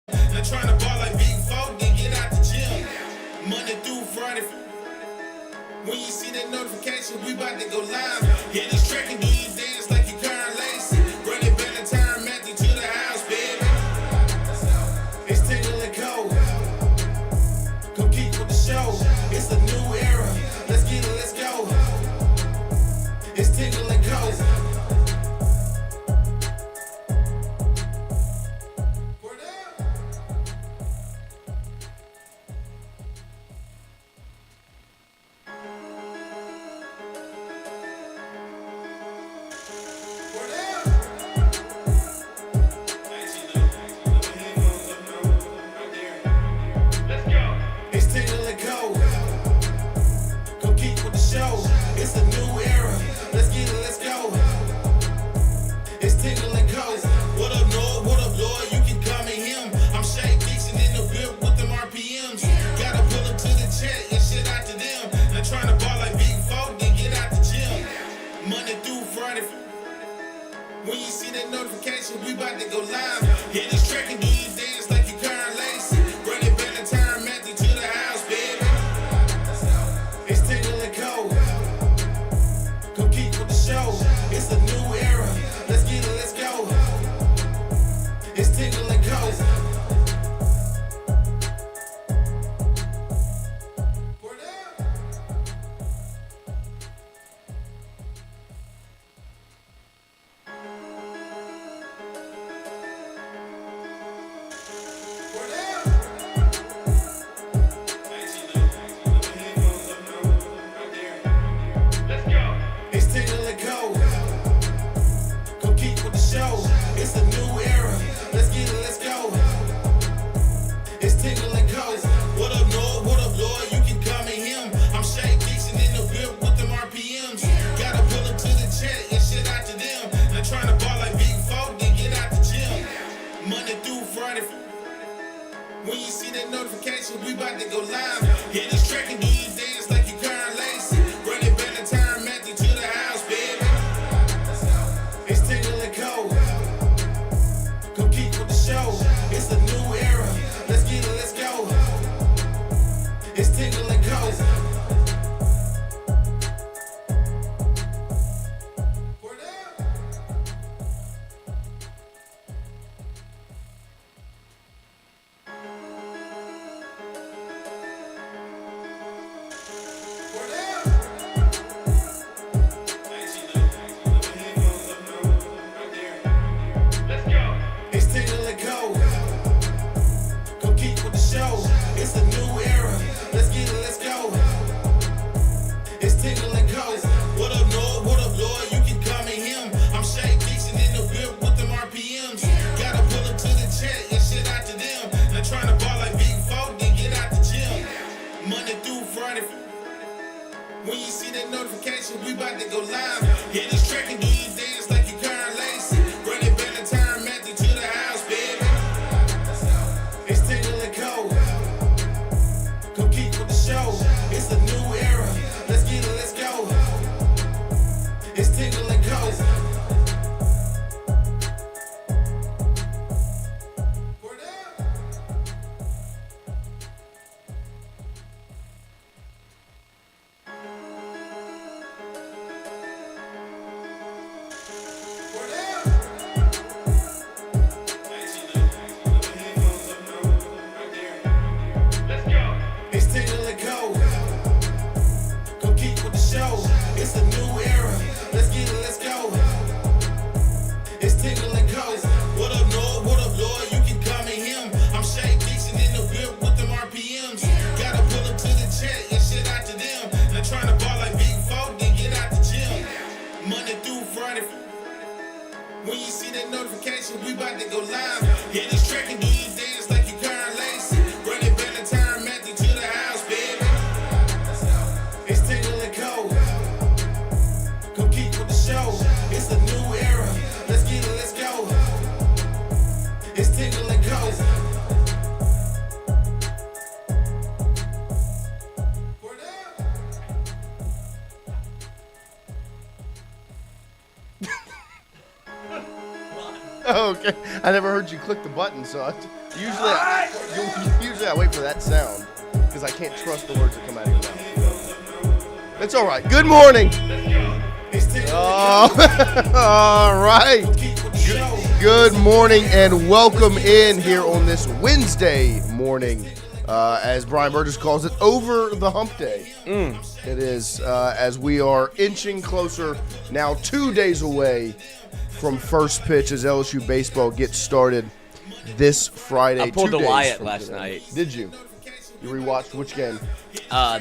Not trying to ball like Big Four, then get out the gym. Monday through Friday. When you see that notification, we about to go live. Hit this track and do you dance like you Karen Lacey. Run it back to time, Matthew to the house, baby. It's Tingle and Co. Come keep with the show. It's a new era. Let's get it, let's go. It's Tingle and Co. It's a new era. Let's get it, let's go. It's Tingle and Co. What up, Lloyd? What up, Lloyd? You can call me him. I'm Shay Dixon in the whip with them RPMs. Gotta pull up to the chat and shit out to them. Not trying to ball like Big Four, then get out the gym. Monday through Friday. When you see that notification, we about to go live. Hit this track and do you dance like you Karen Lacey. Run it back to time, Matthew to the house, baby. It's Tingle and Co. Show. It's a new era. Let's get it, let's go. It's Tingle and Co. It's a new era. Let's get it, let's go. It's Tingle and Co. What up, Lloyd? What up, Lloyd? You can call me him. I'm Shay Dixon in the whip with them RPMs. Gotta pull up to the chat and shit out to them. Not trying to ball like Big Four, then get out the gym. Monday through Friday. When you see that notification, we about to go live. Hit this track and do you dance like you Karen Lacey. Run it back to time, Matthew to the house, baby. It's Tingle and Co. Show. It's a new era. Let's get it, let's go. It's Tingle and Co. It's a new era. Let's get it, let's go. It's Tingle and Co. What up, Lloyd? What up, Lloyd? You can call me him. I'm Shay Dixon in the whip with them RPMs. Gotta pull up to the chat and shit out to them. Not trying to ball like Big Four, then get out the gym. Monday through Friday. When you see that notification, we about to go live. Hit this track and do you dance like you Karen Lacey. Run it back to time, Matthew to the house, baby. It's Tingle and Co. Show. It's a new era. Let's get it, let's go. It's Tingle and Co. It's a new era. Let's get it, let's go. It's Tingle and Co. What up, Lloyd? What up, Lloyd? You can call me him. I'm Shay Dixon in the whip with them RPMs. Gotta pull up to the chat and shit out to them. Not trying to ball like Big Four, then get out the gym. Monday through Friday. When you see that notification, we about to go live. Hit this track and do you dance like you Karen Lacey. Run it back to time, Matthew to the house, baby. It's Tingle and Co. Show. It's a new era. Let's get it, let's go. It's Tingle and Co. Okay. I never heard you click the button, so usually I wait for that sound because I can't trust the words that come out of your mouth. It's all right. Good morning. All right. Good morning and welcome in here on this Wednesday morning. As Brian Burgess calls it, over the hump day. It is as we are inching closer now 2 days away from first pitch as LSU baseball gets started this Friday. I pulled the Wyatt last night. Did you? You rewatched which game?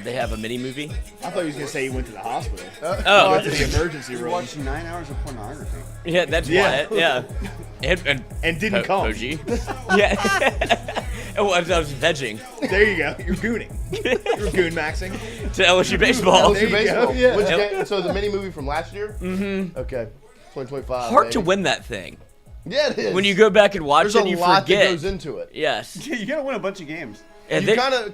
They have a mini movie. I thought you was going to say you went to the hospital. Oh. Went to the emergency room. Watched 9 hours of pornography. Yeah, that's Wyatt. Yeah. And didn't come. OG. Yeah. I was vegging. There you go. You're gooning. You're goon maxing. To LSU baseball. LSU baseball. Go. Yeah. Which game? So the mini movie from last year? Mm-hmm. Okay. 2025. Hard to win that thing. Yeah, it is. When you go back and watch There's it, you a lot forget. that goes into it. Yes. You gotta win a bunch of games. And You gotta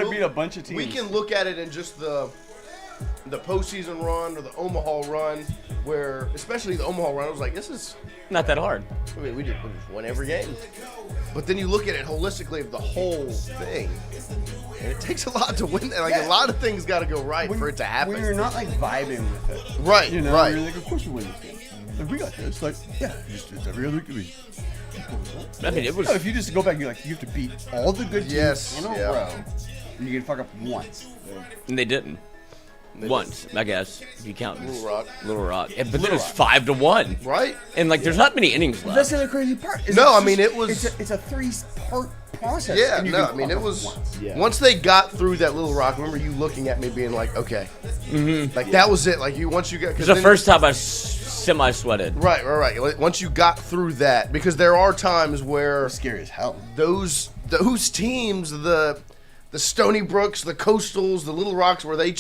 beat a bunch of teams. We can look at it in just the postseason run or the Omaha run, where especially the Omaha run, I was like, this is not that hard. I mean, we just won every game. But then you look at it holistically of the whole thing, and it takes a lot to win. Like a lot of things got to go right for it to happen. When you're not like vibing with it, right, you know, right. You're like, of course we win this game. Like, we got this. Like, yeah, it's every other week. I mean, it was. No, if you just go back, and you're like, you have to beat all the good teams in a row, and you can fuck up once. And they didn't. Once, I guess, if you count Little Rock. Yeah, but then it was 5-1. Right. And like, there's not many innings left. That's the other crazy part. No, I mean, it was. It's a 3-part process. Yeah, and you no, can I mean, fuck it up was. once. Yeah. Once they got through that Little Rock, I remember you looking at me being like, okay. Mm-hmm. Like, that was it. Like, once you got. It was the first time I semi-sweated. Right. Once you got through that, because there are times where. Scary as hell. Those teams, the Stony Brooks, the Coastals, the Little Rocks, where they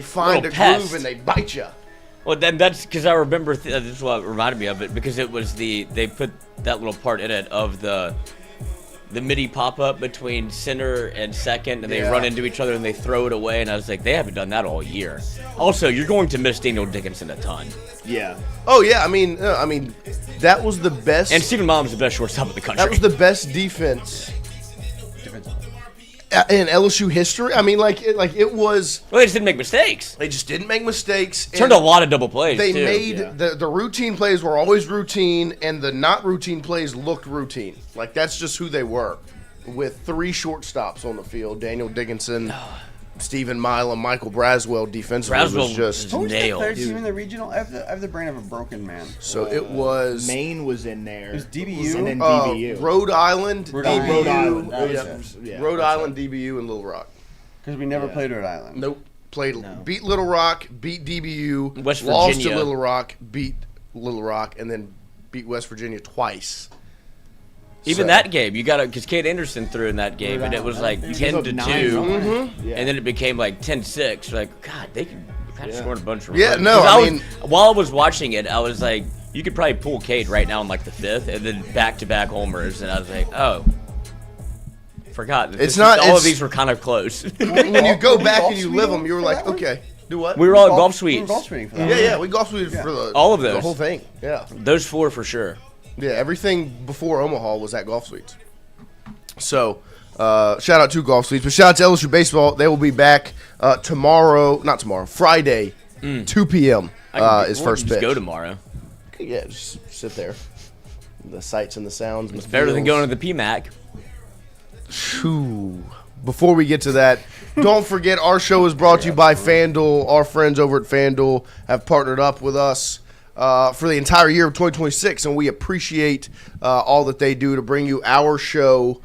find a groove and they bite you. Well, then that's because I remember this is what reminded me of it, because it was they put that little part in it of the midi pop up between center and second, and they run into each other and they throw it away, and I was like, they haven't done that all year. Also, you're going to miss Daniel Dickinson a ton. Yeah. Oh yeah, I mean that was the best. And Stephen Mom's the best shortstop in the country. That was the best defense in LSU history. I mean, it was. Well, they just didn't make mistakes. They just didn't make mistakes. Turned a lot of double plays. They too. made the routine plays were always routine, and the not routine plays looked routine. Like that's just who they were. With 3 shortstops on the field, Daniel Dickinson, Stephen Milam, Michael Braswell defensively was just Who was the nailed. third team in the regional? I have the brain of a broken man. So it was Maine was in there. It was DBU? And then DBU. Rhode Island, Rhode DBU, Island. Rhode Island, DBU, and Little Rock. Because we never played Rhode Island. Nope. Beat Little Rock, beat DBU, West lost Virginia. to Little Rock, beat Little Rock, and then beat West Virginia twice. Even that game, you got to, because Kate Anderson threw in that game, and it was like 10-2, Yeah. and then it became like 10-6. Like, God, they can kind of score a bunch of runs. Yeah, no, 'Cause while I was watching it, I was like, you could probably pull Cade right now in like the 5th, and then back-to-back homers, and I was like, oh, forgot. All of these were kind of close. When you go back and you live them, you were like, okay, do what? We were all at golf suites. We were golf suiting for that. Yeah, we golf suited for All of the those. whole thing. Yeah. Those 4 for sure. Yeah, everything before Omaha was at Golf Suites. So, shout out to Golf Suites. But shout out to LSU Baseball. They will be back Friday, 2 p.m. Is first pitch. Just go tomorrow. Yeah, just sit there. The sights and the sounds. It's better than going to the PMAC. Shoo. Before we get to that, don't forget our show is brought to you by FanDuel. Our friends over at FanDuel have partnered up with us for the entire year of 2026, and we appreciate all that they do to bring you our show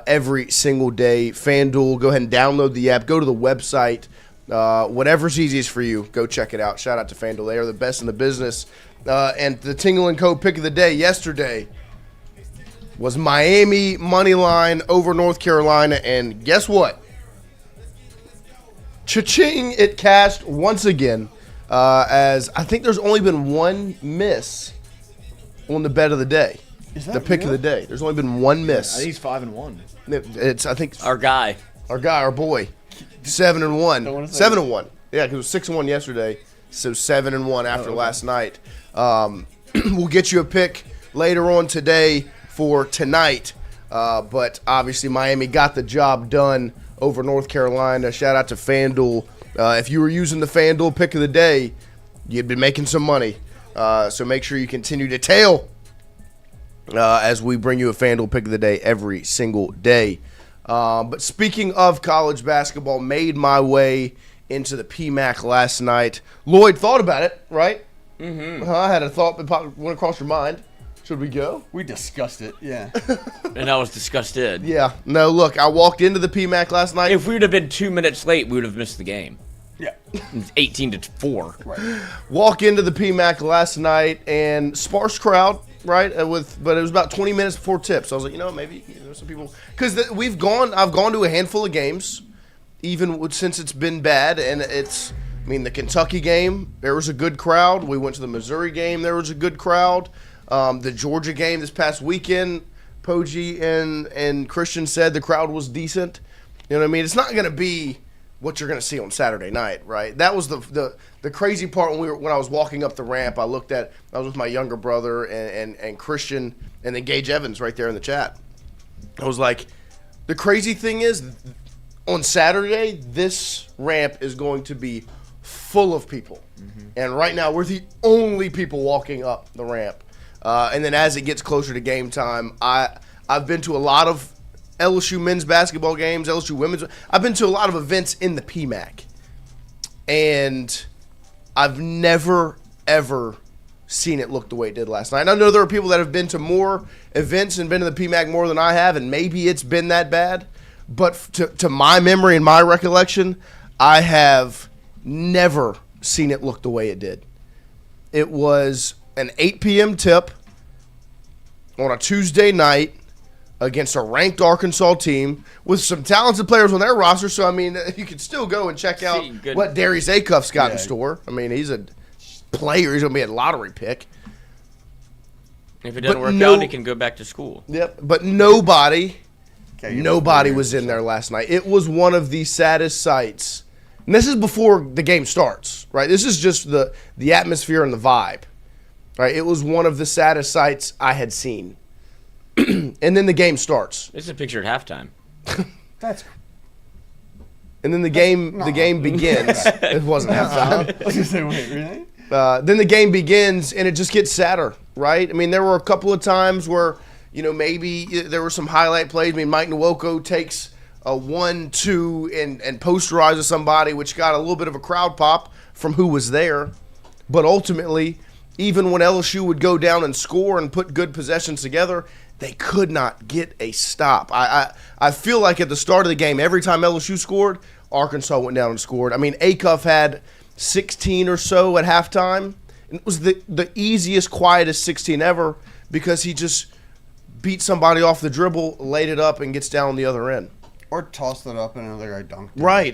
every single day. FanDuel, go ahead and download the app. Go to the website. Whatever's easiest for you, go check it out. Shout out to FanDuel. They are the best in the business. And the Tingle & Co. pick of the day yesterday was Miami money line over North Carolina, and guess what? Cha-ching, it cashed once again. As I think there's only been one miss on the bet of the day. Is that the pick real? of the day. There's only been one miss. I think he's 5-1. It's I think Our guy. our boy, 7-1, Don't wanna say 7-1. Yeah, because it was 6-1 yesterday, so 7-1 after last night. We'll get you a pick later on today for tonight. But obviously Miami got the job done over North Carolina. Shout out to FanDuel. If you were using the FanDuel pick of the day, you'd been making some money. So make sure you continue to tail as we bring you a FanDuel pick of the day every single day. But speaking of college basketball, made my way into the PMAC last night. Lloyd, thought about it, right? Mm-hmm. I had a thought that went across your mind. Should we go? We discussed it, yeah. And I was disgusted. Yeah. No, look, I walked into the PMAC last night. If we would have been 2 minutes late, we would have missed the game. Yeah. 18-4. Right. Walk into the PMAC last night and sparse crowd, right? But it was about 20 minutes before tip. So I was like, maybe some people, because I've gone to a handful of games, even since it's been bad, and the Kentucky game, there was a good crowd. We went to the Missouri game, there was a good crowd. The Georgia game this past weekend, Poggi and Christian said the crowd was decent. You know what I mean? It's not going to be what you're going to see on Saturday night, right? That was the crazy part when I was walking up the ramp. I was with my younger brother and Christian and then Gage Evans right there in the chat. I was like, the crazy thing is, on Saturday, this ramp is going to be full of people. Mm-hmm. And right now, we're the only people walking up the ramp. And then as it gets closer to game time, I've been to a lot of LSU men's basketball games, LSU women's. I've been to a lot of events in the PMAC. And I've never, ever seen it look the way it did last night. And I know there are people that have been to more events and been to the PMAC more than I have, and maybe it's been that bad. But to my memory and my recollection, I have never seen it look the way it did. It was an 8 p.m. tip on a Tuesday night against a ranked Arkansas team with some talented players on their roster. So, you could still go and check out what Darius Acuff's got in store. He's a player. He's going to be a lottery pick. If it doesn't work out, he can go back to school. Yep, but nobody was in there last night. It was one of the saddest sights. And this is before the game starts, right? This is just the atmosphere and the vibe. Right, it was one of the saddest sights I had seen. And then the game starts. This is a picture at halftime. And then the game begins. It wasn't halftime. I was going to say, wait, really? Then the game begins, and it just gets sadder, right? There were a couple of times where, maybe there were some highlight plays. Mike Nwoko takes a 1-2 and posterizes somebody, which got a little bit of a crowd pop from who was there. But ultimately, even when LSU would go down and score and put good possessions together, they could not get a stop. I feel like at the start of the game, every time LSU scored, Arkansas went down and scored. Acuff had 16 or so at halftime. And it was the easiest, quietest 16 ever because he just beat somebody off the dribble, laid it up, and gets down on the other end. Or tossed it up and another guy dunked it. Right.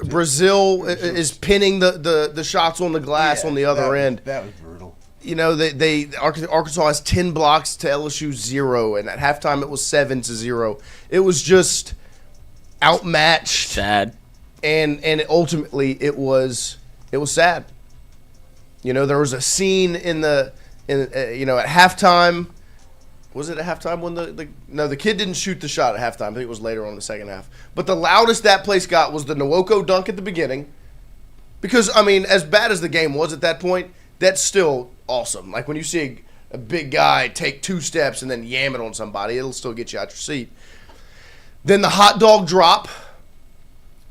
Brazil is pinning the shots on the glass on the other end. That was brutal. Arkansas has 10 blocks to LSU 0, and at halftime it was 7-0. It was just outmatched. Sad. And ultimately it was sad. There was a scene at halftime. Was it at halftime when the kid didn't shoot the shot at halftime? I think it was later on in the second half. But the loudest that place got was the Nwoko dunk at the beginning. Because, as bad as the game was at that point, that's still awesome. Like when you see a big guy take 2 steps and then yam it on somebody, it'll still get you out your seat. Then the hot dog drop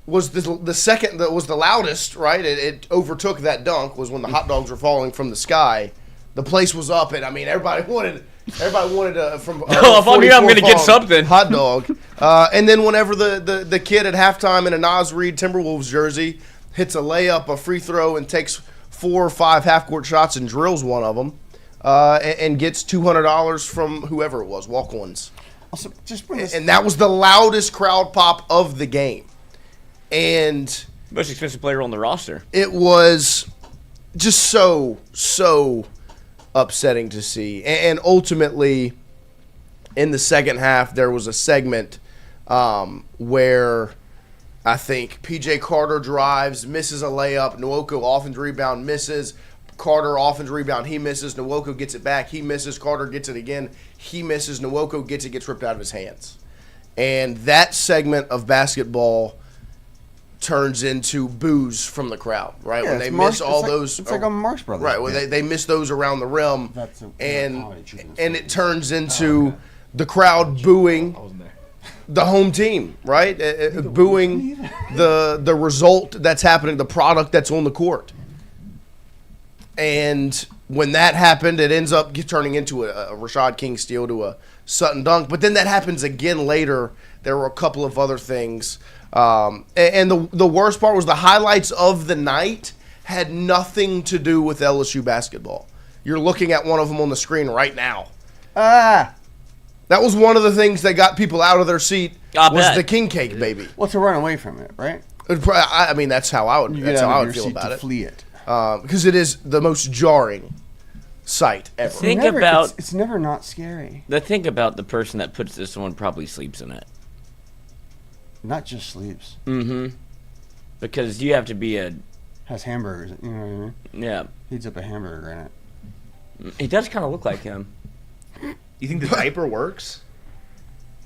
was the second that was the loudest, right? It overtook that dunk was when the hot dogs were falling from the sky. The place was up, and everybody wanted from. If I'm here, I'm going to get something. Hot dog, and then whenever the kid at halftime in a Nas Reed Timberwolves jersey hits a layup, a free throw, and takes 4 or 5 half-court shots and drills one of them, and gets $200 from whoever it was, walk-ons. Also, and that was the loudest crowd pop of the game, and most expensive player on the roster. It was just so upsetting to see. And ultimately, in the second half, there was a segment where I think P.J. Carter drives, misses a layup. Nwoko offensive rebound, misses. Carter offense rebound, he misses. Nwoko gets it back, he misses. Carter gets it again, he misses. Nwoko gets it, gets ripped out of his hands. And that segment of basketball turns into boos from the crowd, right? When they miss all those. It's like a Marx Brothers. Right, when they miss those around the rim. And it turns into the crowd booing the home team, right? Booing the result that's happening, the product that's on the court. And when that happened, it ends up turning into a Rashad King steal to a Sutton dunk. But then that happens again later. There were a couple of other things. And the worst part was the highlights of the night had nothing to do with LSU basketball. You're looking at one of them on the screen right now. That was one of the things that got people out of their seat was the king cake, baby. Well, to run away from it, right? I mean, that's how I would feel about it. Flee it. Because it is the most jarring sight ever. It's never not scary. The thing about the person that puts this on probably sleeps in it. Not just sleeps. Mm-hmm. Because you have to be has hamburgers, you know what I mean? Yeah. Heats up a hamburger in it. He does kind of look like him. You think the diaper works?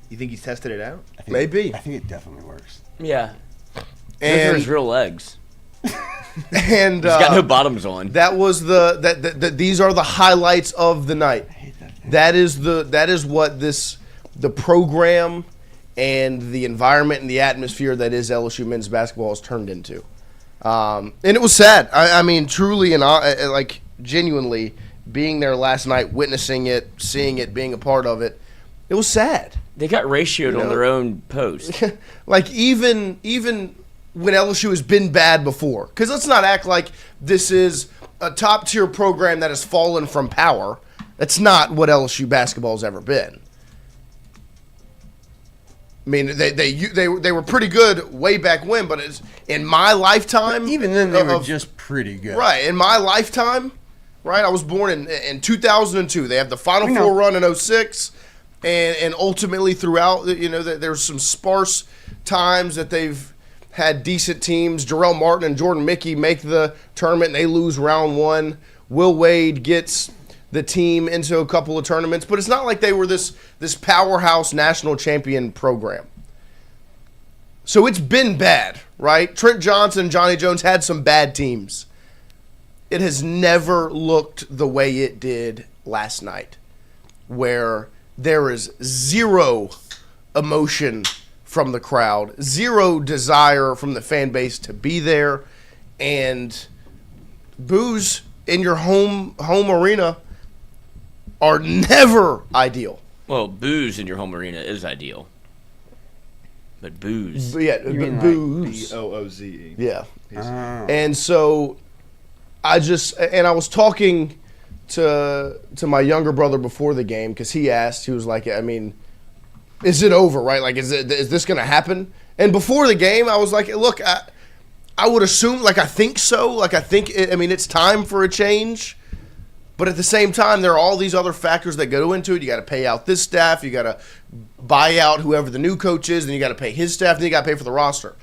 You think he's tested it out? Maybe. I think it definitely works. Yeah. Those are his real legs. And he's got no bottoms on. That was these are the highlights of the night. I hate that thing. That is what the program and the environment and the atmosphere that is LSU men's basketball has turned into. And it was sad. I mean, truly and like genuinely being there last night, witnessing it, seeing it, being a part of it, it was sad. They got ratioed on their own post. Like even when LSU has been bad before. Because let's not act like this is a top-tier program that has fallen from power. That's not what LSU basketball has ever been. I mean, they were pretty good way back when, but it's in my lifetime. But even then, they were just pretty good. Right. In my lifetime, right, I was born in 2002. They have the Final Four run in 2006, and ultimately throughout, there's some sparse times that they've had decent teams. Jarrell Martin and Jordan Mickey make the tournament, and they lose round one. Will Wade gets the team into a couple of tournaments, but it's not like they were this powerhouse national champion program. So it's been bad, right? Trent Johnson, Johnny Jones had some bad teams. It has never looked the way it did last night, where there is zero emotion from the crowd, zero desire from the fan base to be there, and boos in your home arena are never ideal. Well, booze in your home arena is ideal. But booze. Yeah, booze. BOOZE. Yeah. And so I was talking to my younger brother before the game because he was like, I mean, is it over, right? Like, is this going to happen? And before the game, I was like, look, I would assume, like, I think so. Like, it's time for a change. But at the same time, there are all these other factors that go into it. You got to pay out this staff. You got to buy out whoever the new coach is. Then you got to pay his staff. Then you got to pay for the roster.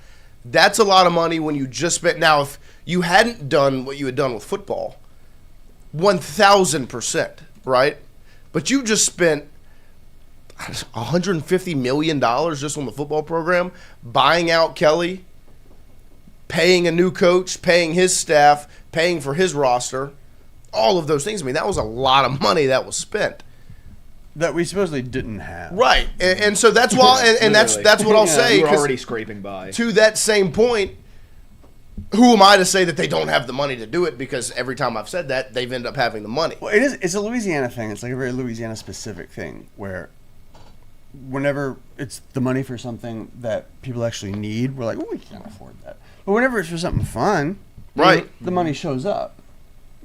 That's a lot of money when you just spent. Now, if you hadn't done what you had done with football, 1,000%, right? But you just spent $150 million just on the football program, buying out Kelly, paying a new coach, paying his staff, paying for his roster. All of those things. I mean, that was a lot of money that was spent that we supposedly didn't have. Right, and so that's why, and that's what I'll say. We're already scraping by. To that same point, who am I to say that they don't have the money to do it? Because every time I've said that, they've ended up having the money. Well, it's a Louisiana thing. It's like a very Louisiana specific thing where whenever it's the money for something that people actually need, we're like, oh, we can't afford that. But whenever it's for something fun, right, the money shows up.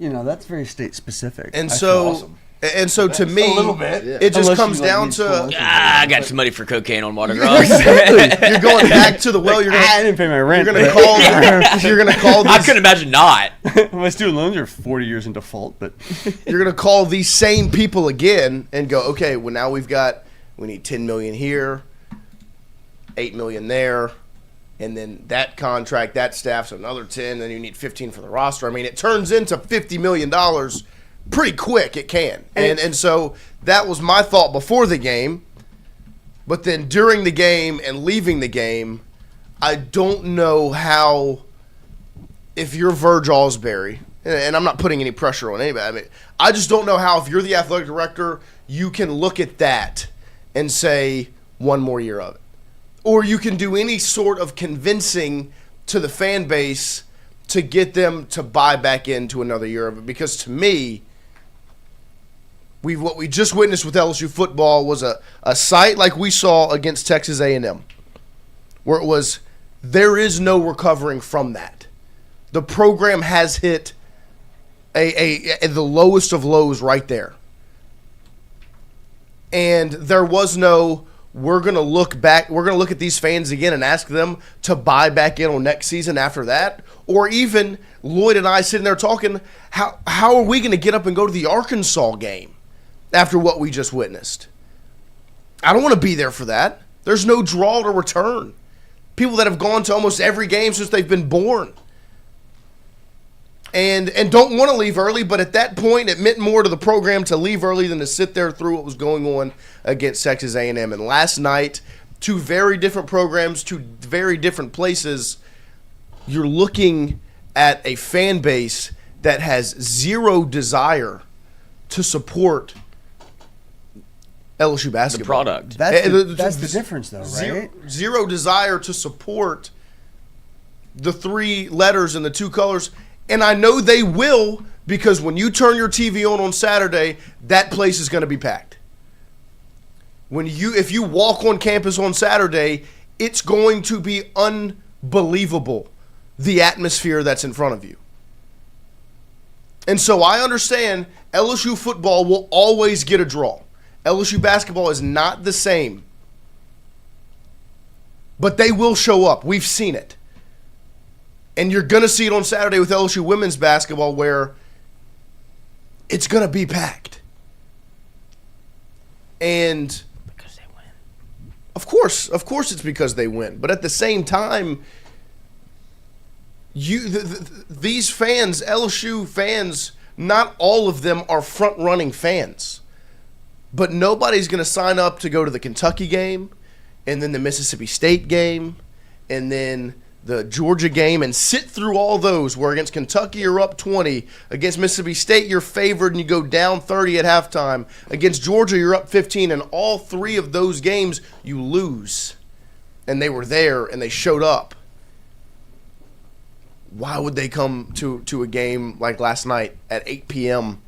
That's very state specific. And so to me, a little bit. It just comes down to I got some money for cocaine on Mardi Gras. You're going back to the well. I didn't pay my rent. You're gonna call. I couldn't imagine not. My student loans are 40 years in default, but you're gonna call these same people again and go, okay, well now we need $10 million here, $8 million there. and then that contract, that staff's another 10, then you need 15 for the roster. I mean, it turns into $50 million pretty quick. It can. And so that was my thought before the game. But then during the game and leaving the game, I don't know how, if you're Verge Alsbury, and I'm not putting any pressure on anybody. I mean, I just don't know how, if you're the athletic director, you can look at that and say one more year of it. Or you can do any sort of convincing to the fan base to get them to buy back into another year of it. Because to me, what we just witnessed with LSU football was a sight like we saw against Texas A&M, where it was, there is no recovering from that. The program has hit the lowest of lows right there. And there was no, we're going to look back, we're going to look at these fans again and ask them to buy back in on next season after that. Or even Lloyd and I sitting there talking, how are we going to get up and go to the Arkansas game after what we just witnessed? I don't want to be there for that. There's no draw to return. People that have gone to almost every game since they've been born. And don't want to leave early, but at that point, it meant more to the program to leave early than to sit there through what was going on against Texas A&M. And last night, two very different programs, two very different places, you're looking at a fan base that has zero desire to support LSU basketball. The product. That's the difference, though, right? Zero desire to support the three letters and the two colors. And I know they will, because when you turn your TV on Saturday, that place is going to be packed. If you walk on campus on Saturday, it's going to be unbelievable, the atmosphere that's in front of you. And so I understand LSU football will always get a draw. LSU basketball is not the same. But they will show up. We've seen it. And you're going to see it on Saturday with LSU women's basketball, where it's going to be packed. And Because they win. of course it's because they win. But at the same time, these fans, LSU fans, not all of them are front-running fans. But nobody's going to sign up to go to the Kentucky game, and then the Mississippi State game, and then the Georgia game, and sit through all those where against Kentucky you're up 20, against Mississippi State you're favored and you go down 30 at halftime, against Georgia you're up 15, and all three of those games you lose. And they were there and they showed up. Why would they come to a game like last night at 8 p.m.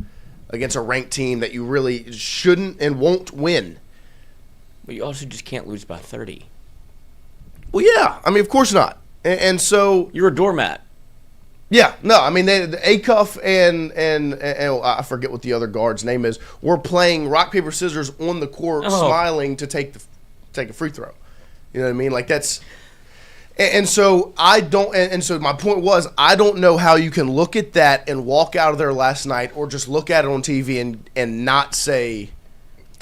against a ranked team that you really shouldn't and won't win? But you also just can't lose by 30. Well, yeah. I mean, of course not. And so You're a doormat. yeah, no, I mean, Acuff and I forget what the other guard's name is, were playing rock, paper, scissors on the court, smiling to take a free throw. You know what I mean? Like, that's – and so I don't – and so my point was, I don't know how you can look at that and walk out of there last night, or just look at it on TV and not say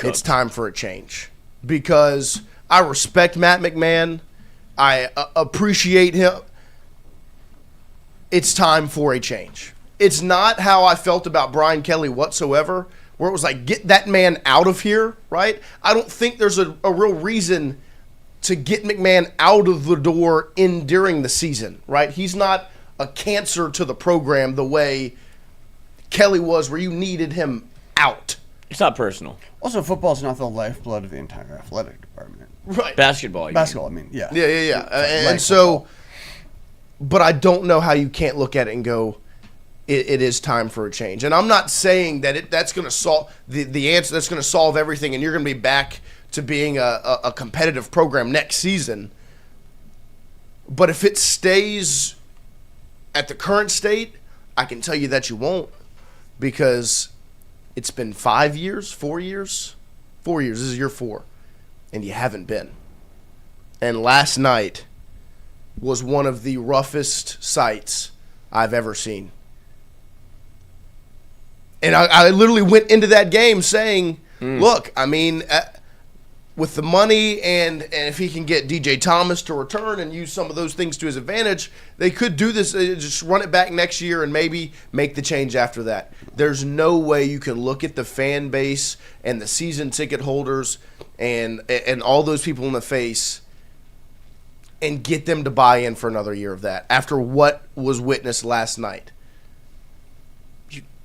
it's time for a change. Because I respect Matt McMahon. I appreciate him. It's time for a change. It's not how I felt about Brian Kelly whatsoever, where it was like, get that man out of here, right? I don't think there's a real reason to get McMahon out of the door during the season, right? He's not a cancer to the program the way Kelly was, where you needed him out. It's not personal. Also, football's not the lifeblood of the entire athletic department. Right. Basketball. Basketball, I mean, yeah. Yeah. And Like so, but I don't know how you can't look at it and go, it is time for a change. And I'm not saying that that's going to solve the answer, that's going to solve everything, and you're going to be back to being a competitive program next season. But if it stays at the current state, I can tell you that you won't, because it's been 4 years. 4 years. This is year 4. And you haven't been. And last night was one of the roughest sights I've ever seen. And I literally went into that game saying, look, I mean, with the money and if he can get DJ Thomas to return and use some of those things to his advantage, they could do this, just run it back next year and maybe make the change after that. There's no way you can look at the fan base and the season ticket holders and all those people in the face and get them to buy in for another year of that after what was witnessed last night.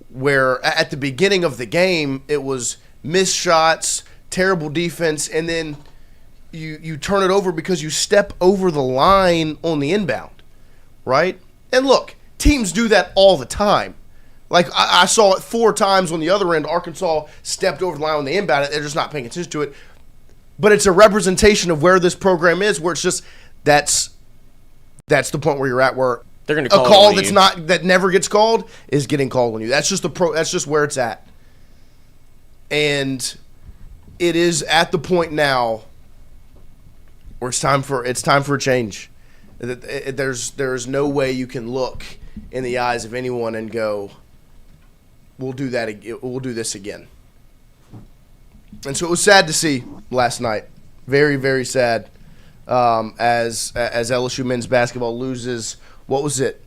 Where at the beginning of the game, it was missed shots, terrible defense, and then you turn it over because you step over the line on the inbound, right? And look, teams do that all the time. Like, I saw it 4 times on the other end. Arkansas stepped over the line on the inbound. They're just not paying attention to it. But it's a representation of where this program is, where it's just that's the point where you're at, where they're going to call a call it that's you. not that never gets called is getting called on you. That's just that's just where it's at. And it is at the point now where it's time for a change. There's no way you can look in the eyes of anyone and go, we'll do this again. And so it was sad to see last night. Very, very sad. As LSU men's basketball loses, what was it?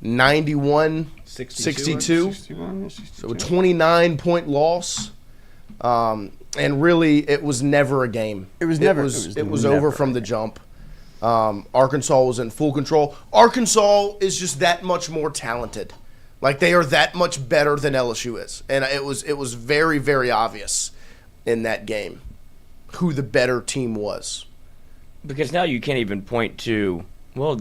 91-62. 61, So a 29-point loss. And really, it was never a game. It was over never from a the game. jump. Arkansas was in full control. Arkansas is just that much more talented. Like, they are that much better than LSU is. And it was very, very obvious in that game who the better team was. Because now you can't even point to, well,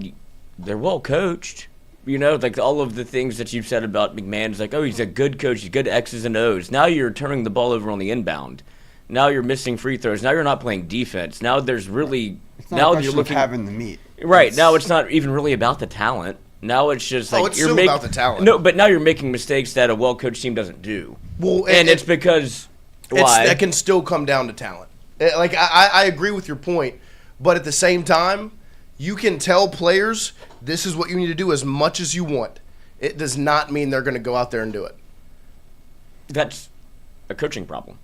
they're well coached. You know, like all of the things that you've said about McMahon's like, oh, he's a good coach, he's good X's and O's. Now you're turning the ball over on the inbound. Now you're missing free throws. Now you're not playing defense. Now there's really It's not now a question you're looking of having the meat. right. Now it's not even really about the talent. Now it's just like it's still about the talent. No, but now you're making mistakes that a well coached team doesn't do. Well, and it's because why? That can still come down to talent. Like, I agree with your point, but at the same time, you can tell players this is what you need to do as much as you want. It does not mean they're going to go out there and do it. That's a coaching problem.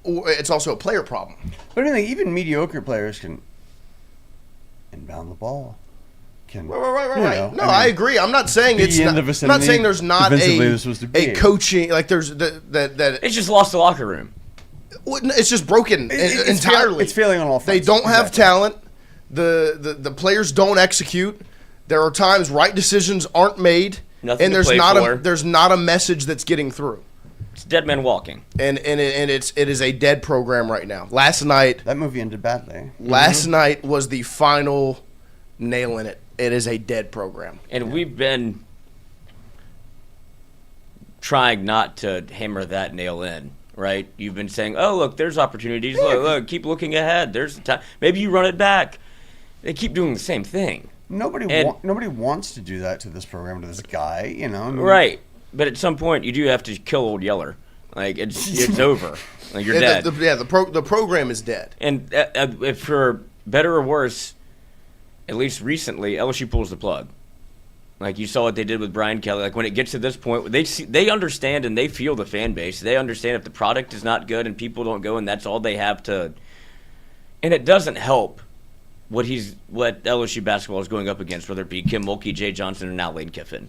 Or it's also a player problem. But I mean, like, even mediocre players can inbound the ball. Can Right. you know, No, I agree. I'm not saying be it's in not, the I'm vicinity not saying there's not defensively they're supposed to be. a coaching, like there's that It's just lost the locker room. it's just broken It's entirely. It's failing on all They fronts. don't have Exactly. talent. The players don't execute. There are times right decisions aren't made, Nothing and to there's play not for. there's not a message that's getting through. It's dead man walking. And it is a dead program right now. Last night That movie ended badly. night was the final nail in it. It is a dead program. And we've been trying not to hammer that nail in, right? You've been saying, oh, look, there's opportunities. Look, keep looking ahead. There's the time. Maybe you run it back. They keep doing the same thing. Nobody wants to do that to this program, to this guy, you know. I mean, Right. But at some point, you do have to kill Old Yeller. Like, it's over. Like, you're dead. The program is dead. And if for better or worse, at least recently, LSU pulls the plug. Like, you saw what they did with Brian Kelly. Like, when it gets to this point, they understand and they feel the fan base. They understand if the product is not good and people don't go and that's all they have to. And it doesn't help what LSU basketball is going up against, whether it be Kim Mulkey, Jay Johnson, or now Lane Kiffin.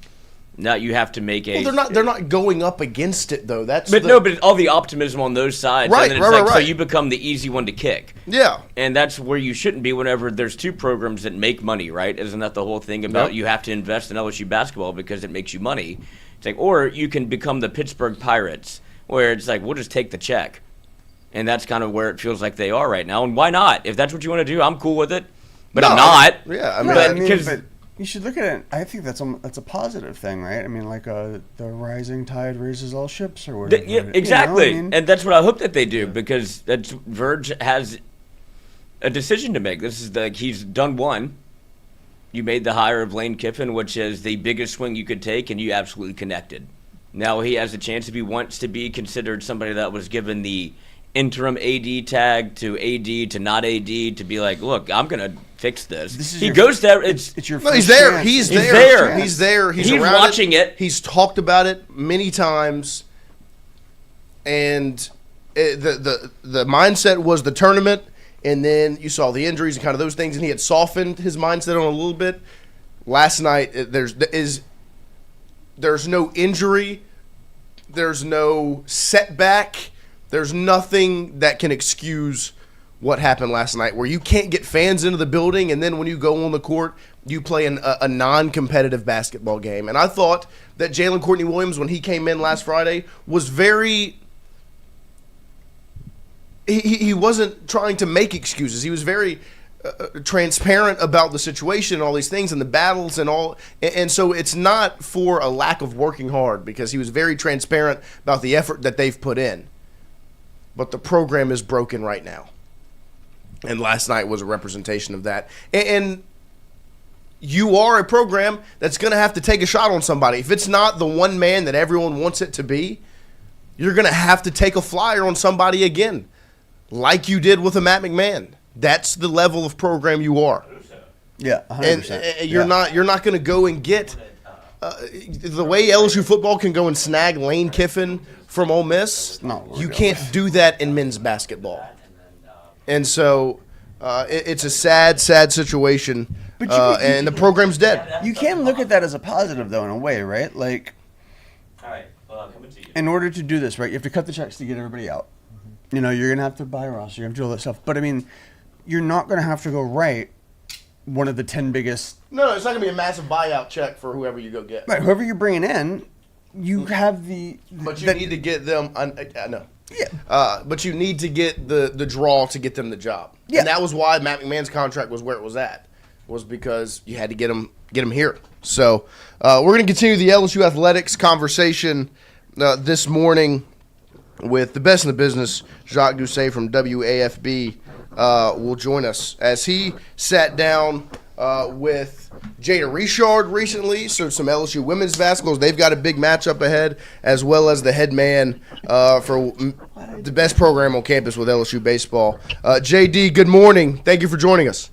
Now you have to make a. Well, they're not going up against it though. But all the optimism on those sides. Right, and then it's right. So you become the easy one to kick. Yeah. And that's where you shouldn't be whenever there's two programs that make money, right? Isn't that the whole thing about Yep. you have to invest in LSU basketball because it makes you money? It's like, or you can become the Pittsburgh Pirates, where it's like, we'll just take the check. And that's kind of where it feels like they are right now. And why not? If that's what you want to do, I'm cool with it. But I'm not. Yeah, But you should look at it. I think that's a positive thing, right? I mean, like the rising tide raises all ships, or whatever. Yeah, exactly. And that's what I hope that they do, because Verge has a decision to make. This is he's done one. You made the hire of Lane Kiffin, which is the biggest swing you could take, and you absolutely connected. Now he has a chance if he wants to be considered somebody that was given the interim AD tag to AD to not AD to be like, look, I'm going to fix this. He goes there. It's your. No, first he's there. chance. He's He's there. there. He's there. He's He's around watching it. He's talked about it many times, and the mindset was the tournament, and then you saw the injuries and kind of those things, and he had softened his mindset on a little bit. Last night, there's no injury, there's no setback, there's nothing that can excuse what happened last night, where you can't get fans into the building, and then when you go on the court, you play a non-competitive basketball game. And I thought that Jalen Courtney Williams, when he came in last Friday, was very – he wasn't trying to make excuses. He was very transparent about the situation and all these things and the battles and all. And so it's not for a lack of working hard, because he was very transparent about the effort that they've put in. But the program is broken right now. And last night was a representation of that. And you are a program that's going to have to take a shot on somebody. If it's not the one man that everyone wants it to be, you're going to have to take a flyer on somebody again, like you did with a Matt McMahon. That's the level of program you are. Yeah, 100%. And you're not going to go and get the way LSU football can go and snag Lane Kiffin from Ole Miss. You can't do that in men's basketball. And so it's a sad situation, and the program's dead. You can look at that as a positive, though, in a way, right? Like, in order to do this, right, you have to cut the checks to get everybody out. You know, you're going to have to buy a roster, you have to do all that stuff. But, I mean, you're not going to have to go right one of the 10 biggest. No, it's not going to be a massive buyout check for whoever you go get. Right, whoever you're bringing in, you have the. But you need to get them. No. Yeah. But you need to get the draw to get them the job. Yeah. And that was why Matt McMahon's contract was where it was at, was because you had to get him here. So we're going to continue the LSU athletics conversation this morning with the best in the business. Jacques Doucet from WAFB will join us as he sat down with Jada Richard recently. So some LSU women's basketball. They've got a big matchup ahead, as well as the head man for the best program on campus with LSU baseball. JD, good morning. Thank you for joining us.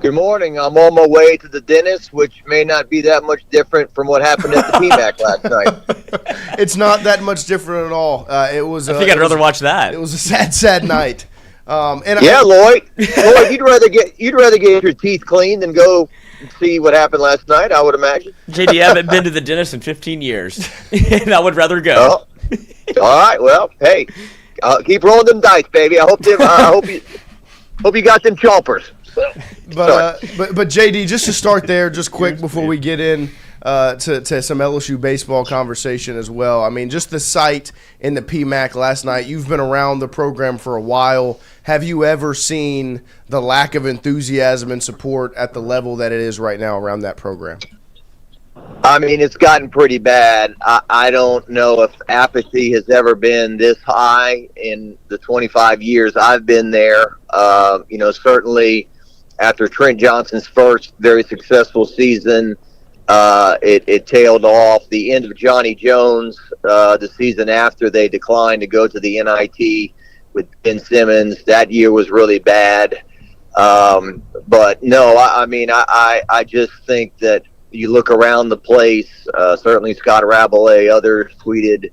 Good morning. I'm on my way to the dentist, which may not be that much different from what happened at the PMAC last night. It's not that much different at all. It was. I think I'd rather watch that. It was a sad night. Lloyd, you'd rather get your teeth cleaned than go see what happened last night, I would imagine. JD, I haven't been to the dentist in 15 years, and I would rather go. Oh. All right, well, hey, keep rolling them dice, baby. I hope you got them chompers. But JD, just to start there, just quick before we get in to some LSU baseball conversation as well. I mean, just the sight in the PMAC last night. You've been around the program for a while. Have you ever seen the lack of enthusiasm and support at the level that it is right now around that program? I mean, it's gotten pretty bad. I don't know if apathy has ever been this high in the 25 years I've been there. Certainly after Trent Johnson's first very successful season, it tailed off. The end of Johnny Jones, the season after they declined to go to the NIT with Ben Simmons, that year was really bad. But no, I just think that you look around the place. Certainly Scott Rabelais, others tweeted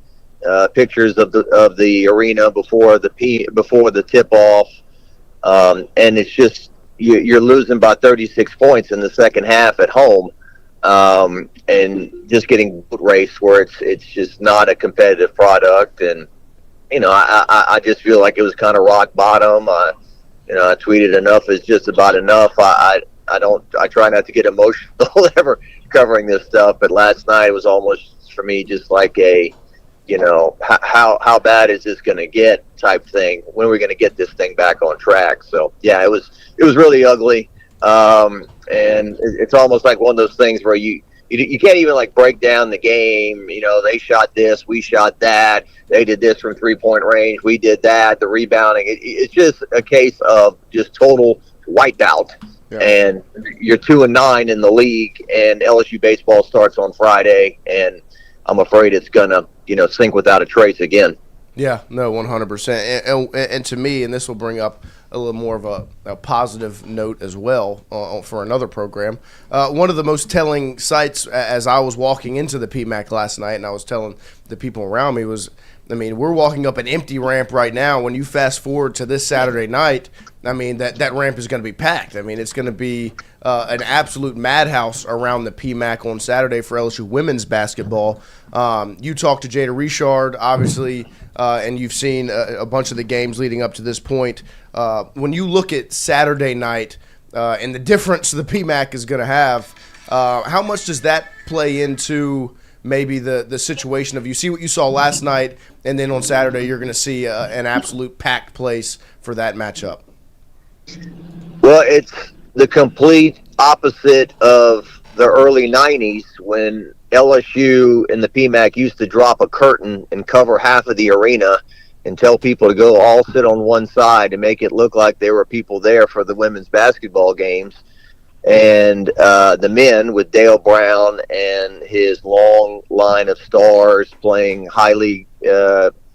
pictures of the arena before the tip off, and it's just you're losing by 36 points in the second half at home. And just getting boat race where it's just not a competitive product. And, I just feel like it was kind of rock bottom. I tweeted enough is just about enough. I try not to get emotional ever covering this stuff, but last night was almost for me just like a, how bad is this going to get type thing? When are we going to get this thing back on track? So yeah, it was really ugly. And it's almost like one of those things where you can't even like break down the game. They shot this, we shot that. They did this from 3-point range. We did that. The rebounding. It's just a case of just total wipeout. Yeah. And you're 2-9 in the league, and LSU baseball starts on Friday, and I'm afraid it's gonna sink without a trace again. Yeah, no, 100%. And to me, and this will bring up a little more of a positive note as well for another program. One of the most telling sights as I was walking into the PMAC last night, and I was telling the people around me, was, I mean, we're walking up an empty ramp right now. When you fast forward to this Saturday night, I mean, that ramp is going to be packed. I mean, it's going to be an absolute madhouse around the PMAC on Saturday for LSU women's basketball. You talked to Jada Richard, obviously, and you've seen a bunch of the games leading up to this point. When you look at Saturday night and the difference the PMAC is going to have, how much does that play into maybe the situation of you see what you saw last night, and then on Saturday you're going to see an absolute packed place for that matchup? Well, it's the complete opposite of the early 90s when LSU and the PMAC used to drop a curtain and cover half of the arena and tell people to go all sit on one side to make it look like there were people there for the women's basketball games. And the men, with Dale Brown and his long line of stars playing highly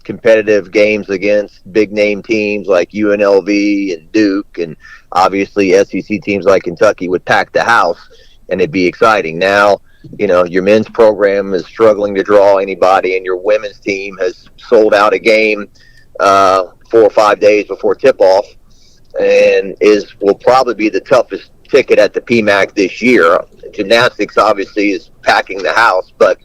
competitive games against big name teams like UNLV and Duke, and obviously SEC teams like Kentucky, would pack the house and it'd be exciting. Now, you know, your men's program is struggling to draw anybody, and your women's team has sold out a game 4 or 5 days before tip-off, and will probably be the toughest ticket at the PMAC this year. Gymnastics obviously is packing the house, but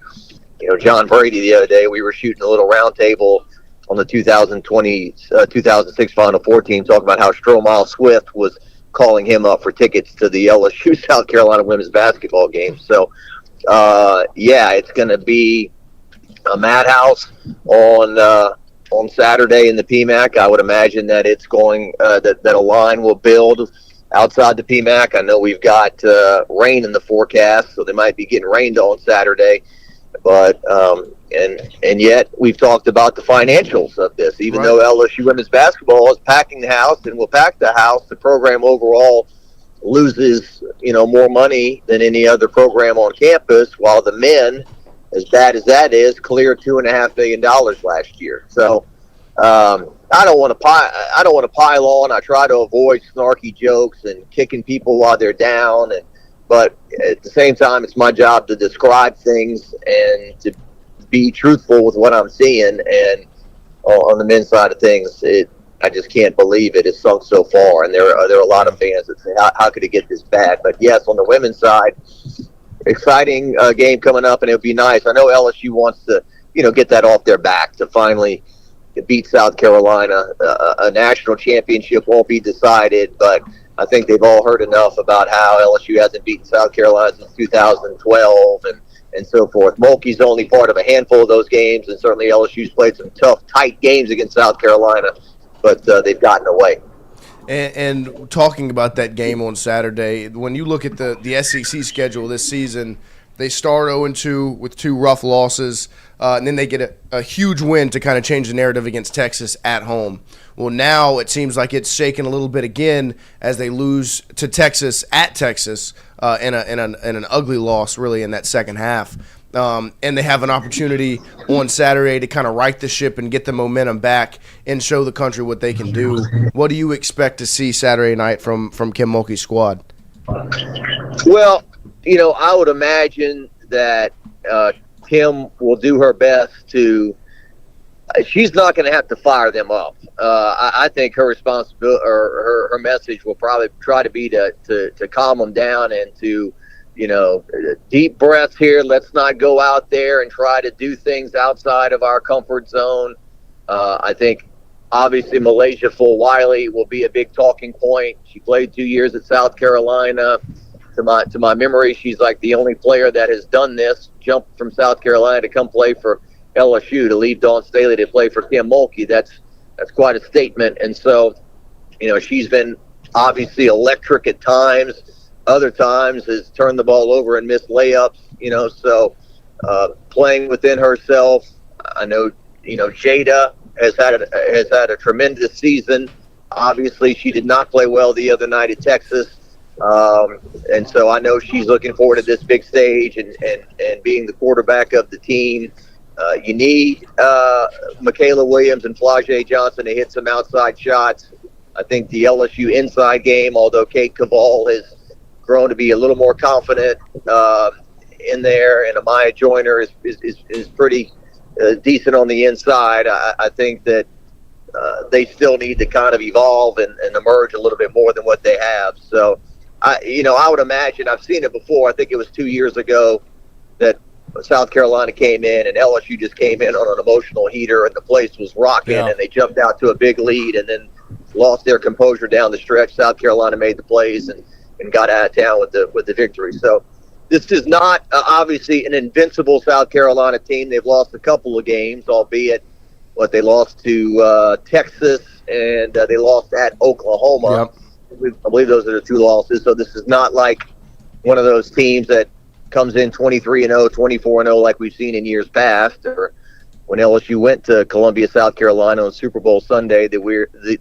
you know, John Brady the other day, we were shooting a little round table on the 2006 Final Four team, talking about how Stromile Swift was calling him up for tickets to the LSU South Carolina women's basketball game. So, yeah, it's going to be a madhouse on Saturday in the PMAC. I would imagine that it's going that a line will build outside the PMAC. I know we've got rain in the forecast, so they might be getting rained on Saturday. But and yet we've talked about the financials of this. Even though LSU women's basketball is packing the house and will pack the house, the program overall loses, you know, more money than any other program on campus, while the men, as bad as that is, cleared $2.5 million last year. So I don't want to pile on. I try to avoid snarky jokes and kicking people while they're down, but at the same time, it's my job to describe things and to be truthful with what I'm seeing. And on the men's side of things, I just can't believe it has sunk so far. And there are a lot of fans that say, how could it get this bad? But yes, on the women's side, exciting game coming up, and it would be nice. I know LSU wants to, you know, get that off their back to finally beat South Carolina. A national championship won't be decided, but I think they've all heard enough about how LSU hasn't beaten South Carolina since 2012 and so forth. Mulkey's only part of a handful of those games, and certainly LSU's played some tough, tight games against South Carolina, but they've gotten away. And talking about that game on Saturday, when you look at the SEC schedule this season, they start 0-2 with 2 rough losses, and then they get a huge win to kind of change the narrative against Texas at home. Well, now it seems like it's shaken a little bit again as they lose to Texas at Texas in an ugly loss, really, in that second half. And they have an opportunity on Saturday to kind of right the ship and get the momentum back and show the country what they can do. What do you expect to see Saturday night from Kim Mulkey's squad? Well, you know, I would imagine that Kim will do her best to. She's not going to have to fire them up. I think her responsibility or her message will probably try to be to calm them down and to, you know, deep breaths here. Let's not go out there and try to do things outside of our comfort zone. I think obviously Malaysia Fulwiley will be a big talking point. She played 2 years at South Carolina. To my memory, she's like the only player that has done this, jumped from South Carolina to come play for LSU, to leave Dawn Staley to play for Kim Mulkey. That's quite a statement. And so, you know, she's been obviously electric at times. Other times has turned the ball over and missed layups, you know, so playing within herself. I know, you know, Jada has had a tremendous season. Obviously, she did not play well the other night at Texas. And so I know she's looking forward to this big stage and being the quarterback of the team. You need Michaela Williams and Flau'jae Johnson to hit some outside shots. I think the LSU inside game, although Kate Cavall has grown to be a little more confident in there, and Amaya Joyner is pretty decent on the inside. I think that they still need to kind of evolve and emerge a little bit more than what they have. So, I would imagine, I've seen it before. I think it was 2 years ago that South Carolina came in and LSU just came in on an emotional heater and the place was rocking and they jumped out to a big lead and then lost their composure down the stretch. South Carolina made the plays and got out of town with the victory. So this is not obviously an invincible South Carolina team. They've lost a couple of games, albeit they lost to Texas and they lost at Oklahoma. Yep. I believe those are the 2 losses. So this is not like one of those teams that comes in 23-0, 24-0 like we've seen in years past, or when LSU went to Columbia, South Carolina on Super Bowl Sunday, the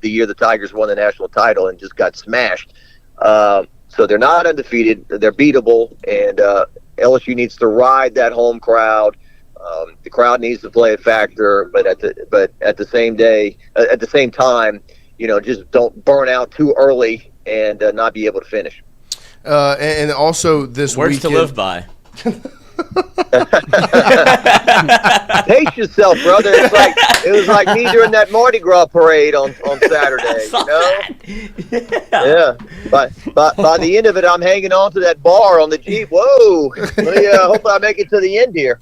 year the Tigers won the national title and just got smashed. So they're not undefeated. They're beatable, and LSU needs to ride that home crowd. The crowd needs to play a factor, but at the same time, just don't burn out too early and not be able to finish. And also this words weekend, to live by. Pace yourself, brother. It was like me during that Mardi Gras parade on Saturday. Yeah. By the end of it, I'm hanging on to that bar on the Jeep. Whoa! Hope I make it to the end here.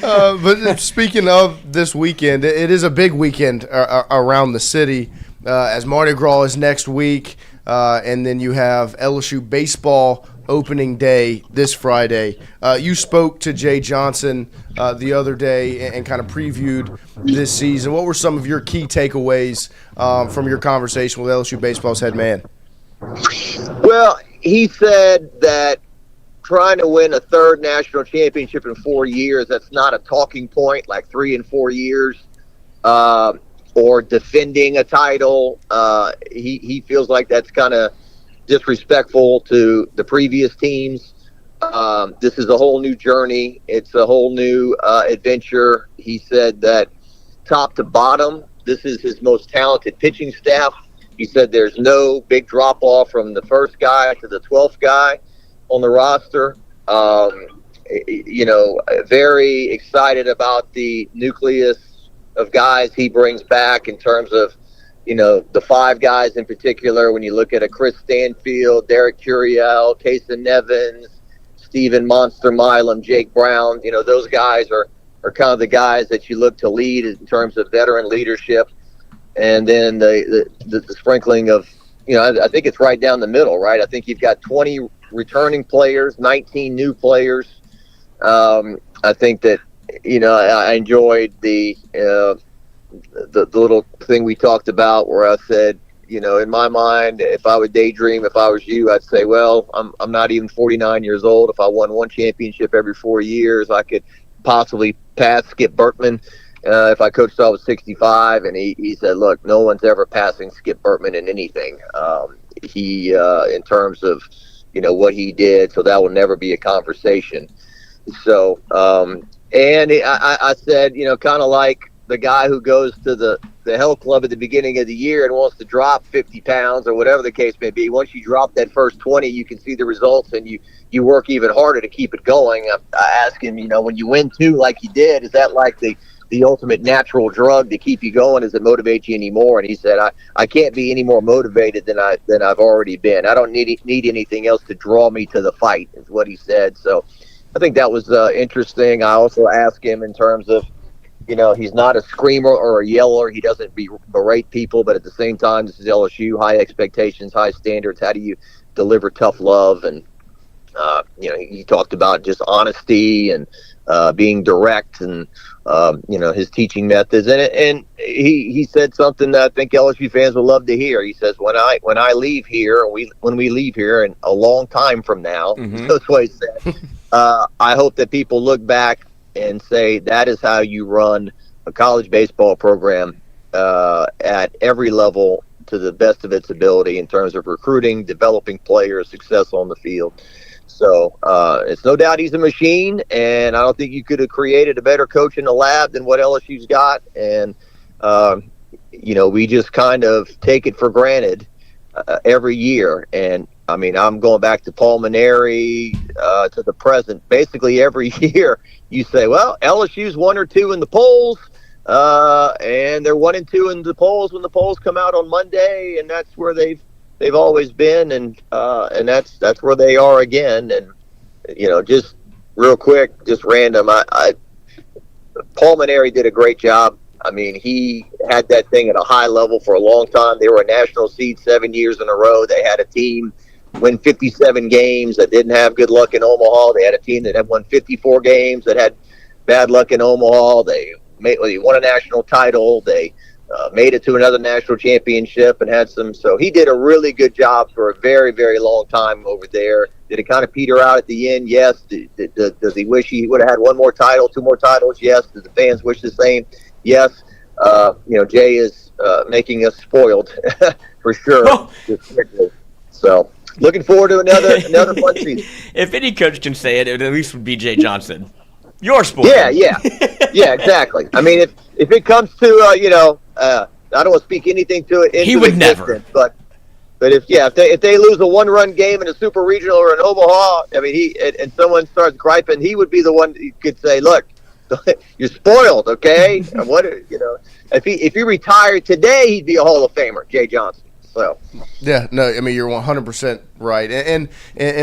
But speaking of this weekend, it is a big weekend around the city, as Mardi Gras is next week, and then you have LSU baseball opening day this Friday. You spoke to Jay Johnson the other day and kind of previewed this season. What were some of your key takeaways from your conversation with LSU baseball's head man? Well, he said that trying to win a third national championship in 4 years, that's not a talking point, like 3 and 4 years, or defending a title. He feels like that's kind of disrespectful to the previous teams. This is a whole new journey. It's a whole new adventure. He said that top to bottom, this is his most talented pitching staff. He said there's no big drop off from the first guy to the 12th guy on the roster. Very excited about the nucleus of guys he brings back in terms of, the 5 guys in particular. When you look at a Chris Stanfield, Derek Curiel, Kason Nevins, Steven Monster Milam, Jake Brown, those guys are kind of the guys that you look to lead in terms of veteran leadership. And then the sprinkling of, I think it's right down the middle, right? I think you've got 20 returning players, 19 new players. I think that, I enjoyed the little thing we talked about where I said, in my mind, if I would daydream, if I was you, I'd say, well, I'm not even 49 years old. If I won one championship every 4 years, I could possibly pass Skip Bertman. If I coached till I was 65, and he said, look, no one's ever passing Skip Bertman in anything. In terms of, what he did, so that will never be a conversation. So, and I said, kind of like the guy who goes to the health club at the beginning of the year and wants to drop 50 pounds or whatever the case may be. Once you drop that first 20, you can see the results and you work even harder to keep it going. I asked him, when you win 2 like you did, is that like the ultimate natural drug to keep you going? Does it motivate you anymore? And he said, I can't be any more motivated than I've already been. I don't need anything else to draw me to the fight, is what he said. So I think that was interesting. I also asked him in terms of, he's not a screamer or a yeller. He doesn't berate people, but at the same time, this is LSU, high expectations, high standards. How do you deliver tough love? And, he talked about just honesty and being direct and, his teaching methods. And he said something that I think LSU fans would love to hear. He says, when I leave here, when we leave here and a long time from now, that's what he said, I hope that people look back and say that is how you run a college baseball program at every level to the best of its ability in terms of recruiting, developing players, success on the field. So it's no doubt he's a machine, and I don't think you could have created a better coach in the lab than what LSU's got. And, we just kind of take it for granted every year. And I mean, I'm going back to Paul Maneri to the present. Basically, every year you say, well, LSU's 1 or 2 in the polls, and they're 1 and 2 in the polls when the polls come out on Monday, and that's where they've always been, and that's where they are again. And just real quick, just random, Paul Maneri did a great job. I mean, he had that thing at a high level for a long time. They were a national seed 7 years in a row. They had a team win 57 games that didn't have good luck in Omaha. They had a team that had won 54 games that had bad luck in Omaha. They won a national title. They made it to another national championship and had some. So he did a really good job for a very, very long time over there. Did it kind of peter out at the end? Yes. Does he wish he would have had 1 more title, 2 more titles? Yes. Does the fans wish the same? Yes. Jay is making us spoiled for sure. So looking forward to another fun season. If any coach can say it, it at least would be Jay Johnson. You're spoiled. Yeah, exactly. I mean, if it comes to I don't want to speak anything to it. He would never. But if they lose a 1-run game in a super regional or in Omaha, I mean, and someone starts griping, he would be the one who could say, look, you're spoiled, okay? If he retired today, he'd be a Hall of Famer, Jay Johnson. So yeah, no, I mean, you're 100% right. And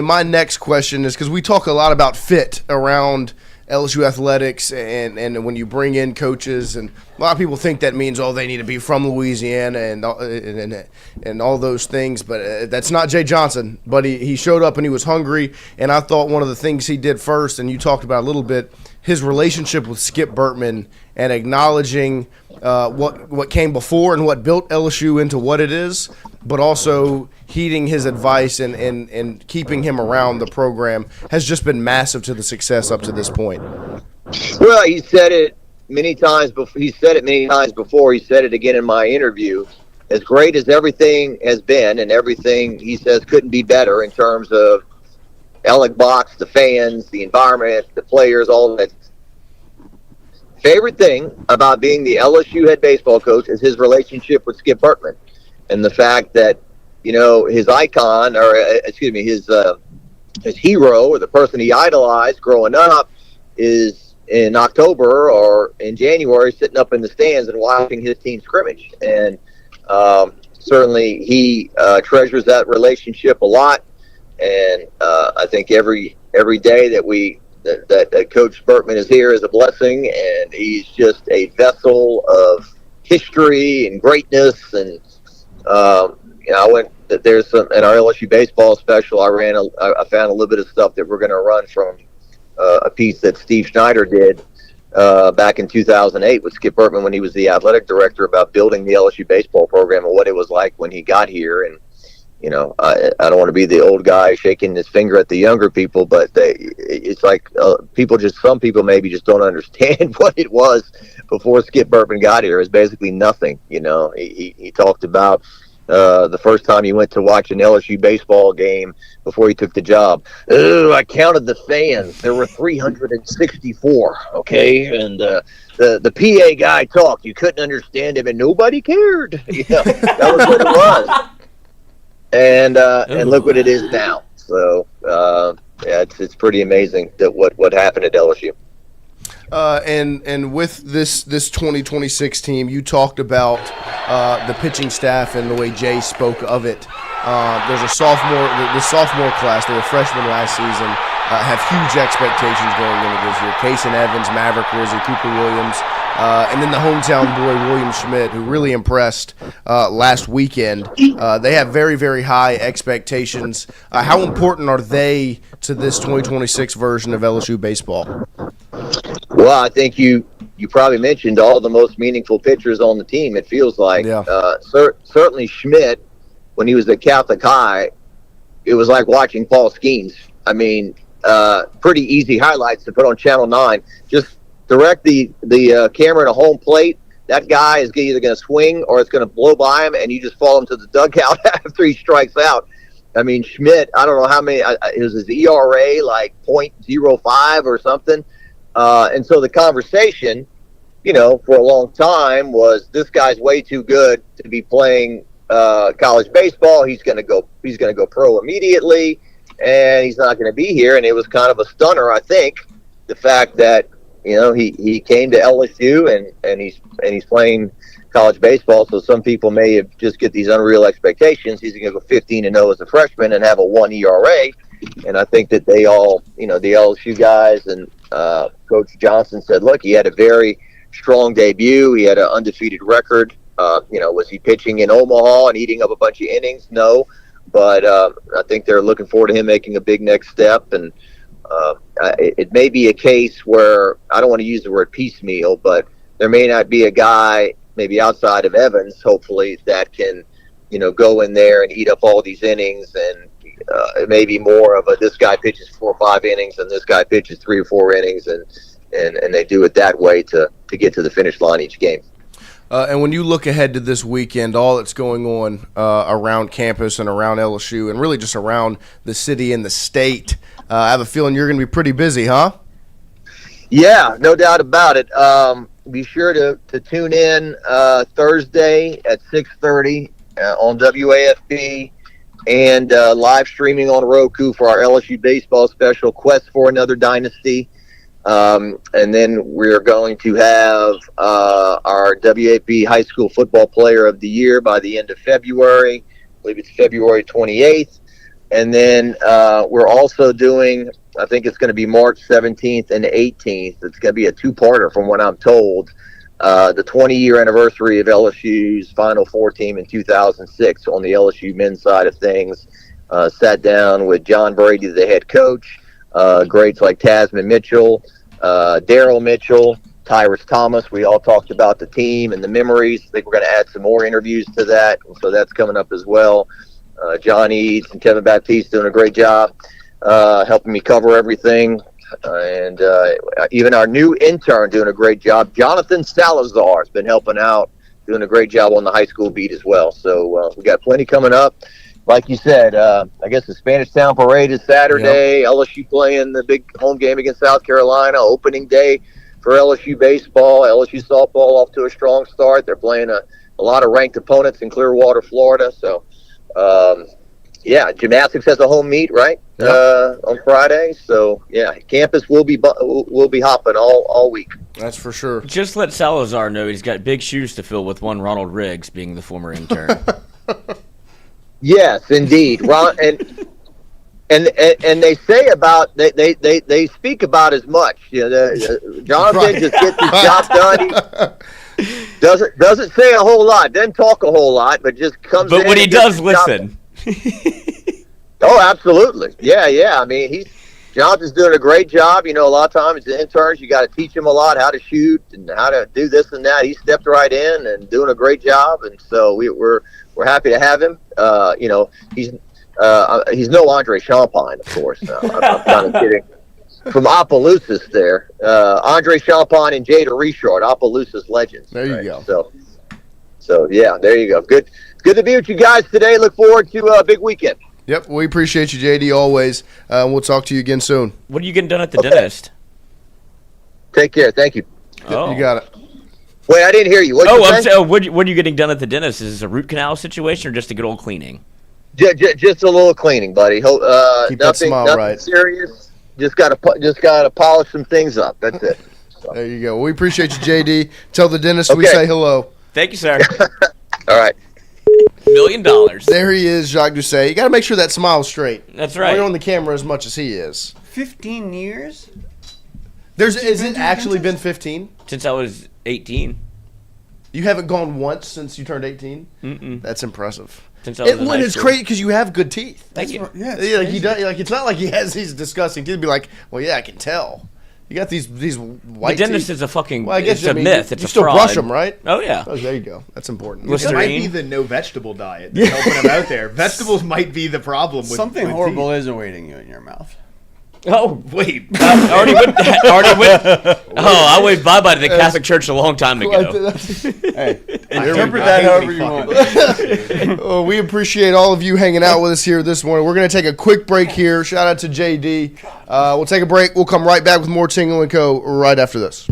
my next question is, because we talk a lot about fit around LSU athletics, and when you bring in coaches, and a lot of people think that means they need to be from Louisiana and all those things, but that's not Jay Johnson. But he showed up and he was hungry, and I thought one of the things he did first, and you talked about a little bit, his relationship with Skip Bertman and acknowledging what came before and what built LSU into what it is, but also heeding his advice and keeping him around the program has just been massive to the success up to this point. Well, he said it many times before. He said it again in my interview. As great as everything has been, and everything he says couldn't be better in terms of Alec Box, the fans, the environment, the players, all that. Favorite thing about being the LSU head baseball coach is his relationship with Skip Bertman, and the fact that his icon, or his hero, or the person he idolized growing up, is in October or in January sitting up in the stands and watching his team scrimmage. And certainly he treasures that relationship a lot. And I think every day that Coach Bertman is here is a blessing, and he's just a vessel of history and greatness. And there's some in our LSU baseball special. I found a little bit of stuff that we're going to run from a piece that Steve Schneider did back in 2008 with Skip Bertman when he was the athletic director, about building the LSU baseball program and what it was like when he got here. And I don't want to be the old guy shaking his finger at the younger people, but it's like some people maybe just don't understand what it was before Skip Bertman got here. It's basically nothing. He talked about the first time he went to watch an LSU baseball game before he took the job. Oh, I counted the fans. There were 364. Okay, and the PA guy talked. You couldn't understand him, and nobody cared. That was what it was. And look what it is now. So it's pretty amazing that what happened at LSU. And with this 2026 team, you talked about the pitching staff and the way Jay spoke of it. There's the sophomore class. They were freshmen last season. Have huge expectations going into this year. Kaysen Evans, Maverick Rizzi, Cooper Williams, and then the hometown boy William Schmidt, who really impressed last weekend. They have very, very high expectations. How important are they to this 2026 version of LSU baseball? Well, I think you probably mentioned all the most meaningful pitchers on the team, it feels like. Yeah. Certainly Schmidt, when he was at Catholic High, it was like watching Paul Skeens. I mean, pretty easy highlights to put on Channel 9. Just direct the camera to home plate. That guy is either going to swing or it's going to blow by him, and you just fall into the dugout after he strikes out. I mean, Schmidt, I don't know how many, it was his ERA like .05 or something. And so the conversation for a long time was this guy's way too good to be playing college baseball. He's going to go pro immediately, and he's not going to be here. And it was kind of a stunner, I think, the fact that he came to LSU and he's playing college baseball. So some people may have just get these unreal expectations. He's going to go 15-0 as a freshman and have a 1 ERA. And I think that they all, the LSU guys and Coach Johnson said, look, he had a very strong debut. He had an undefeated record. Was he pitching in Omaha and eating up a bunch of innings? No. But I think they're looking forward to him making a big next step. And it may be a case where, I don't want to use the word piecemeal, but there may not be a guy maybe outside of Evans, hopefully, that can, go in there and eat up all these innings. And it may be more of this guy pitches 4 or 5 innings and this guy pitches 3 or 4 innings. And they do it that way to get to the finish line each game. And when you look ahead to this weekend, all that's going on around campus and around LSU and really just around the city and the state, I have a feeling you're going to be pretty busy, huh? Yeah, no doubt about it. Be sure to tune in Thursday at 6:30 on WAFB and live streaming on Roku for our LSU baseball special, Quest for Another Dynasty. And then we're going to have our WAP High School Football Player of the Year by the end of February. I believe it's February 28th. And then we're also doing, I think it's going to be March 17th and 18th. It's going to be a 2-parter from what I'm told. The 20-year anniversary of LSU's Final Four team in 2006 on the LSU men's side of things. Sat down with John Brady, the head coach. Greats like Tasman Mitchell, Daryl Mitchell, Tyrus Thomas. We all talked about the team and the memories. I think we're going to add some more interviews to that, and so that's coming up as well. John Eads and Kevin Baptiste doing a great job helping me cover everything, and even our new intern doing a great job. Jonathan Salazar has been helping out, doing a great job on the high school beat as well. So we got plenty coming up. Like you said, I guess the Spanish Town Parade is Saturday. Yep. LSU playing the big home game against South Carolina. Opening day for LSU baseball. LSU softball off to a strong start. They're playing a lot of ranked opponents in Clearwater, Florida. So, gymnastics has a home meet, right, on Friday. So, campus will be hopping all week. That's for sure. Just let Salazar know he's got big shoes to fill with one Ronald Riggs being the former intern. Yes, indeed. Ron, and they say about they speak about as much. Jonathan just gets his job done. He doesn't say a whole lot, doesn't talk a whole lot, but just comes. But in when he does listen. Oh, absolutely. Yeah. I mean, Jonathan's doing a great job. A lot of times the interns, you got to teach them a lot how to shoot and how to do this and that. He stepped right in and doing a great job, and so we're happy to have him. He's no Andre Champagne, of course. I'm kind of kidding. From Opelousas there. Andre Champagne and Jada Richard, Opelousas legends. There you go. So yeah, there you go. Good to be with you guys today. Look forward to a big weekend. Yep, we appreciate you, JD, always. We'll talk to you again soon. What are you getting done at the dentist? Take care. Thank you. You got it. Wait, I didn't hear you. What are you getting done at the dentist? Is this a root canal situation or just a good old cleaning? Just a little cleaning, buddy. Keep that smile nothing right. Serious. Just gotta polish some things up. That's it. So. There you go. We appreciate you, JD. Tell the dentist we say hello. Thank you, sir. All right. $1 million. There he is, Jacques Doucet. You got to make sure that smile's straight. That's right. You're on the camera as much as he is. 15 years? Has it actually been 15? Since I was 18. You haven't gone once since you turned 18? Mm-mm. That's impressive. Since I was in high it's school. great because you have good teeth. Thank you. Yeah, He does. It's not like he has these disgusting teeth. Be like, well, yeah, I can tell. You got these white The dentist teeth. is a fucking. Well, I guess it's a myth. It's you a still fraud. brush them, right? Oh yeah. Oh, there you go. That's important. It might be the no vegetable diet that's helping him out there. Vegetables might be the problem with Something with horrible teeth. is awaiting you in your mouth. Oh Wait. already went. Oh, I went bye-bye to the Catholic Church a long time ago. Hey, I interpret hate that however me you fucking want. We appreciate all of you hanging out with us here this morning. We're going to take a quick break here. Shout out to JD. We'll take a break. We'll come right back with more Tingle & Co. right after this.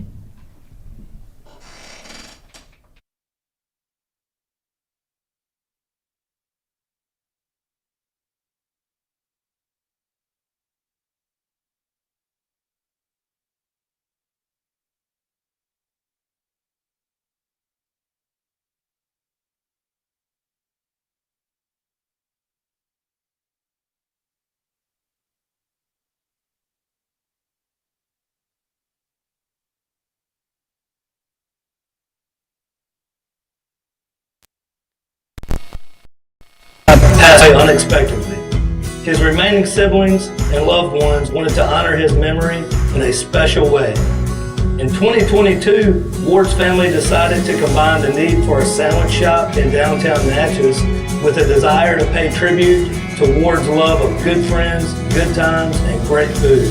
away unexpectedly. His remaining siblings and loved ones wanted to honor his memory in a special way. In 2022, Ward's family decided to combine the need for a sandwich shop in downtown Natchez with a desire to pay tribute to Ward's love of good friends, good times, and great food.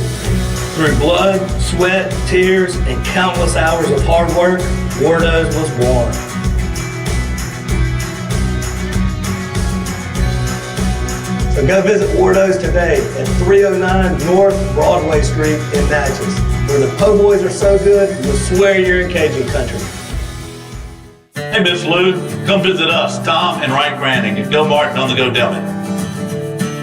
Through blood, sweat, tears, and countless hours of hard work, Wardo's was born. So go visit Wardo's today at 309 North Broadway Street in Natchez, where the po' boys are so good, you'll swear you're in Cajun country. Hey, Miss Lou, come visit us, Tom and Wright Granning at Go Martin on the Go Deli.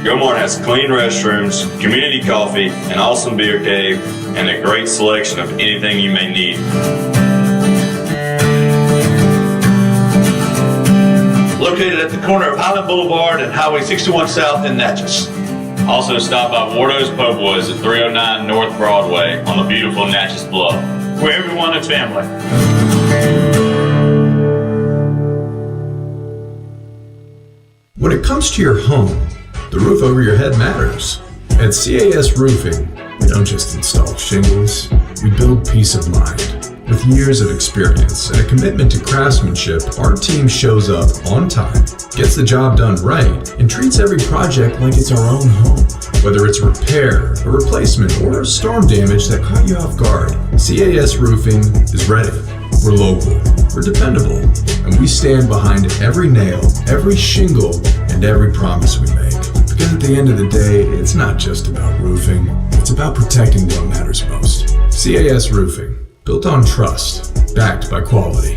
Go Mart has clean restrooms, community coffee, an awesome beer cave, and a great selection of anything you may need. Located at the corner of Highland Boulevard and Highway 61 South in Natchez. Also stop by Wardo's Po' Boys at 309 North Broadway on the beautiful Natchez Bluff, where everyone is family. When it comes to your home, the roof over your head matters. At CAS Roofing, we don't just install shingles, we build peace of mind. With years of experience and a commitment to craftsmanship, our team shows up on time, gets the job done right, and treats every project like it's our own home. Whether it's a repair, a replacement, or storm damage that caught you off guard, CAS Roofing is ready. We're local, we're dependable, and we stand behind every nail, every shingle, and every promise we make. Because at the end of the day, it's not just about roofing, it's about protecting what matters most. CAS Roofing, built on trust, backed by quality.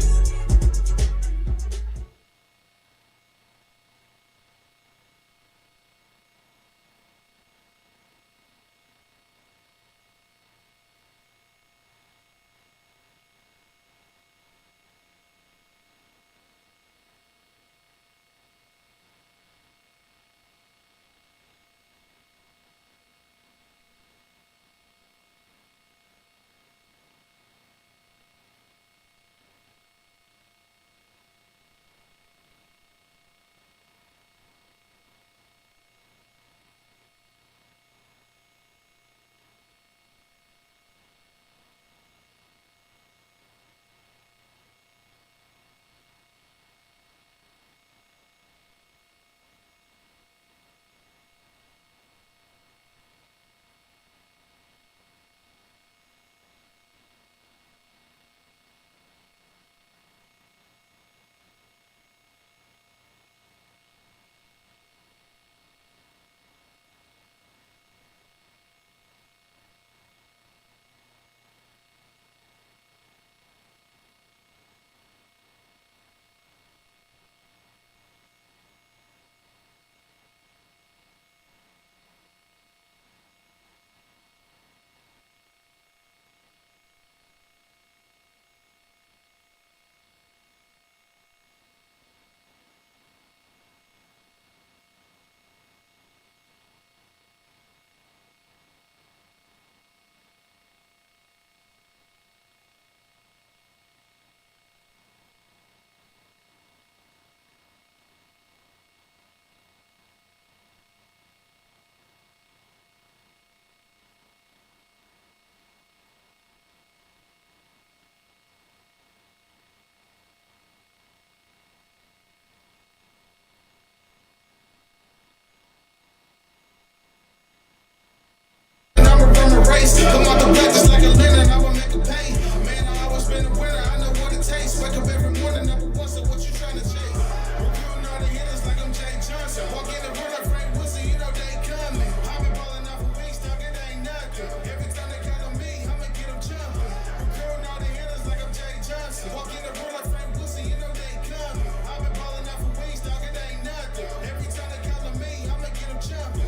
Come out the back just like a linen, I will make a pay. Man, I always been a winner, I know what it takes. Wake up every morning, number one, so what you trying to chase? Recruiting all the hitters like I'm Jay Johnson. Walk in the world like Frank Wilson, you know they coming. I've been balling out for weeks, dog, it ain't nothing. Every time they count on me, I'ma get them jumping. Recruiting all the hitters like I'm Jay Johnson. Walk in the world like Frank Wilson, you know they coming. I've been balling out for weeks, dog, it ain't nothing. Every time they count on me, I'ma get them jumping.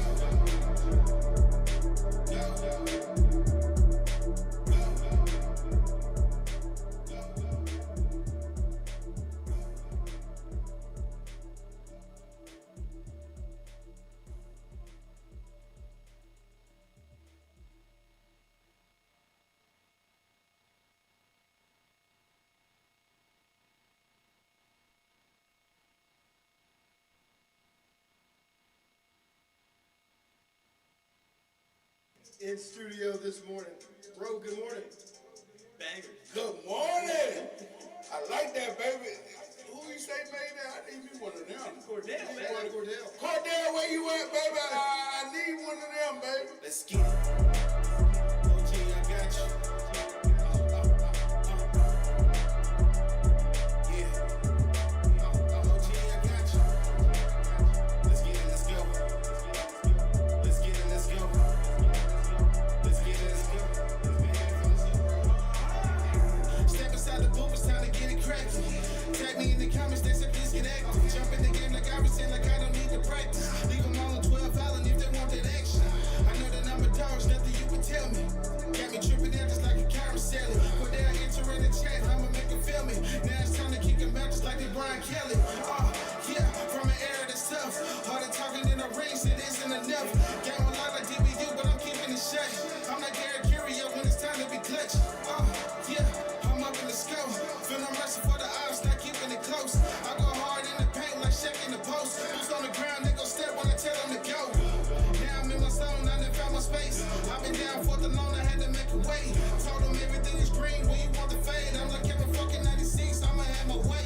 In studio this morning. Bro, good morning. Bangers. Good morning. I like that, baby. Who you say made that? I need me one of them. Cordell, man. Cordell, where you at, baby? I need one of them, baby. Let's get it. OG, I got you. Tag me in the comments, they said please get active. Jump in the game like I was saying, like I don't need to practice. Leave them all on 12 Island if they want that action. I know that I'm a dog, nothing you can tell me. Got me tripping out just like a carousel. Put down, enter in the chat, I'ma make them feel me. Now it's time to kick them out just like they Brian Kelly. Yeah, from an era that's tough. Harder talking in the ring, shit isn't enough. Game a lot like DBU, but I'm keeping it shut. I'm like Gary Curio when it's time to be clutch. Yeah, I'm up in the scope. Feeling rushing for the odds, not keeping it close. I go hard in the paint like Shaq in the post. Boots on the ground, they gon' step when I tell them to go. Now I'm in my zone, I done found my space. I've been down for the loan, I had to make a way. Told them everything is green when you want the fade. I'm like every fucking 96, I'ma have my way.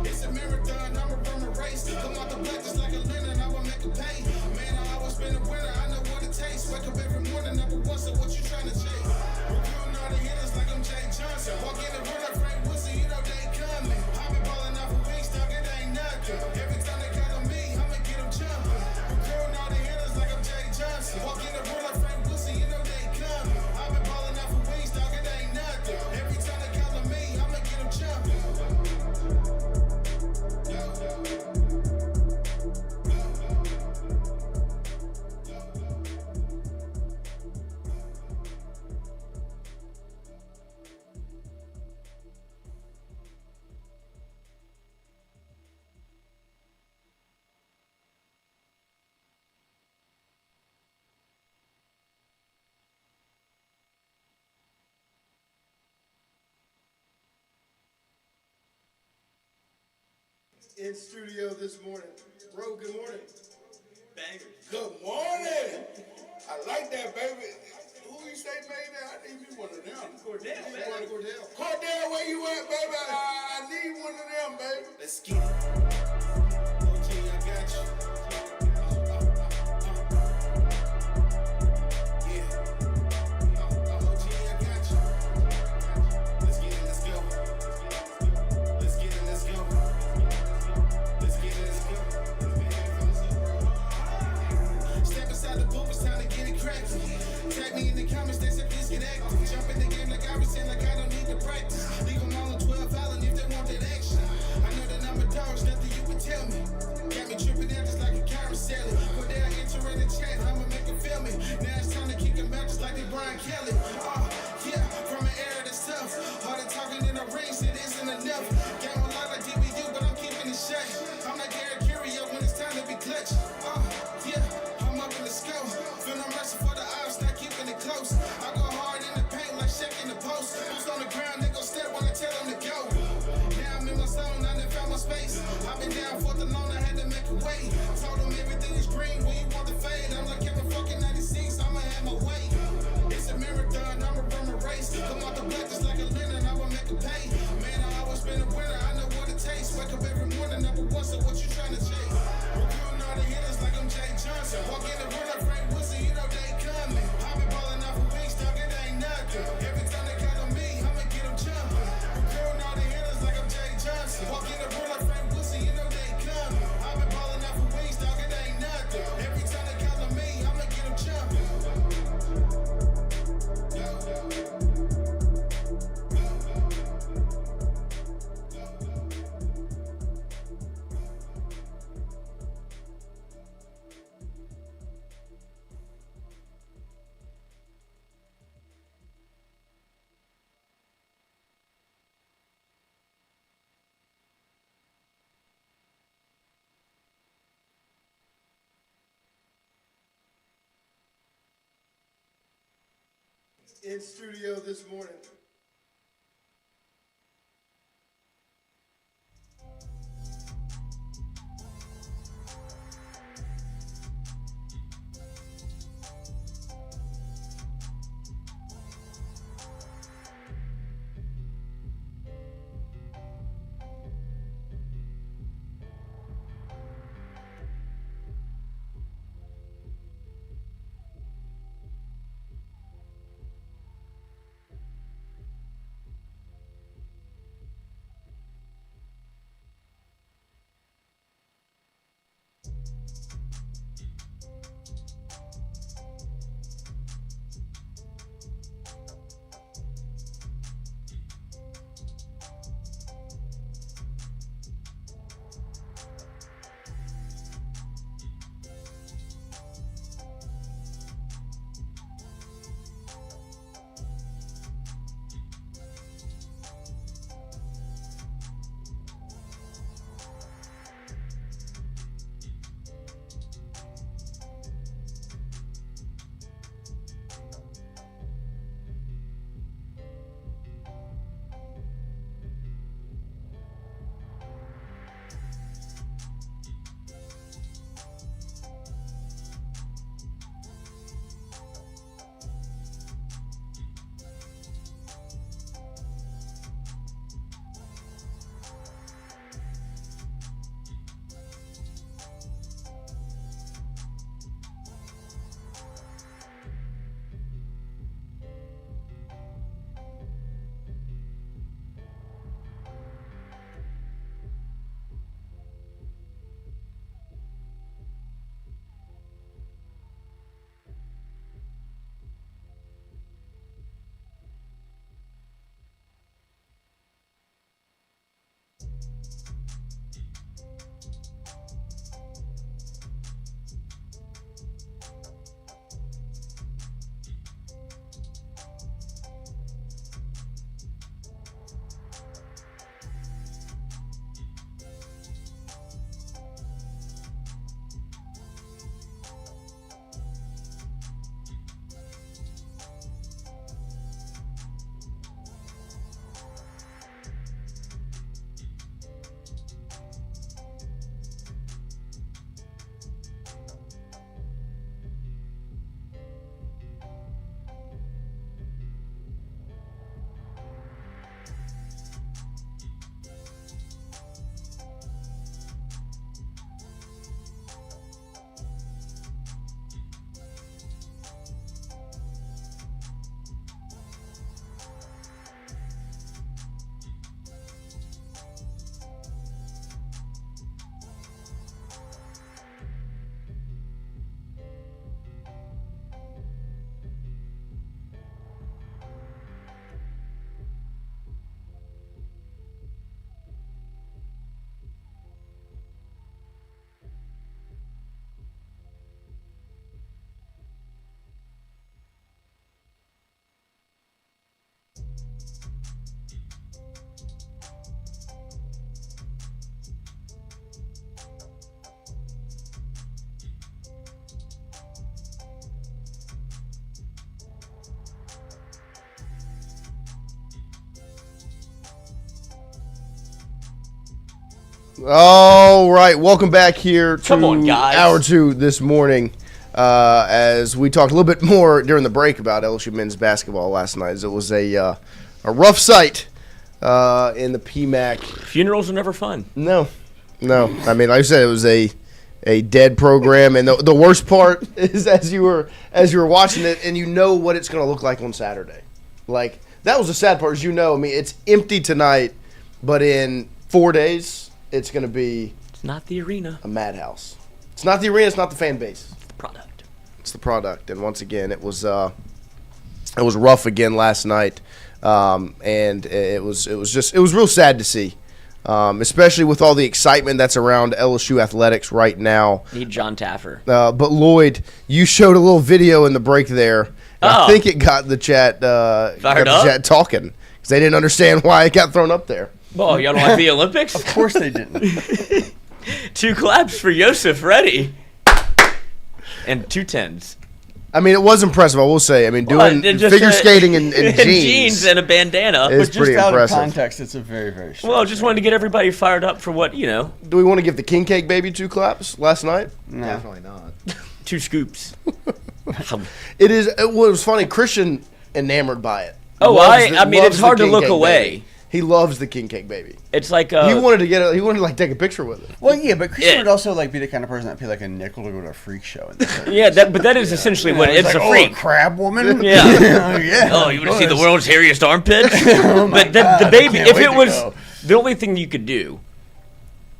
It's a marathon, I'ma run a race. Come out the black just like a linen, I will make a pay. Man, I always been a winner, I know what it takes. Wake up every morning, number one, so what you tryna chase? Recruiting all the hitters like I'm Jay Johnson. Walk in the run up Frank Wilson, you know they coming. I been ballin' off a wing stock, it ain't nothing. Every time they count on me, I'ma get them jumping. Recruiting all the hitters like I'm Jay Johnson. Walk in the run up Frank Wilson, you know they coming. I been ballin' off a wing stock, it ain't nothing. Every time they count on me, I'ma get them jumping. In studio this morning. Bro, good morning. Bangers. Good morning. I like that, baby. Who you say made that? I need me one of them. Cordell, man. Cordell, where you at, baby? I need one of them, baby. Let's get it. OG, I got you. Tag me in the comments, they said please get active. Jump in the game like I was saying, like I don't need to practice. Leave them all on 12 Island if they want that action. I know that I'm a dog, nothing you can tell me. Got me tripping out just like a carousel. Put down, enter in the chat, I'ma make them feel me. Now it's time to kick them out just like they Brian Kelly. Yeah, from an era that's tough. Harder talking in the ring, shit isn't enough. Game a lot like DBU, but I'm keeping it shut. I'm like Gary Curio when it's time to be clutch. Yeah, I'm up in the scope. Feeling rushing for the odds, not keeping it close. I go hard in the paint like Shaq in the post. Boots on the ground, they gon' step when I tell them to go. Now I'm in my zone, I done found my space. I've been down for the loan, I had to make a way. Told them everything is green when you want the fade. I'm like every fucking 96, I'ma have my way. It's a marathon, I'ma run a race. Come out the black just like a linen, I will make a pay. Man, I always been a winner, I know what it takes. Wake up every morning, number one, so what you tryna chase? Recruiting all the hitters like I'm Jay Johnson. Walk in the run up Frank Wilson, you know they coming. I been ballin' off a wing stock, it ain't nothing. Every time they count on me, I'ma get them jumping. Recruiting all the hitters like I'm Jay Johnson. Walk in the run up Frank Wilson, you know they coming. I been ballin' off a wing stock, it ain't nothing. Every time they count on me, I'ma get them jumping. In studio this morning. All right, welcome back here to Come on, guys. Hour 2 this morning. As we talked a little bit more during the break about LSU men's basketball last night, as it was a rough sight in the PMAC. Funerals are never fun. No. I mean, like I said, it was a dead program, and the worst part is as you were watching it, and you know what it's going to look like on Saturday. Like, that was the sad part, as you know. I mean, it's empty tonight, but in 4 days, it's going to be It's not the arena. a madhouse. It's not the arena. It's not the fan base. It's the product. It's the product. And once again, it was rough again last night, and it was real sad to see, especially with all the excitement that's around LSU athletics right now. Need John Taffer. But Lloyd, you showed a little video in the break there. And I think it got the chat chat talking because they didn't understand why it got thrown up there. Well, y'all don't like the Olympics? Of course they didn't. 2 claps for Yosef Reddy. And 2 tens. I mean, it was impressive, I will say. I mean, doing figure skating in jeans. Jeans and a bandana. It's But pretty just out impressive. of context, it's a very, very short. Well, just wanted to get everybody fired up for what, Do we want to give the King Cake Baby 2 claps last night? No. Definitely not. 2 scoops. It was funny. Christian enamored by it. Oh, Loves I mean, loves it's hard the to King look Cake away. Baby. He loves the King Cake Baby. It's like He wanted to like take a picture with it. Well, yeah, but Christian would also like be the kind of person that pay like a nickel to go to a freak show. yeah, but that is essentially what it's like, a oh, freak. a crab woman. Yeah. yeah. Oh, you want to see the world's hairiest armpits? Oh my But the God, baby, I can't if wait it to was go. the only thing you could do,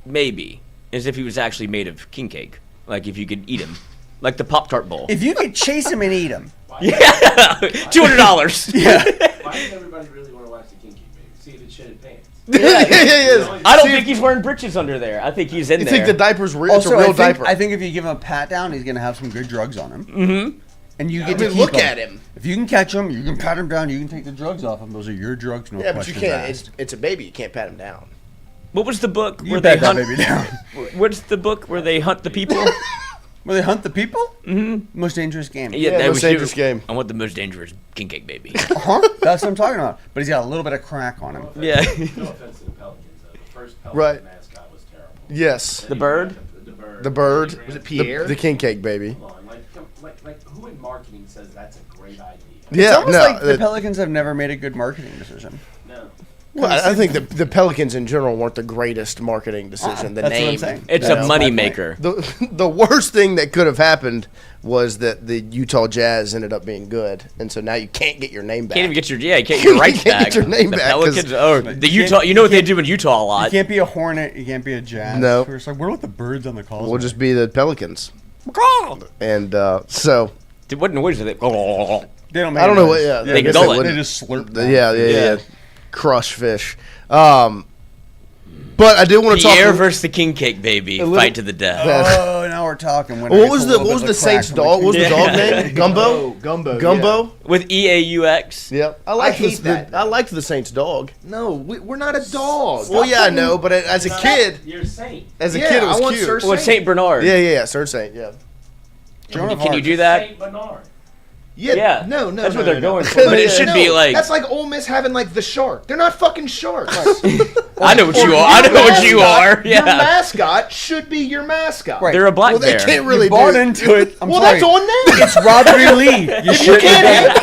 maybe, is if he was actually made of king cake. Like if you could eat him, like the Pop-Tart bowl. If you could chase him and eat him. Yeah, $200. Yeah. Why does everybody really want to watch the King King Baby? See the shitted pants. I don't think he's wearing britches under there. I think he's in You there. think the diaper's real? It's Also, a real diaper. I think if you give him a pat down, he's gonna have some good drugs on him. Mm-hmm. And you get to keep look him. at him. If you can catch him, you can pat him down. You can take the drugs off him. Those are your drugs. No Yeah, but you questions can't. asked. It's a baby. You can't pat him down. What was the book You where they pat that hunt? baby down. What's the book where they hunt the people? Where they hunt the people? Mm-hmm. Most dangerous game. Yeah, that most was dangerous game. I want the most dangerous king cake baby. Huh? That's what I'm talking about. But he's got a little bit of crack on him. Yeah. No offense to the Pelicans, though. The first Pelican Right. mascot was terrible. Yes. The bird? The bird. The bird. Was it Pierre? The king cake baby. Come on, like who in marketing says that's a great idea? Yeah, It's almost no. like the Pelicans have never made a good marketing decision. No. Well, I think the Pelicans in general weren't the greatest marketing decision. The That's what I'm name. saying. It's That's a my money point. maker. The worst thing that could have happened was that the Utah Jazz ended up being good, and so now you can't get your name back. Can't even get you can't get your rights can't back. get your name the back 'cause- Pelicans, oh, the you Utah. can't- You know what you they can't- do in Utah a You lot. can't be a Hornet. You can't be a Jazz. No. We're just like, we're with the birds on the calls. We'll just be the Pelicans, and so Dude, what noise is it? They don't make I don't know noise. what. Yeah, They I guess gull it. wouldn't. They just slurp. Yeah. Crush fish. But I did want to talk. Pierre versus the king cake baby. little- Fight to the death. Oh, now we're talking. When I What get was a the little what was bit the of crack Saints from my dog? What was the teeth. dog name? Gumbo. Gumbo. With EAUX. Yep. I hate that. I liked the Saints dog. No, we're not a dog. Well, yeah, I know, but as a kid, You're a saint. as a Yeah, kid, it I was want cute. Sir Well, Saint Bernard. Yeah, Sir Saint. Yeah. Can you do that? Saint Bernard. Yeah. No. That's no, what they're no. going for. But it should be like. That's like Ole Miss having like the shark. They're not fucking sharks. I know what you are. I know what you are. Your Yeah. mascot should be your mascot. Right. They're a black Well, they bear. can't really You bought do. into it. I'm Well, sorry. that's on them. It's Robert Lee. You should can't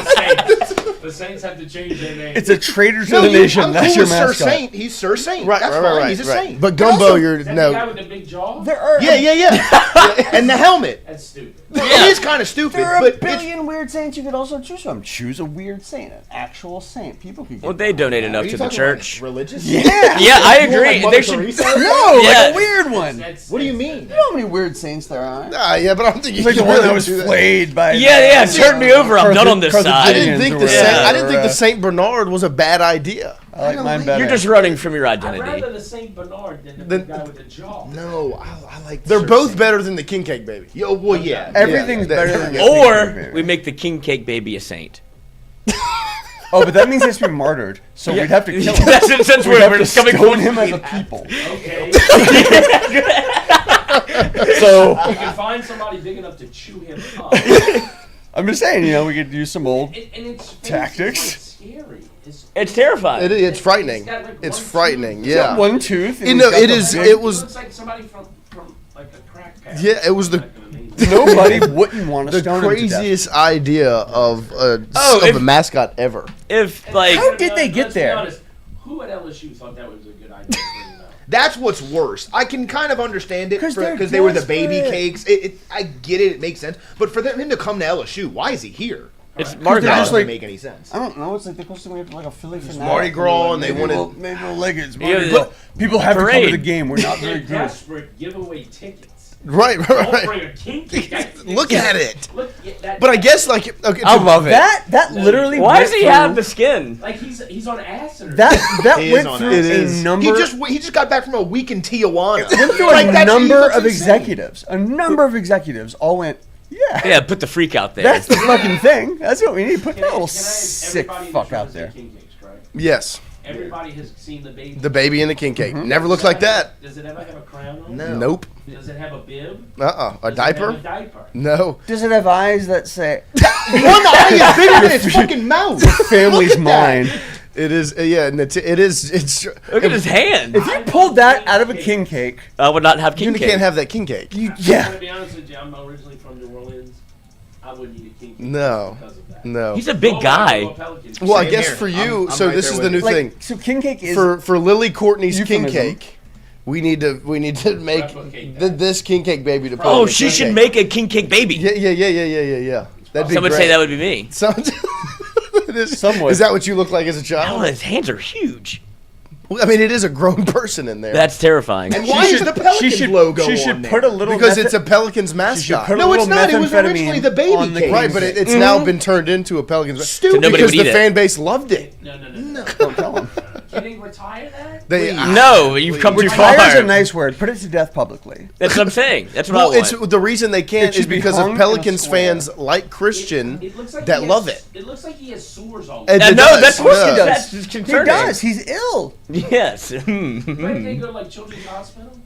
The Saints have to change their name. It's a traitor to No, the nation. I'm That's cool your with Sir mascot. Saint. He's Sir Saint. Right, That's right, fine. right, He's a right. saint. But Gumbo, also- you're Is that the guy no. with the big jaw? There are Yeah. And the helmet. That's stupid. It is kind of stupid, There are but a billion weird saints you could also choose from. Choose a weird saint, an actual saint. People could get Well, they donate enough Are to you the talking church. like religious? Yeah. Yeah, I You want, like, agree. Mother They should. Teresa? No, Yeah. like a weird one. What do you mean? You know how many weird saints there are? Yeah, but I don't think you It's like the can one really that was do that. flayed by. Yeah, turn me over. I'm done on this I side. didn't think the Yeah. Saint, I didn't think the Saint Bernard was a bad idea. I like mine better. You're just running from your I'd identity. rather the Saint Bernard than the big guy with the jaw. No, I like. They're Sir both Saint. better than the King Cake Baby. Yo, well, yeah. Everything's Yeah, better than the Or Baby. we make the king cake baby a saint. Oh, but that means he has to be martyred. So we'd have to kill him. That's it, since We'd we're have to just coming stone from him as a people. Okay. So You can find somebody big enough to chew him up. I'm just saying, we could use some old. And it's Tactics? It's scary. It's terrifying. It's frightening. It's got, like, It's one frightening. tooth. Yeah. One tooth. and You he's know, got it the is. big- It It was. looks like somebody from like a crack pack. Yeah, it was the Nobody wouldn't want to the stone him to death. craziest idea of if- a mascot ever. If like How did they get Let's be there? honest, who at LSU thought that was a good idea? to bring him out? That's what's worse. I can kind of understand it 'Cause they're because they were the baby desperate. cakes. I get it. It makes sense. But for him to come to LSU, why is he here? it's That Mardi they're Gras. just doesn't like- make any sense. I don't know. It's like they're supposed to make like a Philly fanatic. Mardi Gras, and they Maybe wanted- we'll- maybe we'll like it. It's Yeah, Mardi but- Gras. People have to come to Parade. the game. We're not very They're good. desperate. Give away tickets. Right, Don't right. bring a kinky. Look at it. Look, yeah, that, But I guess like okay, I love it. That literally. Why went does he through- have the skin? like he's on acid. Or That He is went on through it. It a is. number. He just got back from a week in Tijuana. went through Like, a that's- he number looks of insane. executives. A number of executives all went. Yeah. Yeah, put the freak out there. That's the fucking thing. That's what we need. Put Can that I- little can I- sick everybody in fuck this room out has there. seen King Cakes, right? yes, Everybody has seen the baby. the baby and the King Cake never looks like that. Does it ever have a crown on? No. Nope. Does it have a bib? A Does it have a diaper? diaper. No. Does it have eyes that say One eye is bigger than its fucking mouth. "Family's Look at that. mine"? It is. Yeah, and it is. It's. Look at his hand. If you pulled that out of a king cake, I would not have king You cake. can't have that King Cake. you I'm yeah. gonna be honest with you. I'm originally from New Orleans. I wouldn't eat a king cake No. because of that. No. He's a big Oh, guy. well, Pelicans. Well, I Same guess here. for you. I'm so right this there is with the new Like thing so, king cake is for Lily Courtney's King Euphemism. Cake. We need to make Replicate that. this King Cake baby to put Oh, in the she King should Cake. make a king cake baby. Yeah. That'd be Some would great. say that would be me. Some, it is, Some would. Is that what you look like as a Oh, child? his hands are huge. I mean, it is a grown person in there. That's terrifying. And why is the Pelicans logo She on should there? put a little because it's a Pelicans mascot. put a No, it's little not. It was methamphetamine originally the baby on the cake. Right, but it's now been turned into a Pelicans. Stupid. So nobody because would the eat fan base loved it. No. Don't tell him. Can they retire that? They No, you've come too far. Retire is a nice word. Put it to death publicly. That's what I'm saying. That's what Well, I it's want. the reason they can't It should is be because hung of in a Pelicans square. fans like Christian It looks like that he love has- it. It looks like he has sores all And over. it no, does, that's what it he does. That's He concerning. does. He's ill. Yes. Right, they go to like Children's Hospital.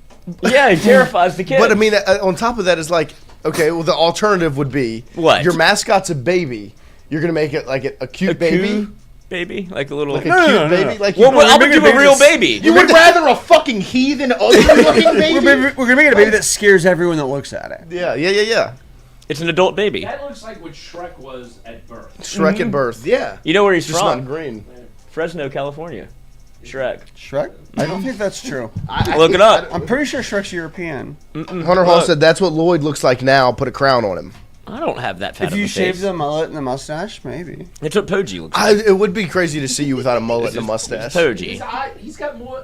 Yeah, he terrifies the kids. But I mean, on top of that is like, okay, well, the alternative would be What? Your mascot's a baby. You're gonna make it like a cute baby, coo baby, like a little. like a cute baby. Like Well, you I'm gonna do a real baby. You would rather a fucking heathen, ugly-looking baby? We're gonna make it a baby that scares everyone that looks at it. Yeah. It's an adult baby. That looks like what Shrek was at birth. Shrek at birth. Yeah. You know where he's Just not from? green. Fresno, California. Shrek. Shrek? I don't think that's true. Look it up. I'm pretty sure Shrek's European. Hunter Hall said that's what Lloyd looks like now. Put a crown on him. I don't have that fat If of you a shave face. the mullet and the mustache, maybe. It's what Poggi looks like. It would be crazy to see you without a mullet and a It's mustache. Poggi. He's got more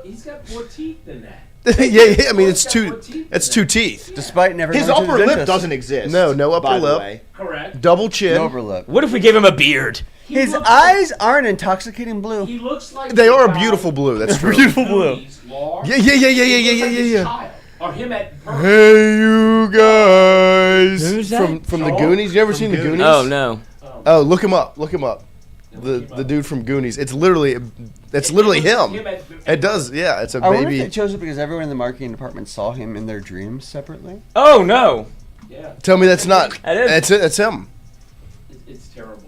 teeth than that. yeah. I mean, it's two teeth. Despite never His going to the upper lip dentist. doesn't exist. No upper by the lip. way. Correct. Double chin. No upper lip. What if we gave him a beard? His eyes aren't intoxicating blue. He looks like They the are a guy beautiful blue. That's true. Beautiful blue. Goonies, Lars. Yeah. He looks like his Yeah. child. Or him at birth. Hey, you guys. Who's that? From the Goonies? You ever seen the Goonies? Oh no. Oh, look him up. The dude from Goonies. It's literally him. It does. Yeah, it's a I wonder if baby. they chose it because everyone in the marketing department saw him in their dreams separately. Oh no. Yeah. Tell me that's not. That is. That's it. It's him. It's terrible.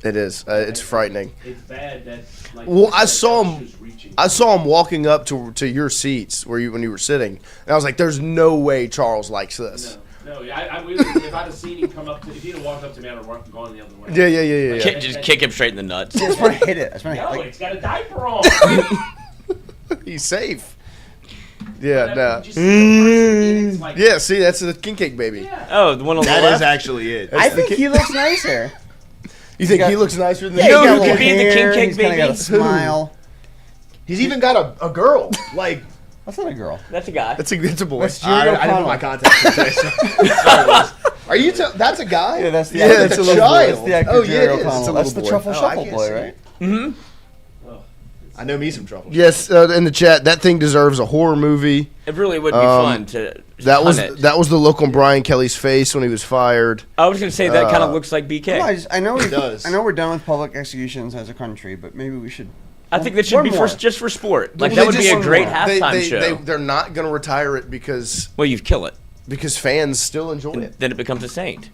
It is. It's frightening. It's bad that. Like, Well, I saw him. just reaching. I saw him walking up to your seats when you were sitting, and I was like, "There's no way Charles likes this." No, I would, if I'd have seen him come up to, if he'd have walked up to me, I'd have gone the other way. Yeah. Just kick him straight in the nuts. I just want to hit it. I just want to No, hit it. it's got a diaper on. He's safe. Yeah. No. Just see the person, and it's like, Yeah. See, that's the king cake baby. yeah. Oh, the one on the That left. is actually it. I think he looks nicer. You think got- he looks nicer than Yeah, you? know he's who got could little be the king hair, cake he's kinda got a baby? smile. He's even got a girl. Like, That's not a girl. That's a guy. That's a boy. That's I Jerry didn't put my O'Connell. context today. Sorry, Liz. Are you? That's a guy? Yeah, that's the Yeah, actor. that's a little boy. child. That's the actor Oh, yeah, Jerry it is. O'Connell. It's a That's little the boy. Truffle Oh, I Shuffle can't boy, see right? I know me some trouble. Yes, in the chat, that thing deserves a horror movie. It really would be fun to. That was hunt it. that was the look on Brian Kelly's face when he was fired. I was gonna say that kind of looks like BK. No, I know we does. I know we're done with public executions as a country, but maybe we should. I think that should One be more. just for sport. Like Well, that they would be just- a great They- halftime they- show. They're not going to retire it because Well, you'd kill it. fans still enjoy it. Then it becomes a saint.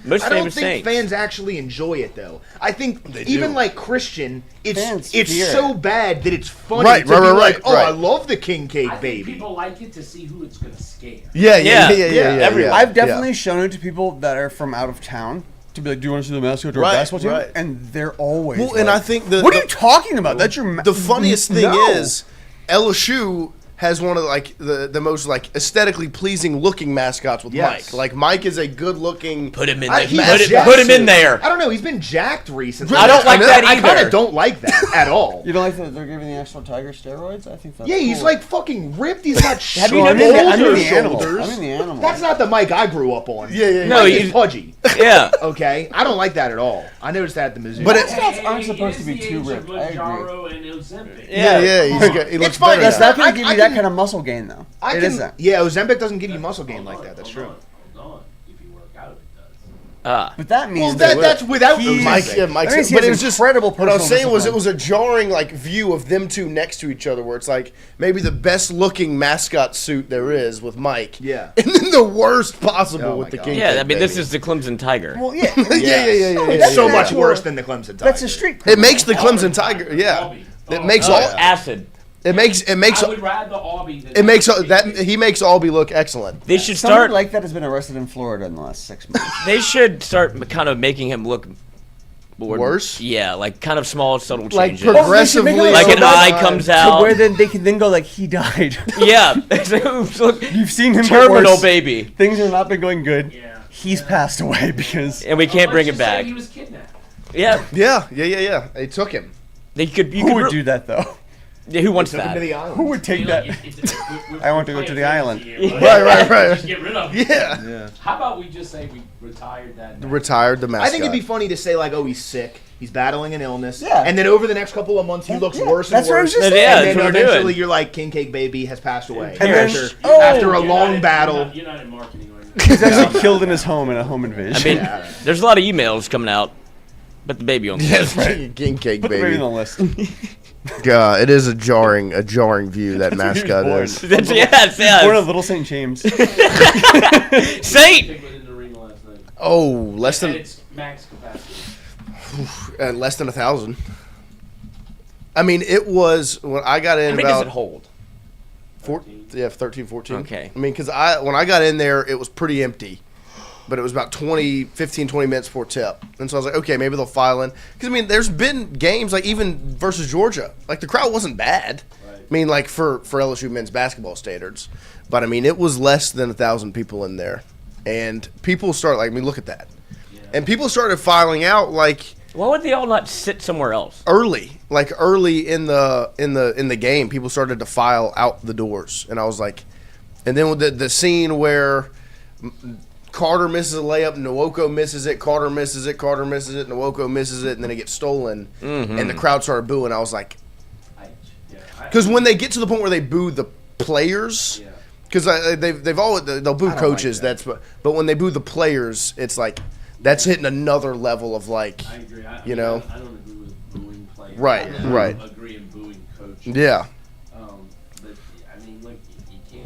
Most I don't famous think saint. fans actually enjoy it though. I think They even do. like Christian, it's Fans fear so it. bad that it's funny Right, to right, be right, like, right, oh, right. I love the king cake I think baby. people like it to see who it's going to scare. Yeah. everyone. I've definitely shown it to people that are from out of town to be like, "Do you want to see the mascot or Right, basketball team?" right. And they're always Well, and like, I think what are you talking about? That's your. The funniest thing No. is LSU has one of the most aesthetically pleasing looking mascots with Yes. Mike. Like Mike is a good looking. Put him in I- there. he's Put him in jacked. there. I don't know. He's been jacked recently. I don't like that I kind either. of don't like that at all. You don't like that they're giving the actual tiger steroids? I think that's Yeah, he's cool. like fucking ripped. He's got Have you shoulders, noticed that? I'm in the animal. shoulders. I'm in the animal. That's not the Mike I grew up on. Yeah. No, Mike he's- is pudgy. Yeah. Okay, I don't like that at all. I noticed that at the museum. But it- Mascots aren't He supposed is to be the too age ripped. of I agree. Manjaro and Ozempic. Yeah. He looks fine. better That's now. not going to give I you that can- kind of muscle gain, though. I It can, isn't. Yeah, Ozempic doesn't give you muscle gain like that. That's true. Hold on. If you work out, it does. But that means Well, that's without He's- Mike, Ozempic. yeah, Mike's, That means he but has it was just incredible what I was personal saying was it discipline. was a jarring view of them two next to each other, where it's like maybe the best looking mascot suit there is with Mike, Yeah. and then the worst possible Oh with my the God. King. Yeah, Cake I mean, this baby. is the Clemson Tiger. Well, yeah. yeah. It's so Yeah. much worse than the Clemson Tigers. That's a street. It makes the Clemson Tiger. Yeah, it makes all. Acid. It makes I would rather Albie than it makes that he makes Albie look excellent. They should Somebody start. like that has been arrested in Florida in the last 6 months. They should start kind of making him look more Worse? Yeah, like kind of small, subtle Like changes. progressively, make it Like an so eye bad comes to out. where then they can then go like he died. Yeah. Oops, look. You've seen him get Terminal worse. baby. Things have not been going good. Yeah. He's passed away because And we can't bring Let's him just say back. He was kidnapped. Yeah. Yeah. They took him. They could. You who could would re- do that though? Yeah, who wants Took him that? to the island. Who would take that? I want to go to the island. Right. Just get rid of him. Yeah. How about we just say we retired that? Retired the mascot. I think it'd be funny to say like, oh, he's sick. He's battling an illness. Yeah. And then over the next couple of months, he looks worse and That's what I was worse. just saying. Yeah, and that's then what we're eventually doing. you're like, King Cake Baby has passed away. And then- after a long battle. You're not in marketing right now. He's actually killed in his home in a home invasion. I mean, there's a lot of emails coming out, but the baby on the Yes, list. King Cake Put the baby baby. on the list. God, it is a jarring view that That's where he mascot was is. That's, yes, Born of yes. Little St. James. Saint! Tingle in the arena last night. Oh, less And than it's max capacity. less than 1,000. I mean, it was when I got in How many does about it hold? 13, 14. Okay. I mean, because when I got in there, it was pretty empty. But it was about 20 minutes before tip. And so I was like, okay, maybe they'll file in. Because, I mean, there's been games, like even versus Georgia. Like, the crowd wasn't bad. Right. I mean, like, for LSU men's basketball standards. But, I mean, it was less than 1,000 people in there. And people started, like, I mean, look at that. Yeah. And people started filing out, like, Why would they all not sit somewhere else? early in the game. People started to file out the doors. And I was like, and then with the scene where Carter misses a layup, Nwoko misses it, Carter misses it, Nwoko misses it, and then it gets stolen, and the crowd started booing. I was like, because when they get to the point where they boo the players, because they'll boo coaches. That's but when they boo the players, it's like that's hitting another level of like, I agree. I you know, don't agree with booing players. Right, I right. agree in booing coaches. yeah. But I mean, look,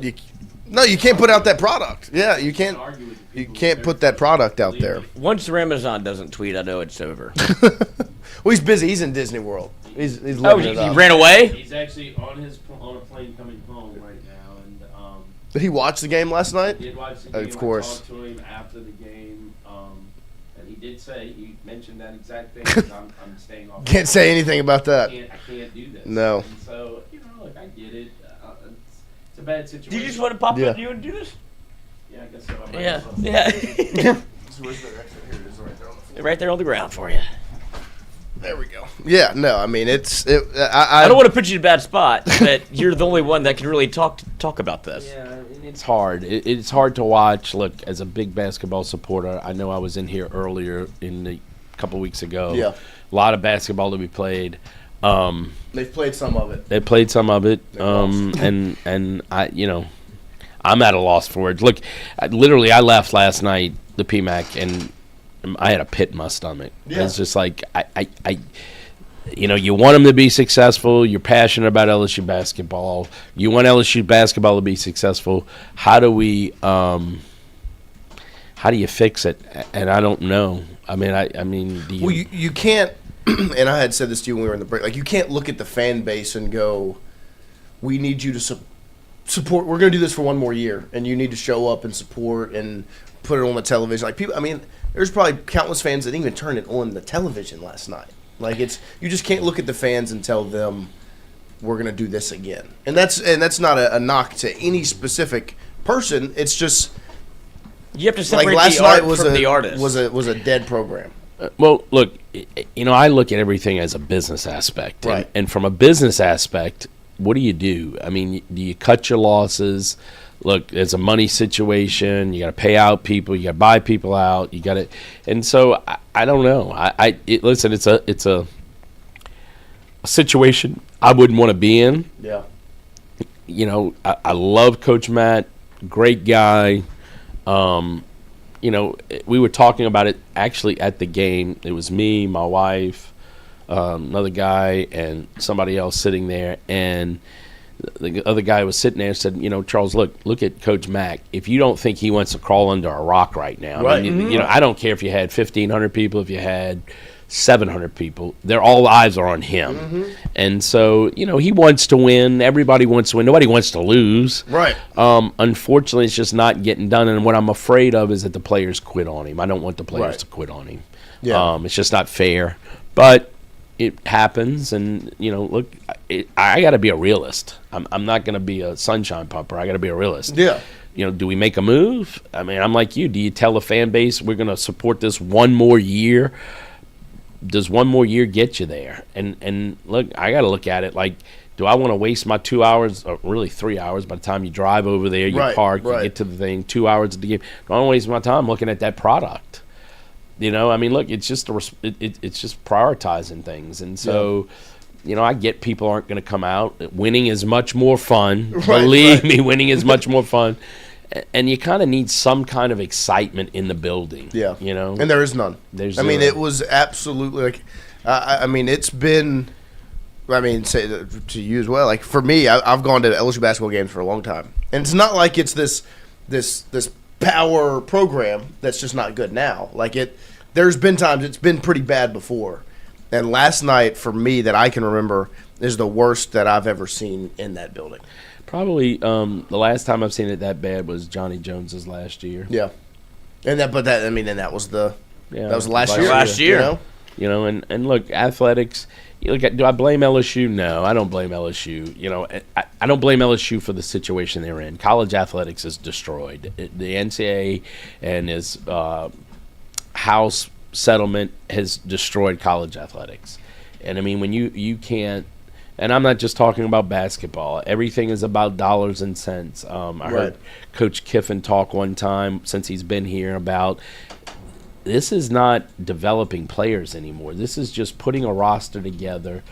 you can't. No, you can't put out that product. Yeah, you can't. Argue with the You people can't who put that product out there. Once Ramazan doesn't tweet, I know it's over. Well, he's busy. He's in Disney World. He's living Oh, it he up. ran away? He's actually on a plane coming home right now, and Did he watch the game last night? did watch the game. Of course. I talked to him after the game, and he did say he mentioned that exact thing. I'm staying off. Can't say anything about that. I can't do this. No. And so look, I get it. It's a bad situation. Do you just want to pop Yeah. in to you and do this? Yeah, I guess so. I might Yeah. as well. Yeah. Right there on the ground for you. There we go. Yeah, no, I mean I don't want to put you in a bad spot, but you're the only one that can really talk about this. Yeah, It's hard. It's hard to watch. Look, as a big basketball supporter, I know I was in here earlier a couple weeks ago. Yeah. A lot of basketball to be played. They've played some of it. They played some of it, lost. and I, I'm at a loss for words. Look, I left last night the PMAC, and I had a pit in my stomach. Yeah. It's just like you want them to be successful. You're passionate about LSU basketball. You want LSU basketball to be successful. How do you fix it? And I don't know. I mean, do you? Well, you can't. And I had said this to you when we were in the break. Like, you can't look at the fan base and go, "We need you to support. We're going to do this for one more year, and you need to show up and support and put it on the television." Like, people, I mean, there's probably countless fans that didn't even turn it on the television last night. Like, you just can't look at the fans and tell them we're going to do this again. And that's not a knock to any specific person. It's just You have to separate like last the art night was from a the artist. was a dead program. Well, look, I look at everything as a business aspect. Right. And from a business aspect, what do you do? I mean, do you cut your losses? Look, it's a money situation. You got to pay out people. You got to buy people out. You got to, and so I don't know. Listen, it's a situation I wouldn't want to be in. Yeah. I love Coach Matt, great guy. We were talking about it actually at the game. It was me, my wife, another guy, and somebody else sitting there. And the other guy was sitting there and said, Charles, look at Coach Mack. If you don't think he wants to crawl under a rock right now, Right. I mean, I don't care if you had 1,500 people, if you had 700 people, all eyes are on him. And so, he wants to win. Everybody wants to win. Nobody wants to lose. Right. Unfortunately, it's just not getting done. And what I'm afraid of is that the players quit on him. I don't want the players Right. to quit on him. Yeah. It's just not fair. But it happens. And, look, I got to be a realist. I'm not going to be a sunshine pumper. I got to be a realist. Yeah. Do we make a move? I mean, I'm like you. Do you tell the fan base we're going to support this one more year? Does one more year get you there? And look, I got to look at it like Do I want to waste my 2 hours, or really 3 hours by the time you drive over there, you park, you get to the thing, 2 hours at the game? Do I want to waste my time looking at that product? You know, I mean, look, it's just it's just prioritizing things. And so, you know, I get people aren't going to come out. Winning is much more fun. Believe me, winning is much more fun. And you kind of need some kind of excitement in the building. Yeah. You know? And there is none. There's I mean, it was absolutely like, I mean, it's been, I mean, say to you as well. Like for me, I've gone to LSU basketball games for a long time, and it's not like it's this power program that's just not good now. Like there's been times it's been pretty bad before, and last night for me that I can remember is the worst that I've ever seen in that building. Probably the last time I've seen it that bad was Johnny Jones's last year. Yeah, and that was the last year. Last year, you know, and look, athletics. You look at, do I blame LSU? No, I don't blame LSU. You know, I don't blame LSU for the situation they're in. College athletics is destroyed. The NCAA and his House settlement has destroyed college athletics. And I mean, when you can't, and I'm not just talking about basketball. Everything is about dollars and cents. I heard Coach Kiffin talk one time since he's been here about this is not developing players anymore. This is just putting a roster together,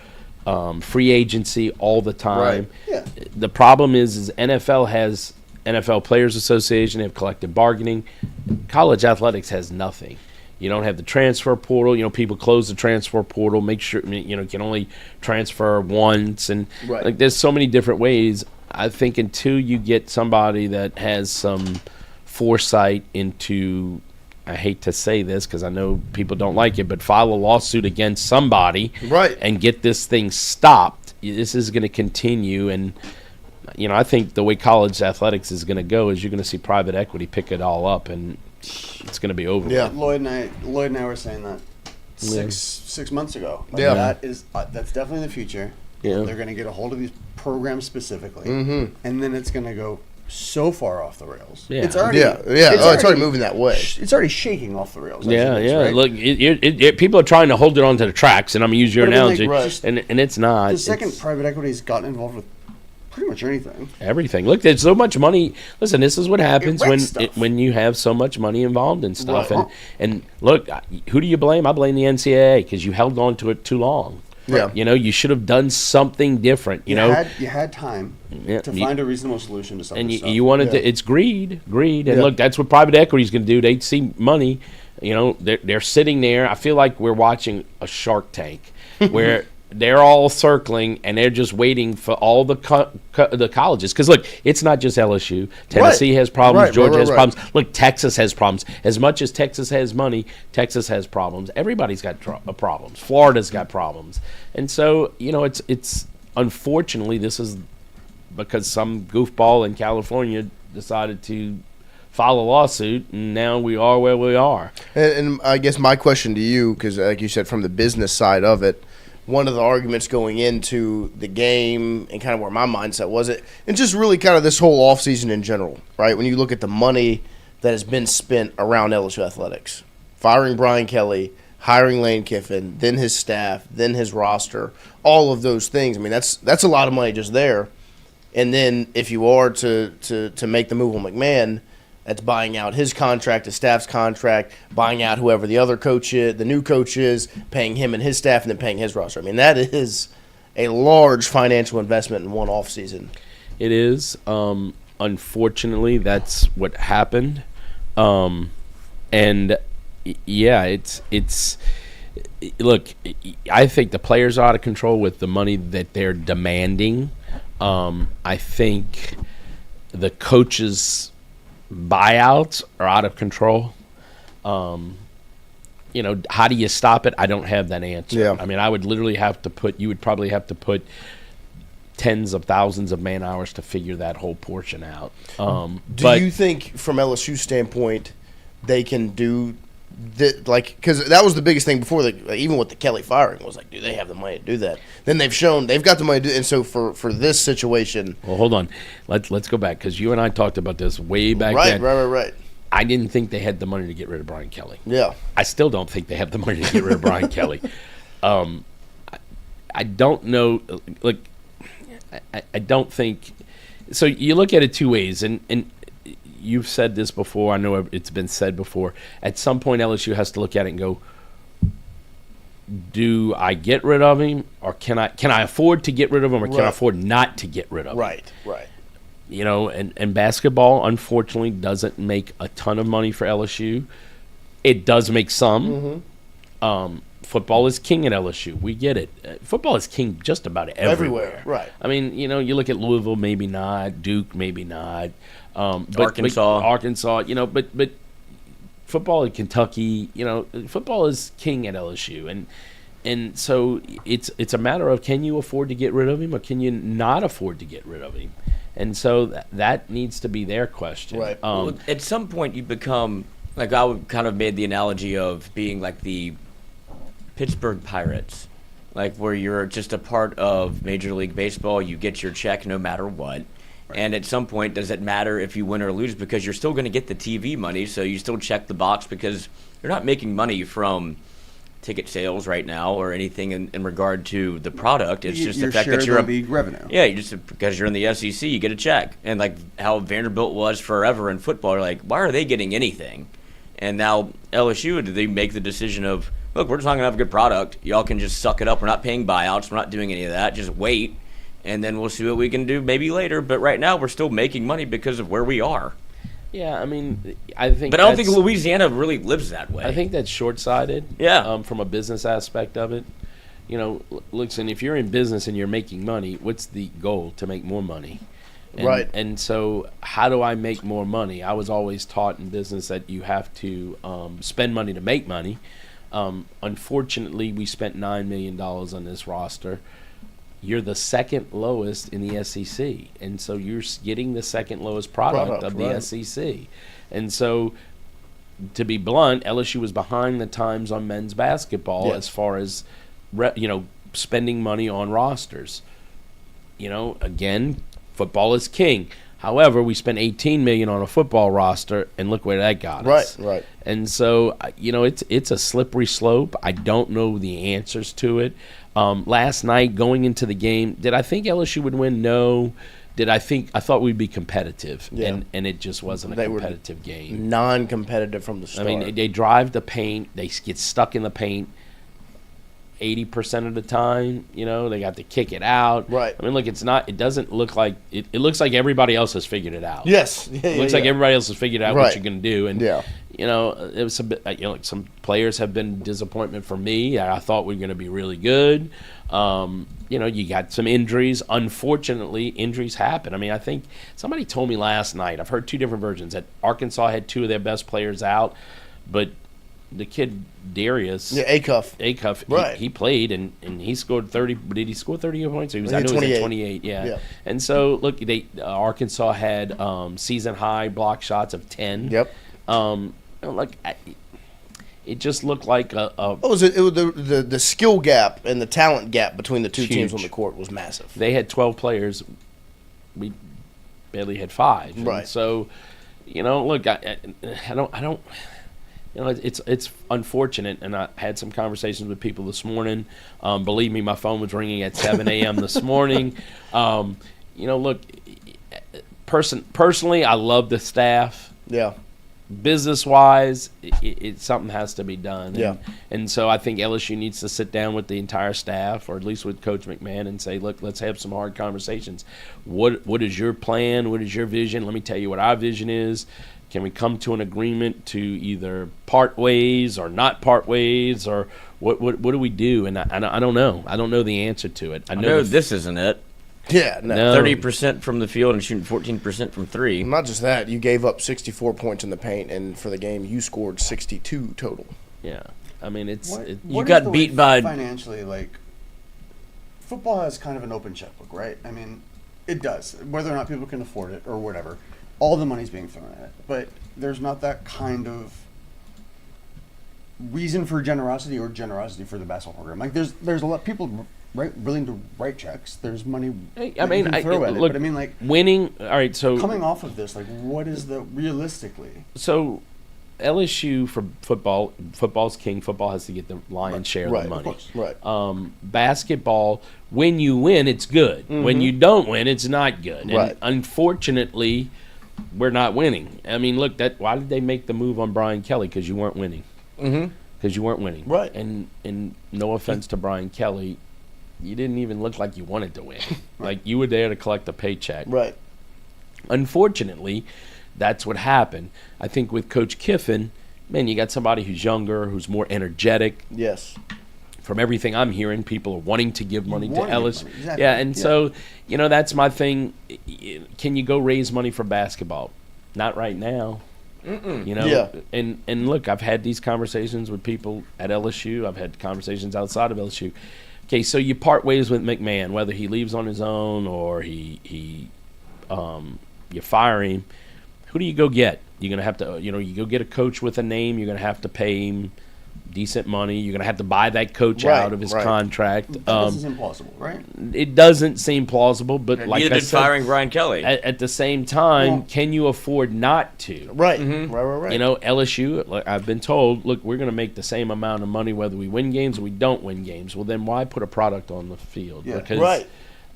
free agency all the time. Yeah. The problem is NFL has NFL Players Association, they have collective bargaining. College athletics has nothing. You don't have the transfer portal. You know, people close the transfer portal, make sure, you know, you can only transfer once. And like, there's so many different ways. I think until you get somebody that has some foresight into, I hate to say this because I know people don't like it, but file a lawsuit against somebody and get this thing stopped. This is going to continue. And, you know, I think the way college athletics is going to go is you're going to see private equity pick it all up, and it's going to be over. Yeah, Lloyd and I were saying that six months ago. Like that's definitely the future. Yeah, they're going to get a hold of these programs specifically, and then it's going to go so far off the rails. Yeah. It's already it's already moving that way. It's already shaking off the rails. Right? Look, people are trying to hold it onto the tracks, and I'm going to use your analogy, and it's not. The second private equity has gotten involved with pretty much anything. Everything. Look, there's so much money. Listen, this is what happens when you have so much money involved in stuff. And look, who do you blame? I blame the NCAA because you held on to it too long. Yeah. You know, you should have done something different. You had time to find a reasonable solution to something. And you wanted to. It's greed. And look, that's what private equity is going to do. They see money. You know, they're sitting there. I feel like we're watching a Shark Tank where they're all circling and they're just waiting for all the colleges. Because look, it's not just LSU. Tennessee has problems. Georgia has problems. Look, Texas has problems. As much as Texas has money, Texas has problems. Everybody's got problems. Florida's got problems. And so, you know, it's unfortunately, this is because some goofball in California decided to file a lawsuit, and now we are where we are. And I guess my question to you, because like you said, from the business side of it, one of the arguments going into the game and kind of where my mindset was, and just really kind of this whole offseason in general, right? When you look at the money that has been spent around LSU athletics, firing Brian Kelly, hiring Lane Kiffin, then his staff, then his roster, all of those things. I mean, that's a lot of money just there. And then if you are to make the move on McMahon, that's buying out his contract, his staff's contract, buying out whoever the other coach is, the new coach is, paying him and his staff, and then paying his roster. I mean, that is a large financial investment in one offseason. It is. Unfortunately, that's what happened. And yeah, it's look, I think the players are out of control with the money that they're demanding. I think the coaches' buyouts are out of control. You know, how do you stop it? I don't have that answer. Yeah. I mean, I would literally have to put, you would probably have to put tens of thousands of man hours to figure that whole portion out. Do you think, from LSU's standpoint, they can do like, because that was the biggest thing before, even with the Kelly firing, was like, do they have the money to do that? Then they've shown they've got the money to do it. And so for this situation, well, hold on, let's go back, because you and I talked about this way back then. Right. I didn't think they had the money to get rid of Brian Kelly. Yeah, I still don't think they have the money to get rid of Brian Kelly. I don't know. Like, I don't think so. You look at it two ways, and you've said this before. I know it's been said before. At some point, LSU has to look at it and go, do I get rid of him, or can I afford to get rid of him, or can I afford not to get rid of him? Right. You know, and basketball, unfortunately, doesn't make a ton of money for LSU. It does make some. Football is king at LSU. We get it. Football is king just about everywhere. Right. I mean, you know, you look at Louisville, maybe not. Duke, maybe not. But Arkansas, you know, but football in Kentucky, you know, football is king at LSU. And so it's a matter of, can you afford to get rid of him, or can you not afford to get rid of him? And so that needs to be their question. Right. Well, at some point, you become, like I would kind of made the analogy of being like the Pittsburgh Pirates, like where you're just a part of Major League Baseball. You get your check no matter what. Right. And at some point, does it matter if you win or lose, because you're still going to get the TV money, so you still check the box, because you're not making money from ticket sales right now or anything in regard to the product. It's just the fact that you're league revenue. Yeah, you just because you're in the SEC, you get a check. And like how Vanderbilt was forever in football, you're like, why are they getting anything? And now LSU, they make the decision of, look, we're just not going to have a good product. Y'all can just suck it up. We're not paying buyouts. We're not doing any of that. Just wait, and then we'll see what we can do maybe later. But right now, we're still making money because of where we are. Yeah, I mean, I think. But I don't think Louisiana really lives that way. I think that's short-sighted. Yeah. From a business aspect of it, you know, listen, if you're in business and you're making money, what's the goal? To make more money. Right. And so, how do I make more money? I was always taught in business that you have to spend money to make money. Unfortunately, we spent $9 million on this roster. You're the second lowest in the SEC, and so you're getting the second lowest product of the SEC. And so, to be blunt, LSU was behind the times on men's basketball as far as spending money on rosters. You know, again, football is king. However, we spent $18 million on a football roster, and look where that got us. Right. And so, you know, it's a slippery slope. I don't know the answers to it. Last night, going into the game, did I think LSU would win? No. I thought we'd be competitive, and it just wasn't a competitive game. Non-competitive from the start. I mean, they drive the paint. They get stuck in the paint 80% of the time. You know, they got to kick it out. Right. I mean, look, it doesn't look like it looks like everybody else has figured it out. Yes. It looks like everybody else has figured out what you're going to do. And you know, it was a bit, you know, like some players have been disappointment for me. I thought we were going to be really good. You know, you got some injuries. Unfortunately, injuries happen. I mean, I think somebody told me last night, I've heard two different versions, that Arkansas had two of their best players out, but the kid Darius, Acuff, he played and he scored 30. Did he score 30 points? Or I know he was at 28. Yeah. And so look, Arkansas had season high block shots of 10. Yep. It just looked like it was the skill gap and the talent gap between the two teams on the court was massive. They had 12 players. We barely had 5. Right. And so, you know, look, I don't. You know, it's unfortunate, and I had some conversations with people this morning. Believe me, my phone was ringing at 7 a.m. this morning. You know, look, personally, I love the staff. Yeah. Business-wise, something has to be done. Yeah. And so I think LSU needs to sit down with the entire staff, or at least with Coach McMahon, and say, look, let's have some hard conversations. What is your plan? What is your vision? Let me tell you what our vision is. Can we come to an agreement to either part ways or not part ways, or what do we do? And I don't know. I don't know the answer to it. I know this isn't it. Yeah, no. 30% from the field and shooting 14% from three. Not just that, you gave up 64 points in the paint, and for the game, you scored 62 total. Yeah, I mean you got beat by financially. Like, football has kind of an open checkbook, right? I mean, it does. Whether or not people can afford it or whatever, all the money's being thrown at it. But there's not that kind of reason for generosity or generosity for the basketball program. Like, there's a lot of people willing to write checks. There's money. I mean, look, but I mean, like, winning. All right, so coming off of this, like, what is the realistically? So, LSU for football. Football's king. Football has to get the lion's share of the money. Of course. Right. Basketball, when you win, it's good. When you don't win, it's not good. Right. And unfortunately, we're not winning. I mean, look, why did they make the move on Brian Kelly? Because you weren't winning. Because you weren't winning. Right. And no offense to Brian Kelly, you didn't even look like you wanted to win. Like, you were there to collect a paycheck. Right. Unfortunately, that's what happened. I think with Coach Kiffin, man, you got somebody who's younger, who's more energetic. Yes. From everything I'm hearing, people are wanting to give money to Ellis. Exactly. Yeah, and so, that's my thing. Can you go raise money for basketball? Not right now. Yeah. And look, I've had these conversations with people at LSU. I've had conversations outside of LSU. Okay, so you part ways with McMahon, whether he leaves on his own or you fire him. Who do you go get? You're going to have to, you go get a coach with a name. You're going to have to pay him decent money. You're going to have to buy that coach out of his contract. That doesn't seem plausible, right? It doesn't seem plausible, but like neither I did said, firing Brian Kelly. At the same time, can you afford not to? Right. Right. LSU, like I've been told, look, we're going to make the same amount of money whether we win games or we don't win games. Well, then why put a product on the field? Yeah. Because,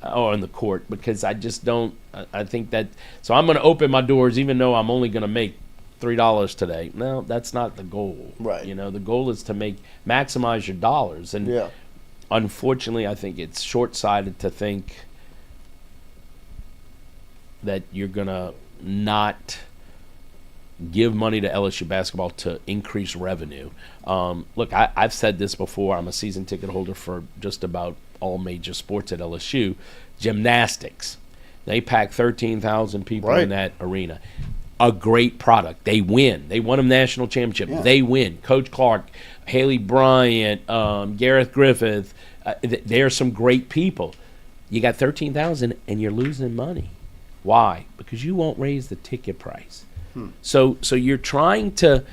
or in the court, because I just don't. I think that. So I'm going to open my doors, even though I'm only going to make $3 today. No, that's not the goal. Right. The goal is to maximize your dollars, and unfortunately, I think it's short-sighted to think that you're gonna not give money to LSU basketball to increase revenue. Look, I've said this before. I'm a season ticket holder for just about all major sports at LSU. Gymnastics, they pack 13,000 people in that arena. A great product. They win. They won a national championship. Yeah. They win. Coach Clark, Haley Bryant, Gareth Griffith. They're some great people. You got 13,000 and you're losing money. Why? Because you won't raise the ticket price. So you're trying to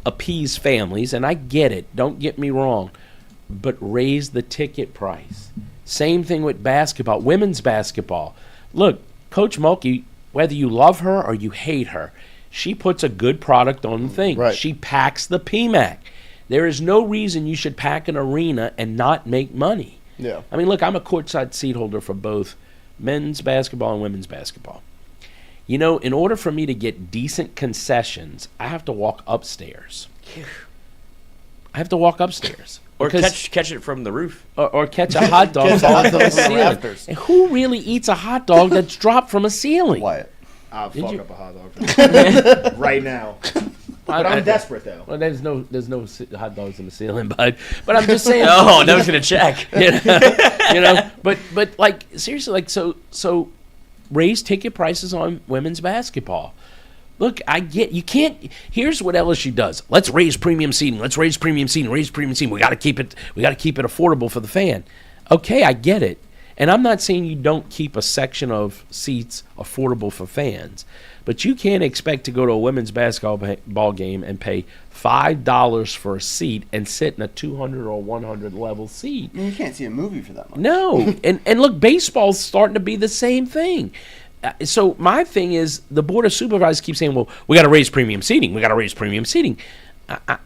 appease families, and I get it. Don't get me wrong, but raise the ticket price. Same thing with basketball, women's basketball. Look, Coach Mulkey, whether you love her or you hate her, she puts a good product on the thing. Right. She packs the PMAC. There is no reason you should pack an arena and not make money. Yeah. I mean, look, I'm a courtside seat holder for both men's basketball and women's basketball. In order for me to get decent concessions, I have to walk upstairs. Or catch it from the roof. Or catch a hot dog falling from a ceiling. And who really eats a hot dog that's dropped from a ceiling? Wyatt. I'll fuck up a hot dog right now. But I'm desperate though. Well, there's no hot dogs in the ceiling, but I'm just saying. Oh, no one's gonna check. But like seriously, like so, raise ticket prices on women's basketball. Look, I get you can't. Here's what LSU does. Let's raise premium seating. We got to keep it affordable for the fan. Okay, I get it. And I'm not saying you don't keep a section of seats affordable for fans, but you can't expect to go to a women's basketball game and pay $5 for a seat and sit in a 200 or 100 level seat. You can't see a movie for that much. No, and look, baseball's starting to be the same thing. So my thing is, the Board of Supervisors keep saying, well, we got to raise premium seating.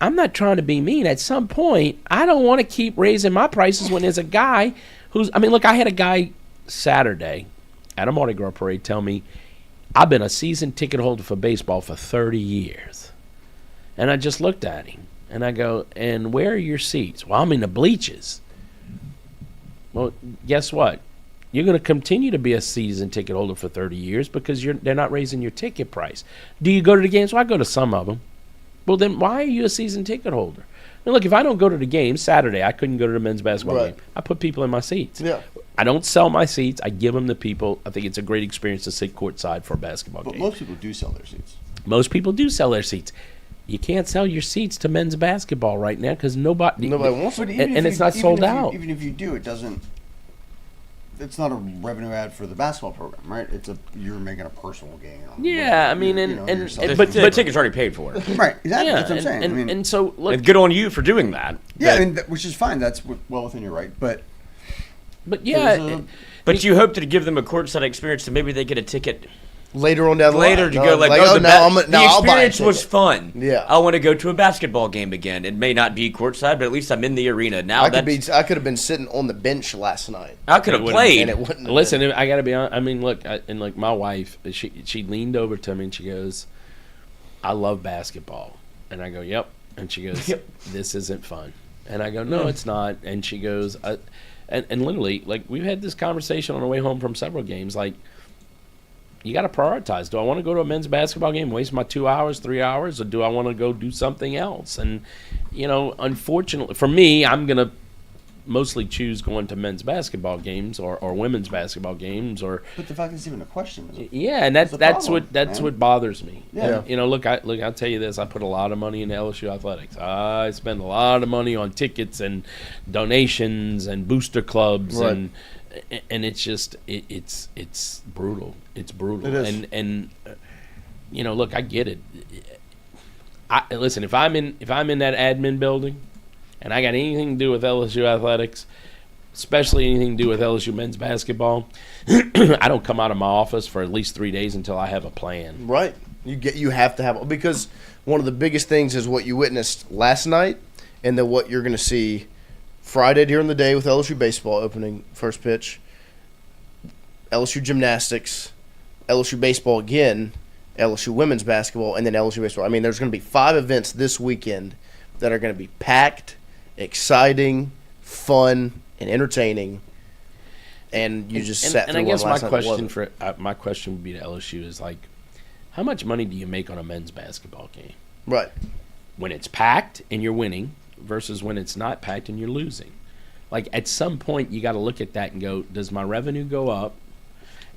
I'm not trying to be mean. At some point, I don't want to keep raising my prices when there's a guy look, I had a guy Saturday at a Mardi Gras parade tell me, I've been a season ticket holder for baseball for 30 years. And I just looked at him, and I go, and where are your seats? Well, I'm in the bleachers. Well, guess what? You're going to continue to be a season ticket holder for 30 years because they're not raising your ticket price. Do you go to the games? Well, I go to some of them. Well, then why are you a season ticket holder? Now, look, if I don't go to the game Saturday, I couldn't go to the men's basketball game. I put people in my seats. Yeah. I don't sell my seats. I give them to people. I think it's a great experience to sit courtside for a basketball game. But most people do sell their seats. Most people do sell their seats. You can't sell your seats to men's basketball right now because nobody wants it. And it's not sold out. Even if you do, it doesn't. It's not a revenue ad for the basketball program, right? You're making a personal gain. Yeah, I mean, but the ticket's already paid for. Right, exactly. Yeah, that's what I'm saying. And so look, and good on you for doing that. Yeah, which is fine. That's well within your right. But yeah, but you hope to give them a courtside experience, so maybe they get a ticket later on down the later line. to go like, like, oh, oh, the, now the I'll buy a experience was ticket. fun. Yeah. I want to go to a basketball game again. It may not be courtside, but at least I'm in the arena now. I could have been sitting on the bench last night. I could have played. And it wouldn't have Listen, been. I got to be honest. I mean, look, and like my wife, she leaned over to me and she goes, "I love basketball," and I go, "Yep," and she goes, "This isn't fun," and I go, "No, it's not," and she goes, and literally, like we've had this conversation on the way home from several games, like. You got to prioritize. Do I want to go to a men's basketball game, waste my 2 hours, 3 hours, or do I want to go do something else? And, unfortunately, for me, I'm going to mostly choose going to men's basketball games or women's basketball games. But the fact it's even a question. Yeah, and that's what bothers me. Yeah. Look, I'll tell you this. I put a lot of money into LSU athletics. I spend a lot of money on tickets and donations and booster clubs Right. and it's just it's brutal. It's brutal. It is. And look, I get it. Listen, if I'm in that admin building and I got anything to do with LSU athletics, especially anything to do with LSU men's basketball, I don't come out of my office for at least 3 days until I have a plan. Right. You have to have, because one of the biggest things is what you witnessed last night, and then what you're going to see Friday during the day with LSU baseball opening first pitch, LSU gymnastics, LSU baseball again, LSU women's basketball, and then LSU baseball. I mean, there's going to be 5 events this weekend that are going to be packed, exciting, fun, and entertaining. And you just sat through and I guess one last night. my question would be to LSU is like, how much money do you make on a men's basketball game? Right. When it's packed and you're winning versus when it's not packed and you're losing. Like, at some point, you got to look at that and go, does my revenue go up?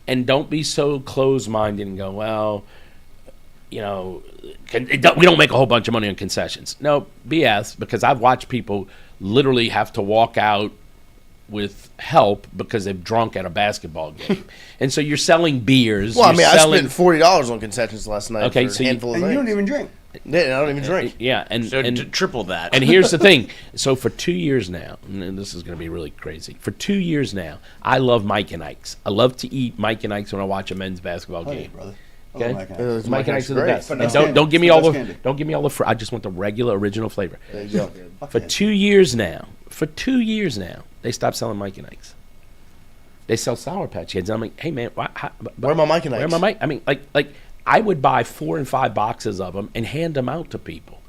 And don't be so closed-minded and go, well, we don't make a whole bunch of money on concessions. No, BS, because I've watched people literally have to walk out with help because they've drunk at a basketball game. And so you're selling beers. Well, I spent $40 on concessions last night. Okay, for so a handful of And you things. don't even drink. Yeah, I don't even drink. Yeah, and triple that. And here's the thing. So for 2 years now, and this is going to be really crazy. For 2 years now, I love Mike and Ike's. I love to eat Mike and Ike's when I watch a men's basketball Oh, yeah, game. brother. Okay, Mike and Ike's. Mike and Ike's are the great. best. But And no don't give me candy. all But no the candy. don't give me all the. I just want the regular original flavor. There you go. For 2 years now, they stopped selling Mike and Ike's. They sell Sour Patch Kids. And I'm like, hey man, where are my Mike and Where Ike's? are my Mike? I mean, like I would buy 4 and 5 boxes of them and hand them out to people.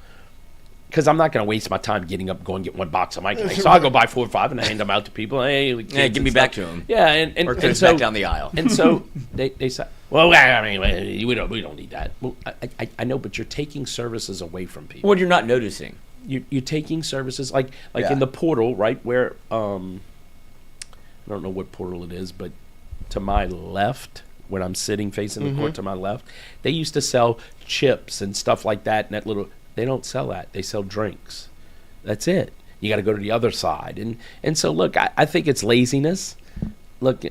Because I'm not going to waste my time going and get one box of Mike and Ike's. So I'll go buy 4 or 5 and I hand them out to people. Hey, give me back to them. Yeah, and Or kids so, back down the aisle. And so they say, well, I mean, we don't need that. Well, I know, but you're taking services away from people. What you're not noticing. You're taking services like in the portal, right, where I don't know what portal it is, but to my left, when I'm sitting facing the court to my left, they used to sell chips and stuff like that, and that little. They don't sell that. They sell drinks. That's it. You got to go to the other side. And so, look, I think it's laziness. Look,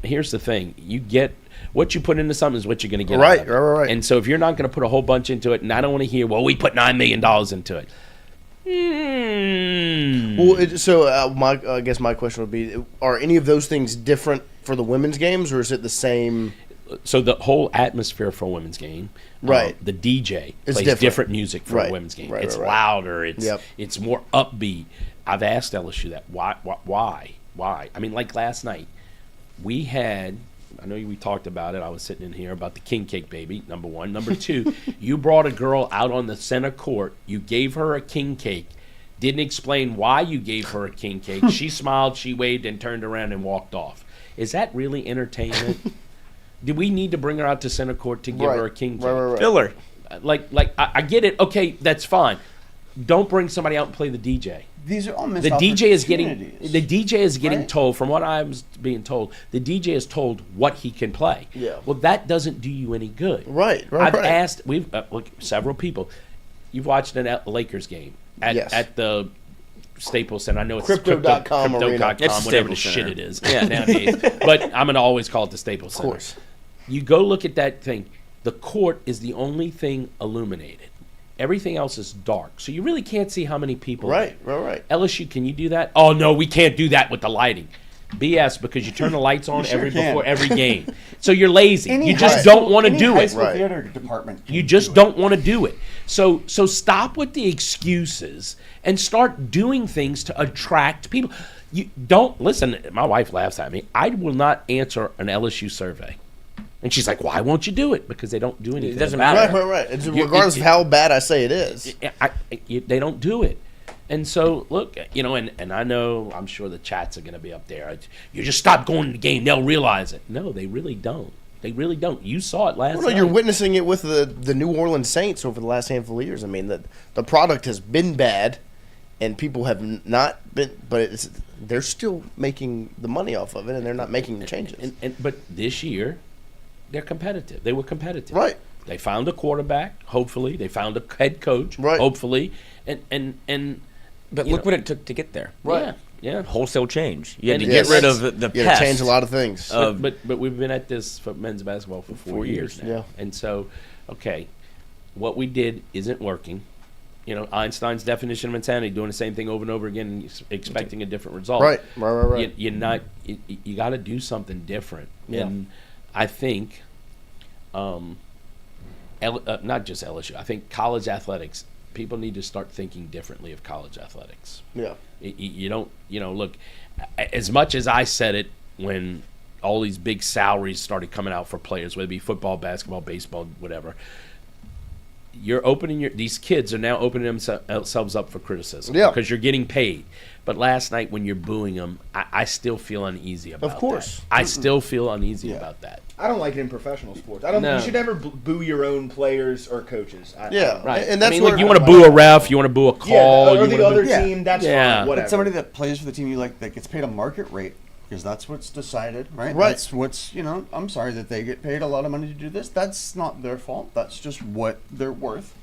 here's the thing. You get what you put into something is what you're going to get out of it. Right. And so if you're not going to put a whole bunch into it, and I don't want to hear, well, we put $9 million into it. Well, I guess my question would be: are any of those things different for the women's games, or is it the same? So the whole atmosphere for a women's game, right? The DJ It's plays different music for right. a women's game. Right, it's right. louder. It's more upbeat. I've asked LSU that. Why? I mean, like last night, we had. I know we talked about it. I was sitting in here about the king cake baby, number one. Number two, you brought a girl out on the center court. You gave her a king cake. Didn't explain why you gave her a king cake. She smiled, she waved, and turned around and walked off. Is that really entertainment? Do we need to bring her out to center court to give her a king cake? Right. Filler. I get it. Okay, that's fine. Don't bring somebody out and play the DJ. These are all missed The DJ is getting right? told, from what I was being told, the DJ is told what he can play. Yeah. Well, that doesn't do you any good. Right. I've asked several people. You've watched a Lakers game at the Staples Center. I know it's Crypto.com arena. Crypto.com, whatever the shit it is Yeah. nowadays. But I'm going to always call it the Staples Center. Of course. You go look at that thing. The court is the only thing illuminated. Everything else is dark. So you really can't see how many people. Right. LSU, can you do that? Oh, no, we can't do that with the lighting. BS, because you turn the lights on sure can. before every game. So you're lazy. Any You just high don't school- want to any do high it. school theater department can You do just it. don't want to do it. So stop with the excuses and start doing things to attract people. You don't listen. My wife laughs at me. I will not answer an LSU survey. And she's like, "Why won't you do it?" Because they don't do anything. It doesn't about matter. Right. It's, regardless of how bad I say it is. They don't do it. And so, look, and I know, I'm sure the chats are going to be up there. You just stop going to the game. They'll realize it. No, they really don't. They really don't. You saw it last night. You're witnessing it with the New Orleans Saints over the last handful of years. I mean, the product has been bad, and people have not been, but they're still making the money off of it, and they're not making the changes. But this year, they're competitive. They were competitive. Right. They found a quarterback, hopefully. They found a head coach, right, hopefully. And But look what it took to get there. Right. Yeah. Wholesale change. You had to Yes. get rid of the You had pest. to change a lot of things. But we've been at this for men's basketball for 4 years now. Yeah. And so, okay, what we did isn't working. Einstein's definition of insanity, doing the same thing over and over again and expecting a different result. Right. You got to do something different. Yeah. And I think, not just LSU, I think college athletics, people need to start thinking differently of college athletics. Yeah. You don't, look, as much as I said it when all these big salaries started coming out for players, whether it be football, basketball, baseball, whatever, these kids are now opening themselves up for criticism. Yeah. Because you're getting paid. But last night when you're booing them, I still feel uneasy about that. Of course. I still feel uneasy about that. I don't like it in professional sports. No. You should never boo your own players or coaches. Yeah, Right. and that's look, where you want to boo a ref, you want to boo a call. or you the wanna other boo- team. That's Yeah. fine. Whatever. But somebody that plays for the team you like that gets paid a market rate, because that's what's decided, right? Right. That's what's, I'm sorry that they get paid a lot of money to do this. That's not their fault. That's just what they're worth.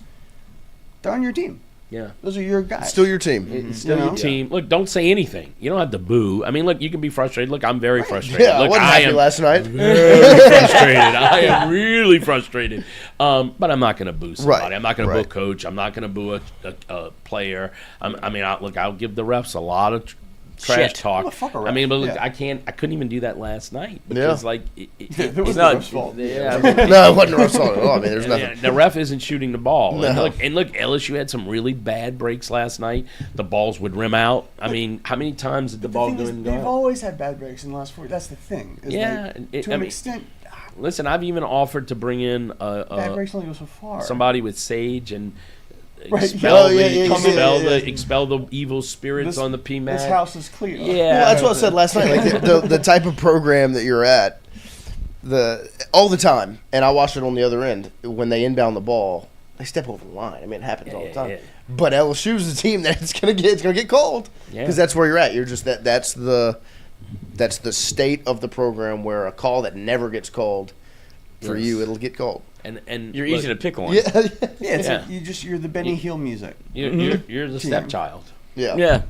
They're on your team. Yeah. Those are your guys. still your team. It's still your team. Look, don't say anything. You don't have to boo. I mean, look, you can be frustrated. Look, I'm very frustrated. Yeah, look, I wasn't happy am last night. very frustrated. I am really frustrated. But I'm not going to boo somebody. Right, I'm not going to boo right. a coach. I'm not going to boo a player. I'll give the refs a lot of trash Shit. talk. Well, fuck a ref. I mean, but look, Yeah. I couldn't even do that last night Yeah. because It was the not- ref's fault. yeah, No, it wasn't a rough song at all. I mean, there's nothing. the ref isn't shooting the ball. No. And look, LSU had some really bad breaks last night. The balls would rim out. I mean, how many times did the ball thing go is, in? they've always had bad breaks in the last 4 years. That's the thing. is Yeah, to an extent, Listen, I've even offered to bring in bad breaks only go so far. somebody with sage and Right, expel, yeah. expel the evil spirits on the PMAC. This house is clean. Yeah. Well, that's what I said last night. Like the type of program that you're at, all the time, and I watch it on the other end when they inbound the ball, they step over the line. I mean, it happens all the time. yeah. But LSU's the team that it's gonna get called because that's where you're at. You're just that's the state of the program where a call that never gets called for Yes. you, it'll get called. And You're look, easy to pick on. Yeah, Yeah, it's Yeah. like you're the Benny Hill music. you're the Team. stepchild. yeah. Yeah.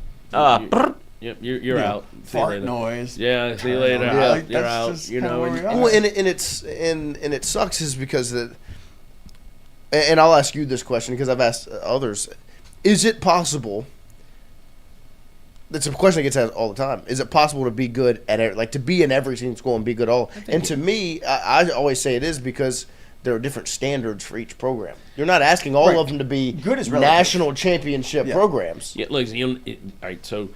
You're out. See you Fart later. noise. Yeah, see you later. Yeah. Out. You're That's out. just You kinda know. where and- we are. Well, and it sucks is because and I'll ask you this question because I've asked others: is it possible? It's a question that gets asked all the time. Is it possible to be good at to be in every single school and be good all? And to me, I always say it is because there are different standards for each program. You're not asking all Right. of them to be Good is relative. national championship Yeah. programs. Yeah, look, all right, so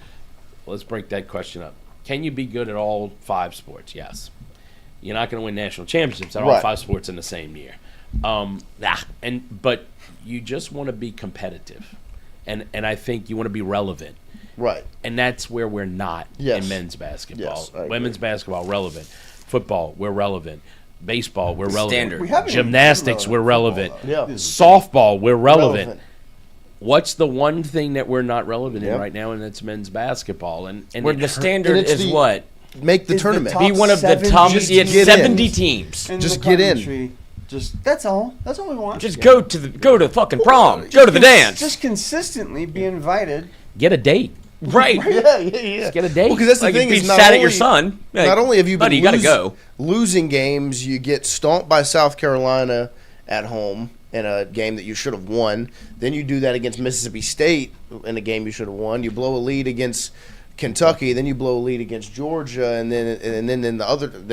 let's break that question up. Can you be good at all 5 sports? Yes. You're not going to win national championships at all Right. 5 sports in the same year. But you just want to be competitive. And I think you want to be relevant. Right. And that's where we're not Yes. in men's basketball. Yes, I agree. Women's basketball, relevant. Football, we're relevant. Baseball, we're relevant. Standard. We haven't even Gymnastics, been we're relevant relevant. football, Yeah. Softball, we're relevant. Relevant. What's the one thing that we're not relevant in Yep. right now, and that's men's basketball. And Where it the hurt- standard and it's is the- what? Make the Is the tournament. top Be one of the 7 top just yeah, get in. 70 teams. in Just the get in. country. Just that's all. That's all we want. Just go to fucking prom. Go to the dance. Just consistently be invited. Get a date. Right. Yeah. Just get a date. Well, because that's the Like thing if is you not sat only, at your son. Like, not only have you been buddy, you gotta go. losing games, you get stomped by South Carolina at home in a game that you should have won. Then you do that against Mississippi State in a game you should have won. You blow a lead against Kentucky, then you blow a lead against Georgia, and then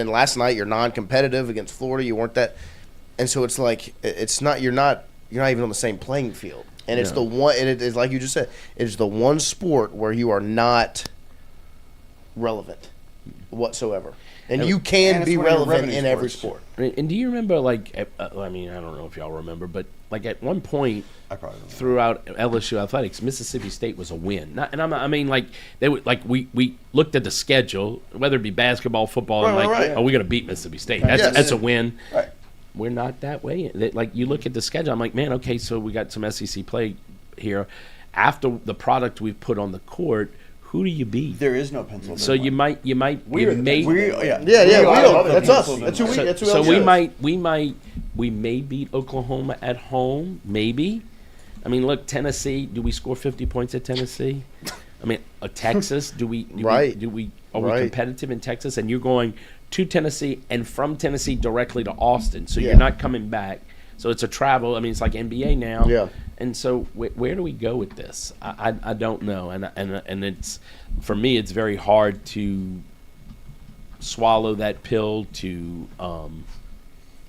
last night you're non-competitive against Florida. You weren't that, and so it's like you're not even on the same playing field. And it's the one, and it is like you just said, it's the one sport where you are not relevant whatsoever, and you can be relevant in every sport. And do you remember, like, I mean, I don't know if y'all remember, but like at one point throughout LSU athletics, Mississippi State was a win. I mean, like they would, like we looked at the schedule, whether it be basketball, football, and oh, we're gonna beat Mississippi State. That's a win. Right. We're not that way. Like you look at the schedule, I'm like, man, okay, so we got some SEC play here. After the product we've put on the court, who do you beat? There is no pencil. So you may. That's us. That's who we. So we may beat Oklahoma at home. Maybe. I mean, look, Tennessee. Do we score 50 points at Tennessee? I mean, Texas. Are we competitive in Texas? And you're going to Tennessee and from Tennessee directly to Austin. So you're not coming back. So it's a travel. I mean, it's like NBA now. Yeah. And so where do we go with this? I don't know. And it's, for me, it's very hard to swallow that pill to.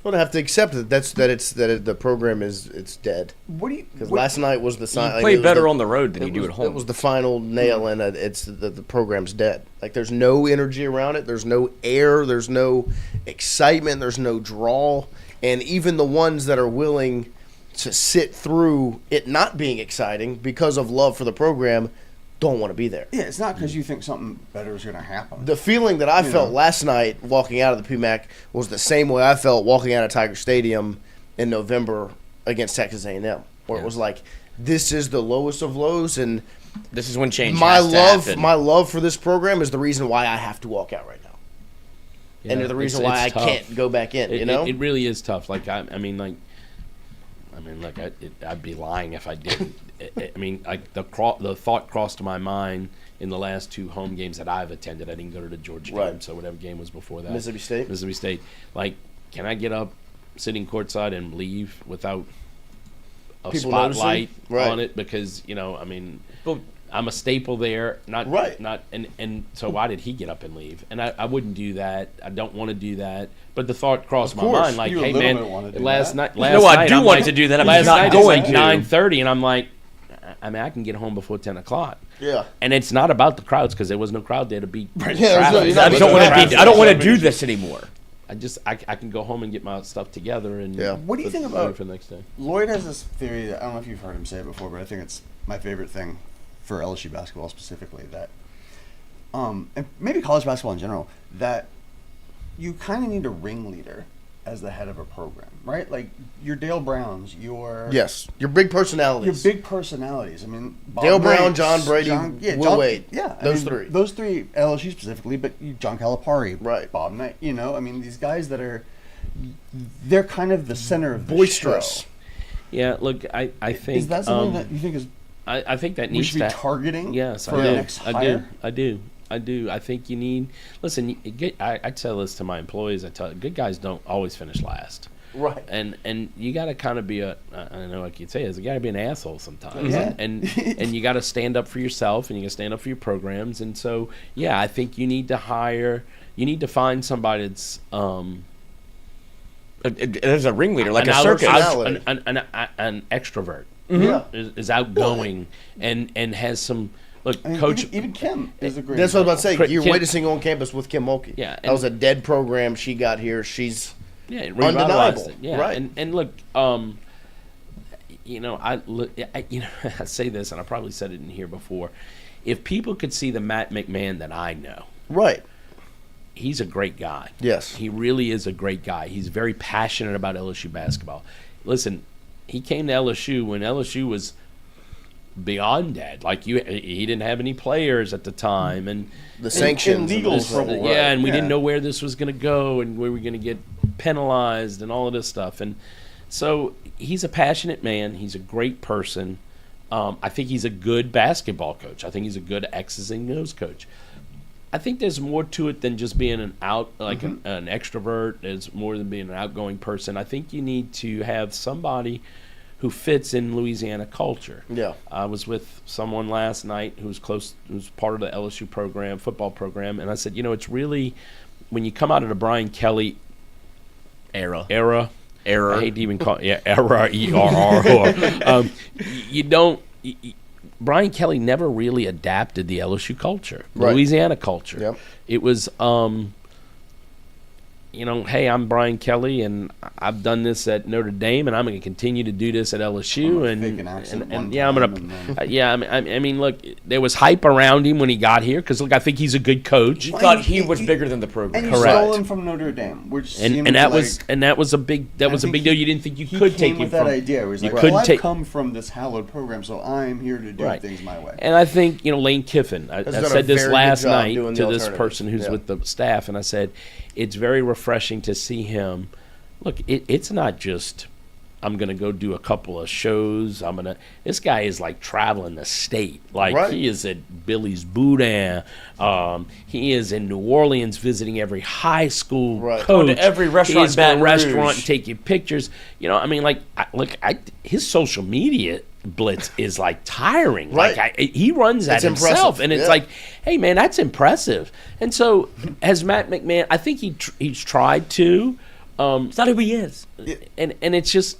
Well, to have to accept that the program is dead. What do you? Because last night was the sign. You play better on the road than you do at home. It was the final nail in it. It's the program's dead. Like there's no energy around it. There's no air. There's no excitement. There's no draw. And even the ones that are willing to sit through it not being exciting because of love for the program don't want to be there. Yeah, it's not because you think something better is going to happen. The feeling that I felt last night walking out of the PMAC was the same way I felt walking out of Tiger Stadium in November against Texas A&M, where it was like, this is the lowest of lows, and this is when change has to happen. My love for this program is the reason why I have to walk out right now. Yeah, and the reason why I can't go back in, It really is tough. Like, I mean, look, I'd be lying if I didn't. I mean, like the thought crossed my mind in the last two home games that I've attended. I didn't go to the Georgia game, so whatever game was before that. Mississippi State. Like, can I get up, sitting courtside, and leave without a People spotlight on it? Because I mean, I'm a staple there. And so why did he get up and leave? And I wouldn't do that. I don't want to do that. But the thought crossed my mind, like, hey man, last night. I do want to do that. Last night it was like 9:30, and I'm like, I mean, I can get home before 10 o'clock. Yeah. And it's not about the crowds because there was no crowd there to beat traffic. I don't want to do this anymore. I can go home and get my stuff together and. Yeah. What do you think about for the next day? Lloyd has this theory that I don't know if you've heard him say it before, but I think it's my favorite thing for LSU basketball specifically, that and maybe college basketball in general, that you kind of need a ringleader as the head of a program, right? Like your Dale Browns, your big personalities. I mean, Dale Brown, John Brady, Will Wade. Yeah, those three. Those three, LSU specifically, but John Calipari, right? Bob Knight. I mean, these guys they're kind of the center of the boisterous. show. Yeah, look, I think is that something that you think is? I think that we needs should be targeting. Yes, for the next hire? I do. I think you need. Listen, I tell this to my employees. Good guys don't always finish last. Right. And you got to kind of be I don't know what you'd say is you got to be an asshole sometimes. Yeah. And you got to stand up for yourself, and you got to stand up for your programs. And so I think you need to hire. You need to find somebody that's. As a ringleader, like a circus, an extrovert. Mm-hmm. Is outgoing and has some. Look, Coach. Even Kim is a great. That's what I was about to say. You're Kim, witnessing on campus with Kim Mulkey. Yeah, that was a dead program. She got here. She's undeniable. Yeah, right. And look, I say this, and I probably said it in here before. If people could see the Matt McMahon that I know, right. He's a great guy. Yes. He really is a great guy. He's very passionate about LSU basketball. Listen, he came to LSU when LSU was beyond dead. Like he didn't have any players at the time, and the sanctions, and legal trouble. Yeah, and we didn't know where this was going to go, and we were going to get penalized, and all of this stuff. And so he's a passionate man. He's a great person. I think he's a good basketball coach. I think he's a good X's and O's coach. I think there's more to it than just being an extrovert. There's more than being an outgoing person. I think you need to have somebody who fits in Louisiana culture. Yeah. I was with someone last night who's part of the LSU program, football program, and I said, it's really, when you come out of the Brian Kelly era. I hate to even call it, era, ERR. You don't. Brian Kelly never really adapted the LSU culture, Louisiana culture. Yep. It was, hey, I'm Brian Kelly, and I've done this at Notre Dame, and I'm going to continue to do this at LSU. I mean, look, there was hype around him when he got here because, look, I think he's a good coach. You thought he was bigger than the program. And you stole him from Notre Dame, which that was a big deal. You didn't think you could take him with from that idea. It was like, I've come from this hallowed program, so I'm here to do things my way. And I think Lane Kiffin. I said this last night to this person who's with the staff, and I said, it's very refreshing to see him. Look, it's not just I'm going to go do a couple of shows. This guy is like traveling the state. He is at Billy's Boudin. He is in New Orleans visiting every high school coach. Going to every restaurant, He's going to restaurant and taking pictures. His social media blitz is like tiring. He runs that himself, and it's like, hey man, that's impressive. And so as Matt McMahon, I think he's tried to. It's not who he is, and it's just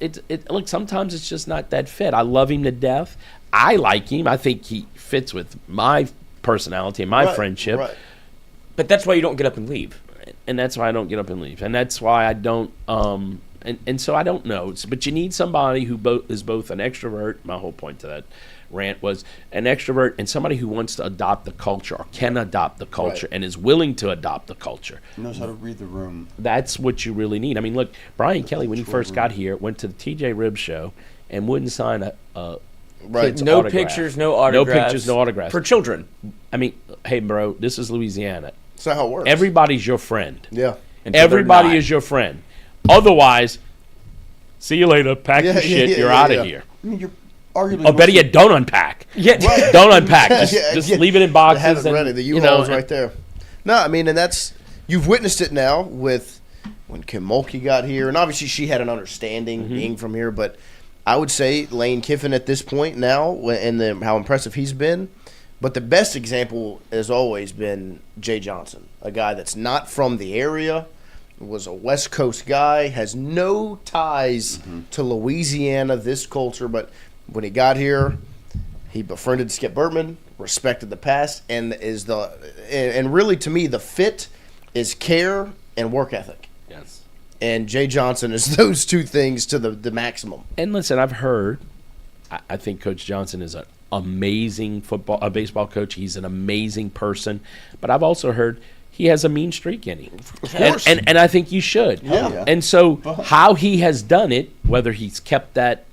look, sometimes it's just not that fit. I love him to death. I like him. I think he fits with my personality and my friendship. Right. But that's why you don't get up and leave. And that's why I don't get up and leave. And that's why I don't. And so I don't know. But you need somebody who is both an extrovert. My whole point to that rant was an extrovert and somebody who wants to adopt the culture or can adopt the culture and is willing to adopt the culture. Knows how to read the room. That's what you really need. I mean, look, Brian Kelly, when he first got here, went to the TJ Rib show and wouldn't sign a kid's no autograph. Pictures, no autographs. No pictures, no autographs. For children. I mean, hey, bro, this is Louisiana. That's not how it works. Everybody's your friend. Yeah. Everybody is your friend. Otherwise, see you later. Pack your shit. You're out of here. I mean, you're arguably. Better yet, don't unpack. Don't unpack. Just leave it in boxes. Have it ready. The U-Haul's right there. No, I mean, and that's you've witnessed it now with when Kim Mulkey got here, and obviously she had an understanding being from here. But I would say Lane Kiffin at this point now, and how impressive he's been. But the best example has always been Jay Johnson, a guy that's not from the area. Was a West Coast guy, has no ties to Louisiana, this culture, but when he got here, he befriended Skip Bertman, respected the past, and really to me the fit is care and work ethic. Yes. And Jay Johnson is those two things to the maximum. And listen, I've heard, I think Coach Johnson is an amazing baseball coach. He's an amazing person, but I've also heard he has a mean streak in him. Of course. And I think you should. Yeah. And so how he has done it, whether he's kept that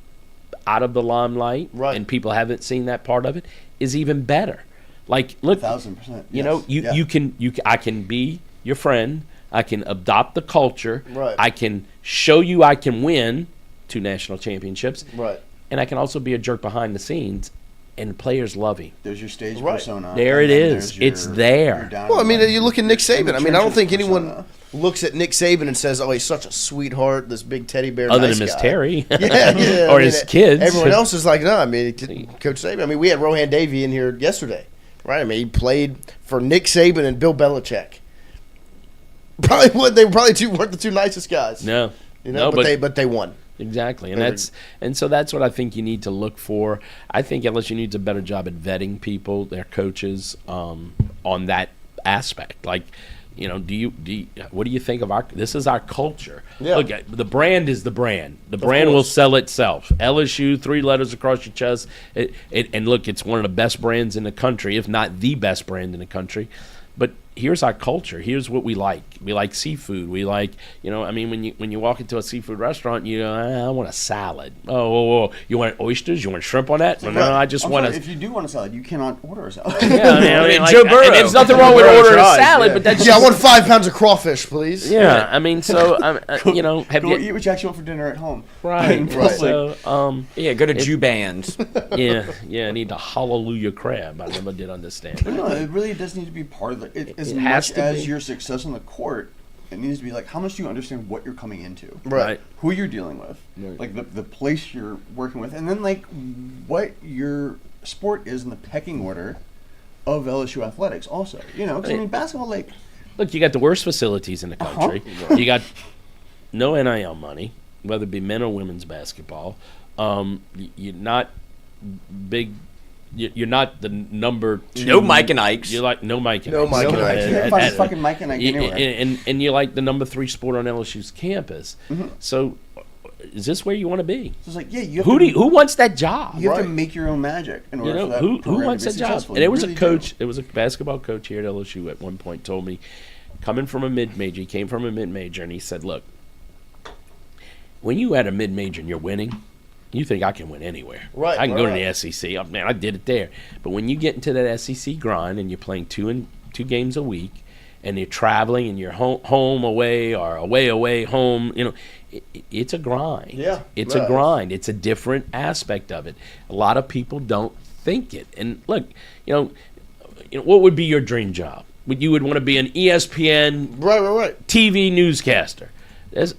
out of the limelight and people haven't seen that part of it, is even better. Like, look, 1,000%. I can be your friend. I can adopt the culture. Right. I can show you I can win 2 national championships. Right. And I can also be a jerk behind the scenes. And players love him. There's your stage persona. There it is. It's there. Well, I mean, you look at Nick Saban. I mean, I don't think anyone looks at Nick Saban and says, "Oh, he's such a sweetheart, this big teddy bear." Other nice than Miss guy. Terry, yeah, or his kids. Everyone else is like, no. I mean, Coach Saban. I mean, we had Rohan Davey in here yesterday, right? I mean, he played for Nick Saban and Bill Belichick. They weren't the two nicest guys. No, but they won. Exactly, and so that's what I think you need to look for. I think LSU needs a better job at vetting people, their coaches, on that aspect. Like, what do you think of this is our culture. Yeah. Look, the brand is the brand. The brand will sell itself. LSU, 3 letters across your chest. And look, it's one of the best brands in the country, if not the best brand in the country. But here's our culture. Here's what we like. We like seafood. We like, I mean, when you walk into a seafood restaurant, you go, I want a salad. Oh, you want oysters? You want shrimp on that? No, I just want If you do want a salad, you cannot order a salad. Yeah, I mean, Joe Burrow. There's nothing wrong with ordering a salad, but that's I want 5 pounds of crawfish, please. Yeah, I mean, so have Go you eat what you actually want for dinner at home. Right. So, go to Jubans. I need the hallelujah crab. I never did understand that. No, it really does need to be part of it. As has much to as be. your success on the court It needs to be like, how much do you understand what you're coming into? Right. Who you're dealing with. Right. Like the place you're working with. And then like what your sport is in the pecking order of LSU athletics also. You know, 'cause, I mean, basketball, like... Look, you got the worst facilities in the country. You got no NIL money, whether it be men or women's basketball. You're not big... You're not the number 2. No Mike and Ikes. You're like no Mike and No Ikes. Mike and Ikes. You can't find fucking Mike and Ike anywhere. And you're like the number 3 sport on LSU's campus. So, is this where you want to be? So it's like, yeah, you have Who wants that job? You have to make your own magic in order for that who program wants to be that job? successful. And there You was really a coach. do. There was a basketball coach here at LSU at one point told me, coming from a mid major, he came from a mid major, and he said, "Look, when you at a mid major and you're winning, you think I can win anywhere. Right, I can go to right. the SEC. Oh, man, I did it there. But when you get into that SEC grind and you're playing two games a week, and you're traveling and you're home away or away home, you know, it's a grind. Yeah. It's Yeah. a grind. It's a different aspect of it. A lot of people don't think it. And look, you know, what would be your dream job? You would want to be an ESPN right. TV newscaster.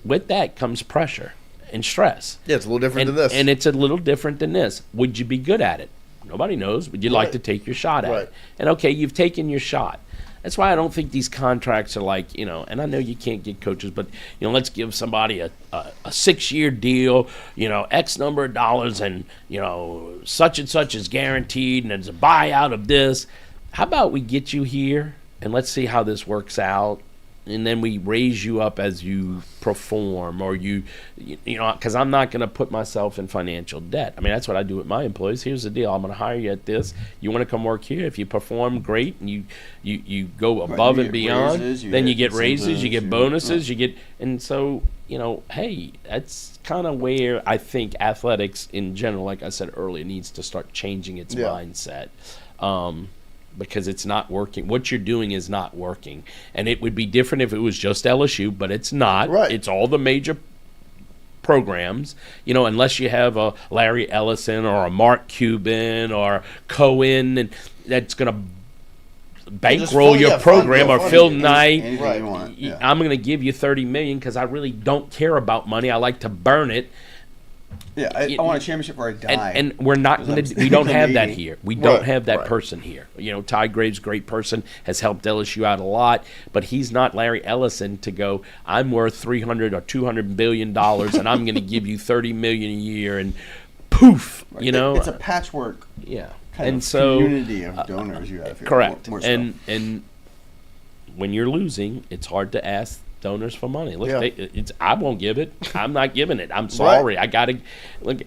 With that comes pressure and stress. Yeah, it's a little different than this. And it's a little different than this. Would you be good at it? Nobody knows. Would you like to take your shot at it? And okay, you've taken your shot. That's why I don't think these contracts are like, you know, and I know you can't get coaches, but, you know, let's give somebody a 6-year deal, you know, X number of dollars, and, you know, such and such is guaranteed, and there's a buyout of this. How about we get you here, and let's see how this works out, and then we raise you up as you perform, or you know, because I'm not going to put myself in financial debt. I mean, that's what I do with my employees. Here's the deal. I'm going to hire you at this. You want to come work here? If you perform great and you go above and beyond, then you get raises, you get bonuses, you get, and so, you know, hey, that's kind of where I think athletics in general, like I said earlier, needs to start changing its mindset. Because it's not working. What you're doing is not working. And it would be different if it was just LSU, but it's not. Right. It's all the major programs, you know, unless you have a Larry Ellison or a Mark Cuban or Cohen, and that's going to bankroll your program, or Phil Knight. I'm going to give you $30 million because I really don't care about money. I like to burn it. Yeah, I want a championship or I die. And we're not going to. We don't have that here. We don't have that person here. You know, Ty Graves, great person, has helped LSU out a lot, but he's not Larry Ellison to go, I'm worth $300 or $200 billion, and I'm going to give you $30 million a year, and poof, you know. It's a patchwork. Yeah, kind of community of donors you have here. Correct. More and when you're losing, it's hard to ask donors for money. Look, I won't give it. I'm not giving it. I'm sorry. I gotta look.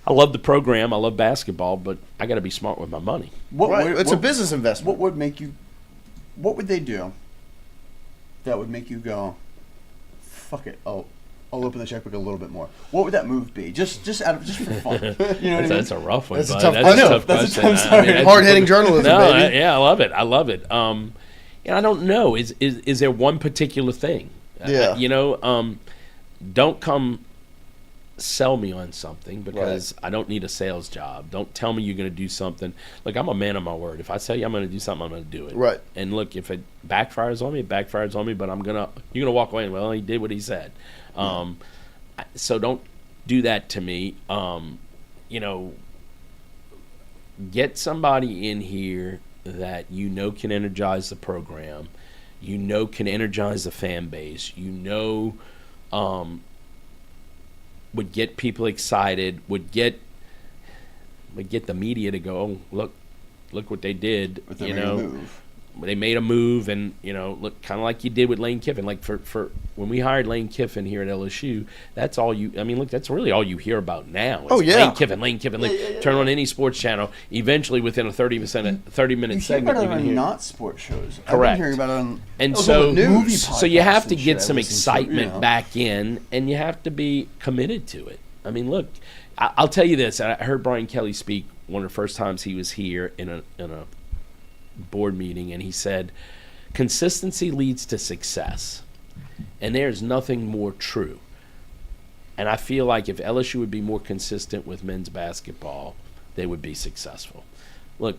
I love the program. I love basketball, but I got to be smart with my money. It's a business investment. What would make you? What would they do that would make you go, fuck it? I'll open the checkbook a little bit more. What would that move be? Just for fun. You know what I mean? That's a rough one. That's a bud. tough. That's I know. a tough That's question. a tough. Hard-hitting journalism, baby. I love it. I love it. I don't know. Is there one particular thing? Yeah. You know, don't come sell me on something because I don't need a sales job. Don't tell me you're going to do something. Look, I'm a man of my word. If I tell you I'm going to do something, I'm going to do it. Right. And look, if it backfires on me, it backfires on me. But you're going to walk away and, well, he did what he said. So don't do that to me. You know, get somebody in here that you know can energize the program, you know can energize the fan base, you know would get people excited, would get the media to go, oh, look what they did. You know, they made a move, and you know, look, kind of like you did with Lane Kiffin. Like for when we hired Lane Kiffin here at LSU, that's all you. I mean, look, that's really all you hear about now. Lane Kiffin. Turn on any sports channel. Eventually, within a 30-minute segment, you can hear not sports shows. Correct. I've been hearing about it on and so you have to get some excitement back in, and you have to be committed to it. I mean, look, I'll tell you this. I heard Brian Kelly speak one of the first times he was here in a board meeting, and he said consistency leads to success, and there's nothing more true. And I feel like if LSU would be more consistent with men's basketball, they would be successful. Look,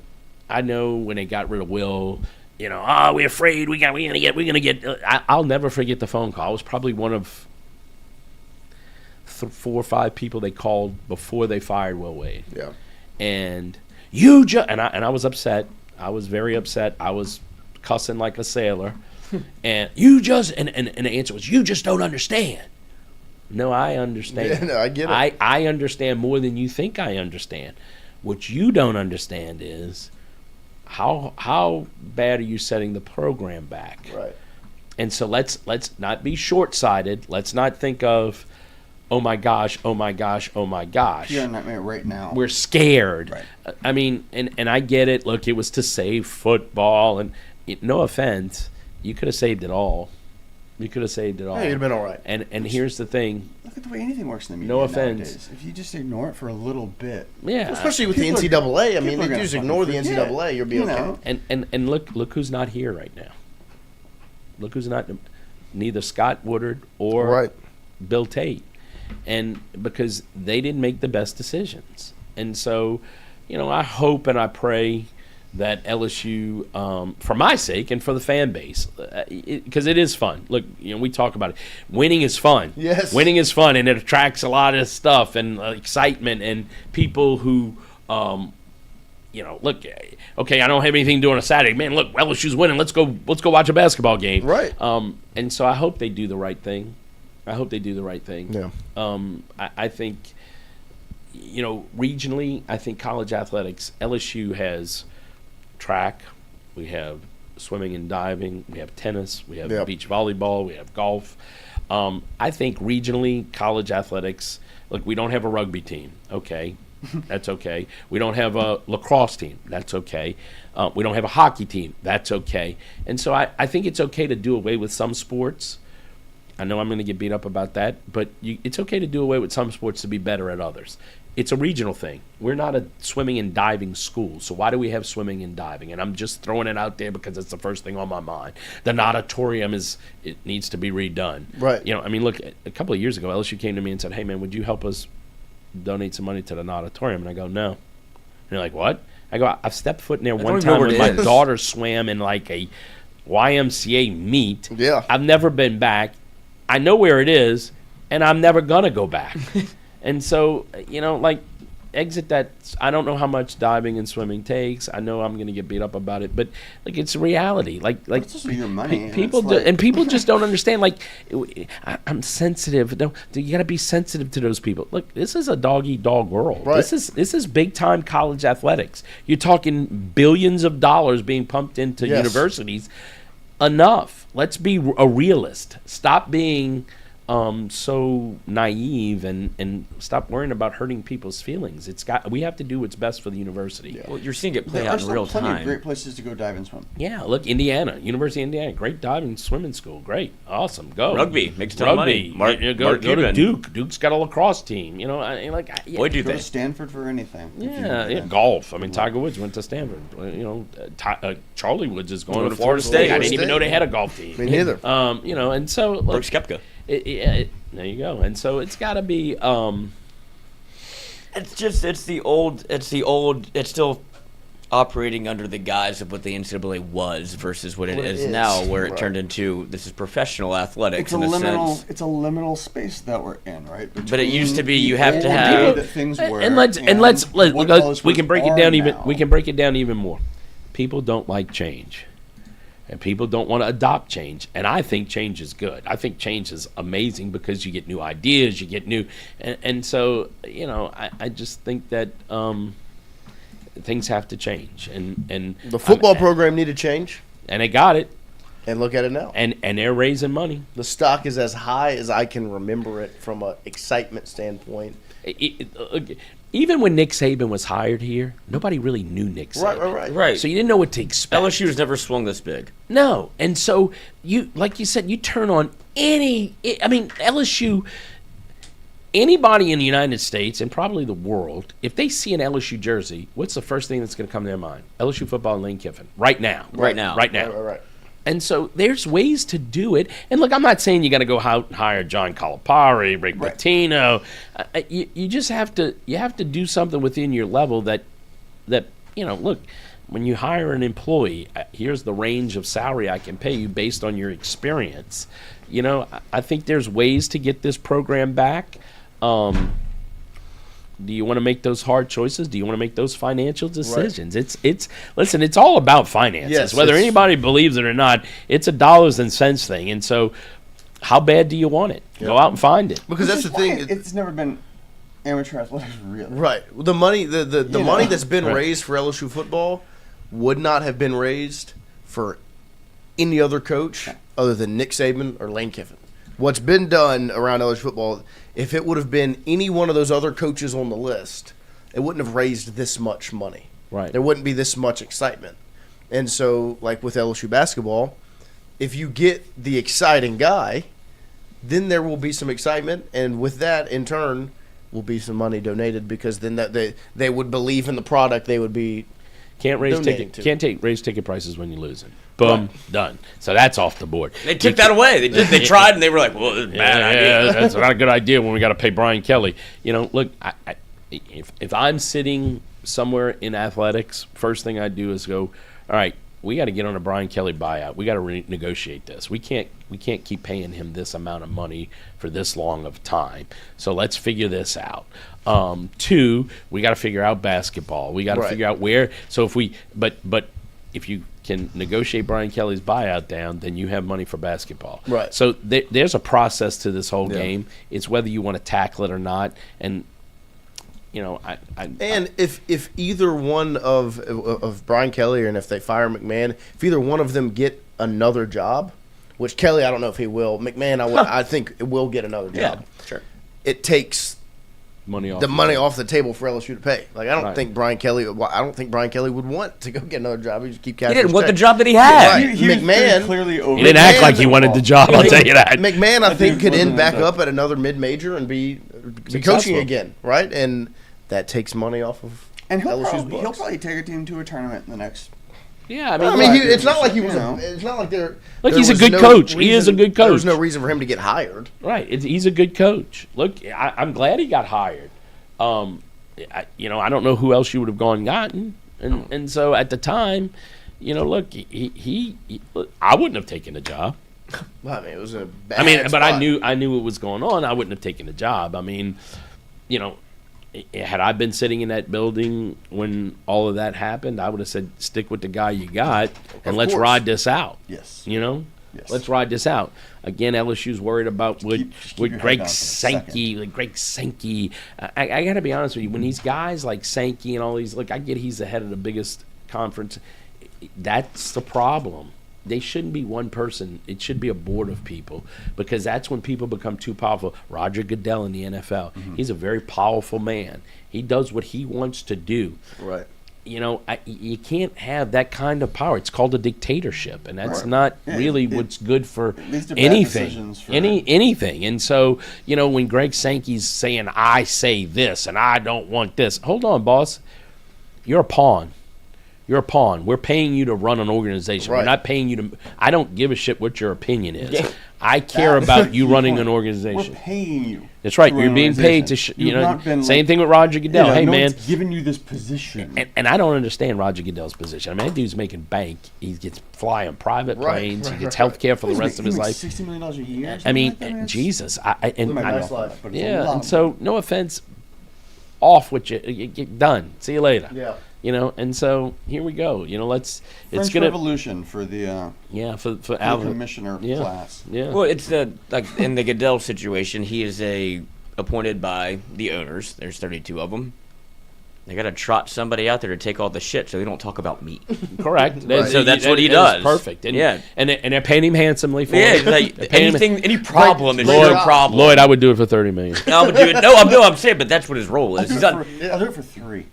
I know when they got rid of Will, we're afraid we're gonna get. I'll never forget the phone call. I was probably one of 4 or 5 people they called before they fired Will Wade. Yeah. And I was upset. I was very upset. I was cussing like a sailor. And the answer was, you just don't understand. No, I understand. Yeah, no, I get it. I understand more than you think I understand. What you don't understand is how bad are you setting the program back? Right. And so let's not be short-sighted. Let's not think of, oh my gosh, oh my gosh, oh my gosh. You're not right now. We're scared. Right. I mean, and I get it. Look, it was to save football, and no offense, you could have saved it all. You could have saved it all. Yeah, you'd have been all right. And here's the thing. Look at the way anything works in the media No offense. nowadays. If you just ignore it for a little bit. Yeah. Especially with the People NCAA. I mean, people if are you just gonna ignore the fucking NCAA, forget, you'll be you okay. know. And look who's not here right now. Look who's not, neither Scott Woodard or Right. Bill Tate. And because they didn't make the best decisions. And so, I hope and I pray that LSU, for my sake and for the fan base, because it is fun. Look, we talk about it. Winning is fun. Yes. Winning is fun, and it attracts a lot of stuff and excitement and people who, look, okay, I don't have anything to do on a Saturday. Man, look, LSU's winning. Let's go watch a basketball game. Right. And so I hope they do the right thing. Yeah. I think, regionally, I think college athletics, LSU has track, we have swimming and diving, we have tennis, we have beach volleyball, we have golf. I think regionally, college athletics, look, we don't have a rugby team. Okay. That's okay. We don't have a lacrosse team. That's okay. We don't have a hockey team. That's okay. And so I think it's okay to do away with some sports. I know I'm going to get beat up about that, but it's okay to do away with some sports to be better at others. It's a regional thing. We're not a swimming and diving school, so why do we have swimming and diving? And I'm just throwing it out there because it's the first thing on my mind. The natatorium it needs to be redone. Right. Look, a couple of years ago, LSU came to me and said, hey, man, would you help us donate some money to the natatorium? And I go, no. And they're like, what? I go, I've stepped foot in there one time when my daughter swam in like a YMCA meet. Yeah. I've never been back. I know where it is, and I'm never going to go back. And so, exit that. I don't know how much diving and swimming takes. I know I'm going to get beat up about it, but it's a reality. It's just your money. People people just don't understand. I'm sensitive. You got to be sensitive to those people. Look, this is a dog-eat-dog world. Right. This is big-time college athletics. You're talking billions of dollars being pumped into universities. Enough. Let's be a realist. Stop being so naive and stop worrying about hurting people's feelings. We have to do what's best for the university. Yeah. Well, you're seeing it play There out are in real plenty of time. great places to go dive and swim. Yeah, look, University of Indiana, great diving swimming school, great, awesome, go. Rugby makes a ton of money. Mark, go to Cuban. Duke. Duke's got a lacrosse team. Boy, do Go they. to Stanford for anything. Yeah, golf. I mean, Tiger Woods went to Stanford. Charlie Woods is going to Florida State. I didn't even know they had a golf team. Me neither. And so look, Brooks Koepka. there you go. And so it's got to be. It's still operating under the guise of what the NCAA was versus what it is now, where it turned into this is professional athletics in a sense. It's a liminal space that we're in, right? But it used to be you Between have to the have- way that things were and let's what college we can break it sports down are even now. we can break it down even more. People don't like change. And people don't want to adopt change. And I think change is good. I think change is amazing because you get new ideas, you get new and so, I just think that things have to change and The football program needed change, and they got it. and look at it now. And they're raising money. The stock is as high as I can remember it from an excitement standpoint. Even when Nick Saban was hired here, nobody really knew Nick Saban. Right. So you didn't know what to expect. LSU has never swung this big. No. And so like you said, you turn on LSU, anybody in the United States and probably the world, if they see an LSU jersey, what's the first thing that's going to come to their mind? LSU football and Lane Kiffin. Right now. Right now. Right. And so there's ways to do it. And look, I'm not saying you got to go hire John Calipari, Rick Pitino. You just have to do something within your level that look, when you hire an employee, here's the range of salary I can pay you based on your experience. You know, I think there's ways to get this program back. Do you want to make those hard choices? Do you want to make those financial decisions? Right. Listen, it's all about finances. Yes, whether anybody believes it or not, it's a dollars and cents thing. And so, how bad do you want it? Yep. Go out and find it. Because that's the thing. It's never been amateur athletics, really. Right. The money, the money that's been raised for LSU football would not have been raised for any other coach other than Nick Saban or Lane Kiffin. What's been done around LSU football, if it would have been any one of those other coaches on the list, it wouldn't have raised this much money. Right. There wouldn't be this much excitement. And so, like with LSU basketball, if you get the exciting guy, then there will be some excitement, and with that, in turn, will be some money donated because then they would believe in the product they would be can't raise ticket prices when you're losing. Boom, done. So that's off the board. They took that away. They tried and they were like, "Well, it's a bad idea." That's not a good idea when we got to pay Brian Kelly. You know, look, if I'm sitting somewhere in athletics, first thing I do is go, all right, we got to get on a Brian Kelly buyout. We got to renegotiate this. We can't keep paying him this amount of money for this long of time. So let's figure this out. Two, we got to figure out basketball. We got to figure out where. So if we, but if you can negotiate Brian Kelly's buyout down, then you have money for basketball. Right. So there's a process to this whole game. It's whether you want to tackle it or not. And you know, if either one of Brian Kelly and if they fire McMahon, if either one of them get another job, which Kelly I don't know if he will, McMahon I think will get another job. Yeah, sure. It takes money off the table for LSU to pay. Like I don't think Brian Kelly would want to go get another job. He just keep cashing. He didn't want the check. job that he had. Right. He McMahon clearly over. He didn't act like he wanted the job. I'll tell you that. McMahon I think could end back up at another mid-major and be coaching again, right? And that takes money off of LSU's books. He'll probably take a team to a tournament in the next. Yeah, I mean, it's not like he was. It's not like there. Look, he's a good coach. He is a good coach. There's no reason for him to get hired. Right. He's a good coach. Look, I'm glad he got hired. I don't know who else you would have gone and gotten, and so at the time, look, he I wouldn't have taken the job. Well, I mean, it was a bad but spot. I knew what was going on. I wouldn't have taken the job. I mean, had I been sitting in that building when all of that happened, I would have said, stick with the guy you got, and let's ride this out. Yes. Yes. Let's ride this out. Again, LSU's worried about with Greg Sankey. Like Greg Sankey. I got to be honest with you. When these guys like Sankey and all these, look, I get he's the head of the biggest conference. That's the problem. They shouldn't be one person. It should be a board of people because that's when people become too powerful. Roger Goodell in the NFL. Mm-hmm. He's a very powerful man. He does what he wants to do. Right. You can't have that kind of power. It's called a dictatorship, and that's not really what's good for anything. Anything. And so, when Greg Sankey's saying, I say this, and I don't want this. Hold on, boss. You're a pawn. You're a pawn. We're paying you to run an organization. Right. We're not paying you to – I don't give a shit what your opinion is. Yeah. I care about you running an organization. We're paying you. That's right. You're being paid to same thing with Roger Goodell. Hey, man. Giving you this position. And I don't understand Roger Goodell's position. I mean, that dude's making bank. He gets fly on private planes. He gets health care for the rest of his life. $60 million a year? I mean, Jesus. And so, no offense. Off with you. Get done. See you later. Yeah. And so here we go. It's French gonna Revolution for the for Alvin commissioner class. Yeah. Well, it's like in the Goodell situation, he is appointed by the owners. There's 32 of them. They got to trot somebody out there to take all the shit, so they don't talk about me. Correct. Right. So that's what he does. Perfect. And, and they're paying him handsomely for it. Like any problem is your problem. Lloyd, I would do it for $30 million. I would do it. I'm saying, but that's what his role is. I'll do it for $3.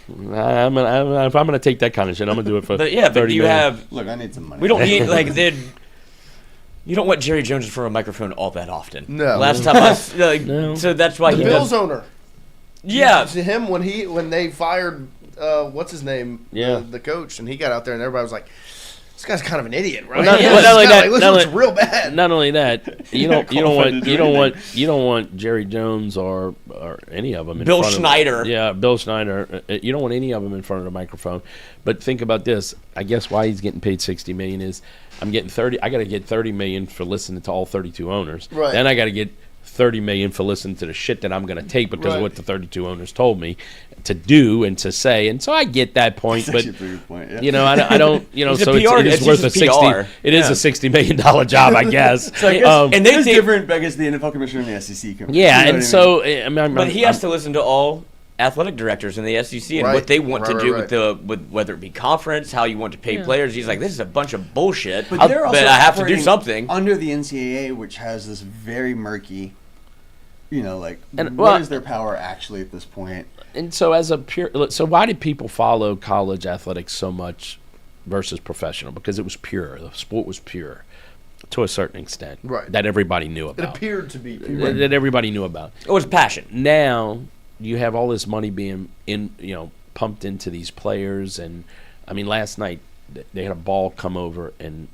If I'm gonna take that kind of shit, I'm gonna do it for. But yeah, but you have. Look, I need some money. We don't need You don't want Jerry Jones in front of a microphone all that often. No. Last time so that's why the Bills owner. Yeah. To him when they fired what's his name? Yeah. The coach, and he got out there and everybody was like, this guy's kind of an idiot, right? Well, not only that, this looks real bad. Not only that, you don't want Jerry Jones or any of them. Bill Schneider. Bill Schneider. You don't want any of them in front of the microphone. But think about this. I guess why he's getting paid $60 million is I'm getting 30. I got to get $30 million for listening to all 32 owners. Right. Then I got to get $30 million for listening to the shit that I'm going to take because of what the 32 owners told me to do and to say. And so I get that point, That's but actually a pretty good point, yeah. you know, I don't, you know, It's a so PR, it is it's worth just a a 60. PR. It is a $60 million job, I guess. So I guess, and they it's think- different because the NFL commissioner and the SEC commissioner. Yeah, You know and what so I mean, But he has to listen to all athletic directors in the SEC and Right. what they want to Right, do right, with whether it be conference, how you want to pay players. He's like, this is a bunch of bullshit. But they're also I have to do operating something. under the NCAA, which has this very murky, you know, like And, what well- is their power actually at this point? And so so why did people follow college athletics so much versus professional? Because it was pure. The sport was pure to a certain extent. Right. That everybody knew It about. appeared to be. That everybody knew about. It was passion. Now you have all this money being pumped into these players, and I mean, last night they had a ball come over and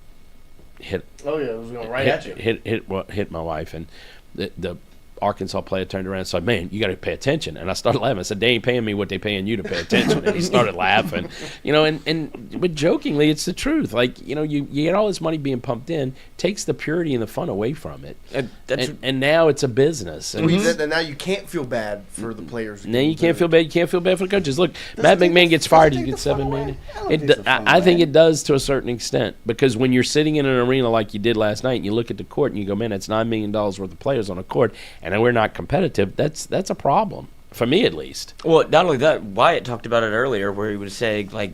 hit. Oh yeah, it was going right hit, at you. hit my wife, and the Arkansas player turned around and said, "Man, you got to pay attention." And I started laughing. I said, "They ain't paying me what they paying you to pay attention." And he started laughing, but jokingly, it's the truth. Like, you get all this money being pumped in, takes the purity and the fun away from it, and now it's a business. And And now you can't feel bad for the players. now you can't feel bad. You can't feel bad for the coaches. Look, Matt McMahon gets fired. You get $7 million. I think it does to a certain extent, because when you're sitting in an arena like you did last night, and you look at the court and you go, "Man, that's $9 million worth of players on a court, and we're not competitive." That's a problem for me, at least. Well, not only that, Wyatt talked about it earlier, where he would say, like,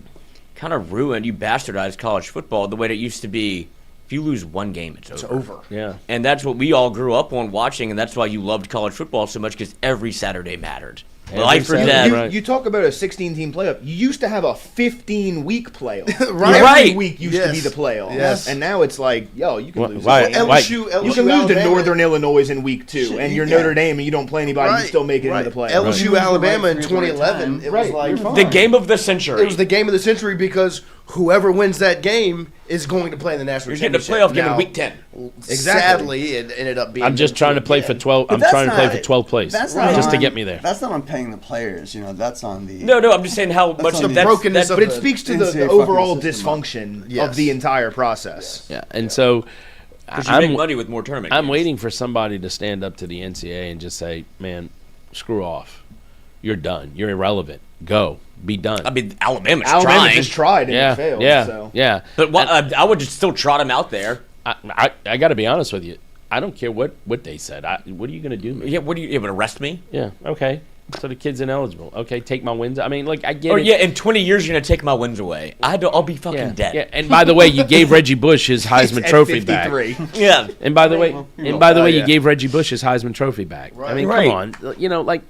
kind of ruined, you bastardized college football the way that it used to be. If you lose one game, it's over. Yeah. And that's what we all grew up on watching, and that's why you loved college football so much, because every Saturday mattered. Life or death. You talk about a 16-team playoff. You used to have a 15-week playoff. Right. Every week used to be the playoff. Yes. And now it's like, yo, you can lose. LSU, You can lose to Alabama. Northern Illinois in week 2, and you're Notre Dame, and you don't play anybody. You still make it into the playoffs. LSU, Alabama in 2011. It was like the game of the century. It was the game of the century because whoever wins that game is going to play in the national You're getting a championship. playoff game in Now, week 10. Sadly, it ended up being. I'm just trying to play for 12. But I'm that's trying to play not- for 12 plays That's not just to on- get me there. That's not on paying the players. You know, that's on the. No, I'm just saying how much on of the that's brokenness that's of But it the speaks to NCAA the fucking overall system. dysfunction Yes. of the entire process. Yeah, and so because you make money with more tournament I'm games. waiting for somebody to stand up to the NCAA and just say, "Man, screw off. You're done. You're irrelevant. Go. Be done." I mean, Alabama's Alabama trying. just tried and yeah, it failed. yeah, So. yeah. But I would just still trot him out there. I got to be honest with you. I don't care what they said. What are you going to do, man? Yeah, what are you going to arrest me? Yeah, okay. So the kid's ineligible. Okay, take my wins. I mean, like, I get Or it. yeah, in 20 years you're going to take my wins away. I'll be fucking Yeah, dead. yeah. And by the way, you gave Reggie Bush his Heisman At Trophy back. 53. Yeah. And by the way, yeah. you gave Reggie Bush his Heisman Trophy back. I mean, Right. come on. You know, like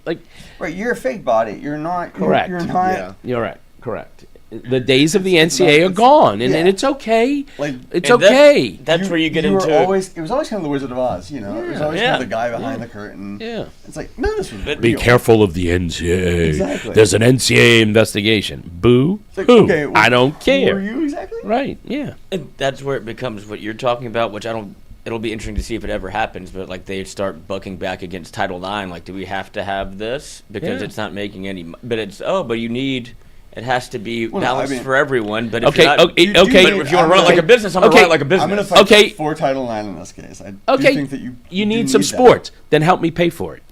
Right, you're a fake body. You're not. Correct. You're not. Yeah. you're right. Correct. The days of the NCAA are gone, and it's okay. Like, It's And okay. That's where you get were into always. It was always kind of the Wizard of Oz. You know, it was always Yeah. kind of the guy behind the curtain. Yeah. It's like, no, this was Be real. careful of the NCAA. Exactly. There's an NCAA investigation. Boo. It's like, Who? okay, well, I don't Who care. are you exactly? Right. Yeah. And that's where it becomes what you're talking about, which it'll be interesting to see if it ever happens, but like they start bucking back against Title IX. Like, do we have to have this? Because Yeah. it's not making any, but you need, it has to be Well, no, balanced I mean- for everyone. But if Okay, you're not, okay, okay. But if you want to run it like a business, I'm going to Okay. run it like a business. I'm going to fight Okay. for Title IX in this case. I do Okay. think that you You do need some that. sports. Then help me pay for it.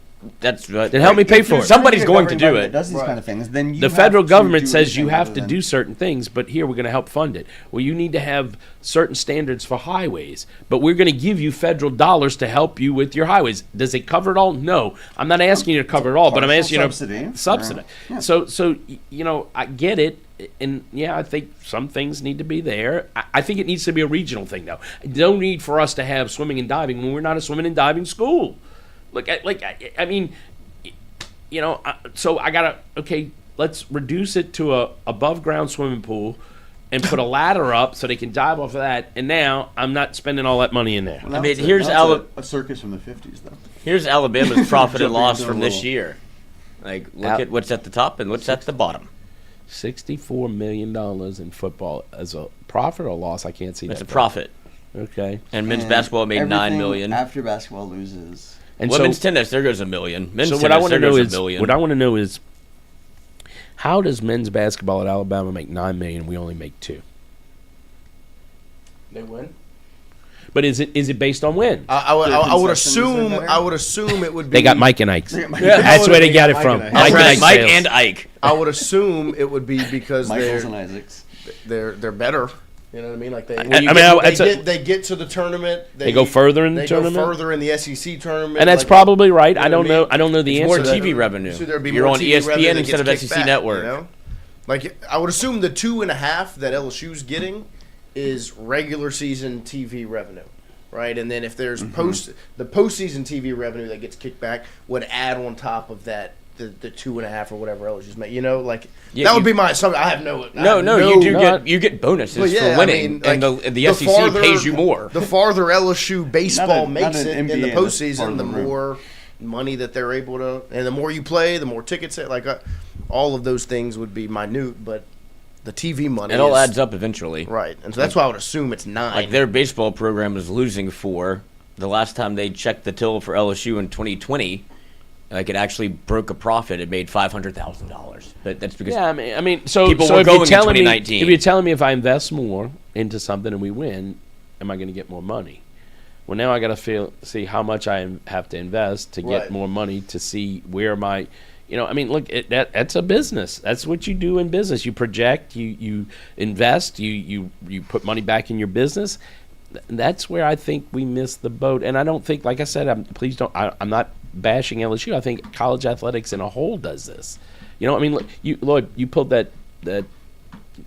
That's right. Then help me pay for it. Somebody's going to do Government it. that does these kind of things. Then you The have federal to government do says you anything have other to than- do certain things, but here we're going to help fund it. Well, you need to have certain standards for highways, but we're going to give you federal dollars to help you with your highways. Does it cover it all? No. I'm not asking you to cover it all, but I'm partial asking you to subsidy. subsidy. Yeah. So I get it, and yeah, I think some things need to be there. I think it needs to be a regional thing, though. No need for us to have swimming and diving when we're not a swimming and diving school. I mean. So I gotta let's reduce it to a above ground swimming pool and put a ladder up so they can dive off of that, and now I'm not spending all that money in there. Well, I mean, that's here's that's a circus from the 50s, though. Here's Alabama's profit and Jumping loss into from a this little- year. Like, look at what's at the top and what's at the bottom. $64 million in football as a profit or loss. I can't see It's that. a profit. Okay. And men's basketball made $9 everything million. After basketball loses. And women's so, tennis, there goes $1 million. Men's so tennis, what I want to there know goes is $1 million. what I want to know is how does men's basketball at Alabama make $9 million and we only make $2 million? They win. But is it based on wins? I would assume it would be. They got Mike and Ike's. They got Mike- That's where they got it from. Mike and Mike and Ike's Mike sales. and Ike. I would assume it would be because Michaels and Isaacs. they're better. You know what I mean? Like they get to the tournament. They go further in the they tournament? Go further in the SEC tournament, And that's like, probably right. you I don't know. what I don't know the It's answer. more to that. TV revenue. So there'd be You're more on TV revenue ESPN that instead of gets SEC kicked back, Network. You know? Like I would assume the 2.5 that LSU's getting is regular season TV revenue, right? And then if there's the postseason TV revenue that gets kicked back would add on top of that the 2.5 or whatever LSU's made. You know, like that would be my assumption. I have you get bonuses Well, yeah, for winning, I mean, and the SEC pays you more. The farther LSU baseball Not makes an it in NBA the in this part postseason, of the the room. more money that they're able to, and the more you play, the more tickets. All of those things would be minute, but the TV money It all adds up eventually. right? And so that's why I would assume it's 9. Like their baseball program is losing for the last time they checked the till for LSU in 2020. Like it actually broke a profit. It made $500,000. But that's because Yeah, I mean, so people so were if going you're in telling me, 2019. if you're telling me if I invest more into something and we win, am I going to get more money? Well, now I got to see how much I have to invest to get Right. more money to see where my, I mean, look, that's a business. That's what you do in business. You project, you invest, you put money back in your business. That's where I think we missed the boat. And I don't think, like I said, I'm not bashing LSU. I think college athletics in a whole does this. I mean, look, Lloyd, you pulled that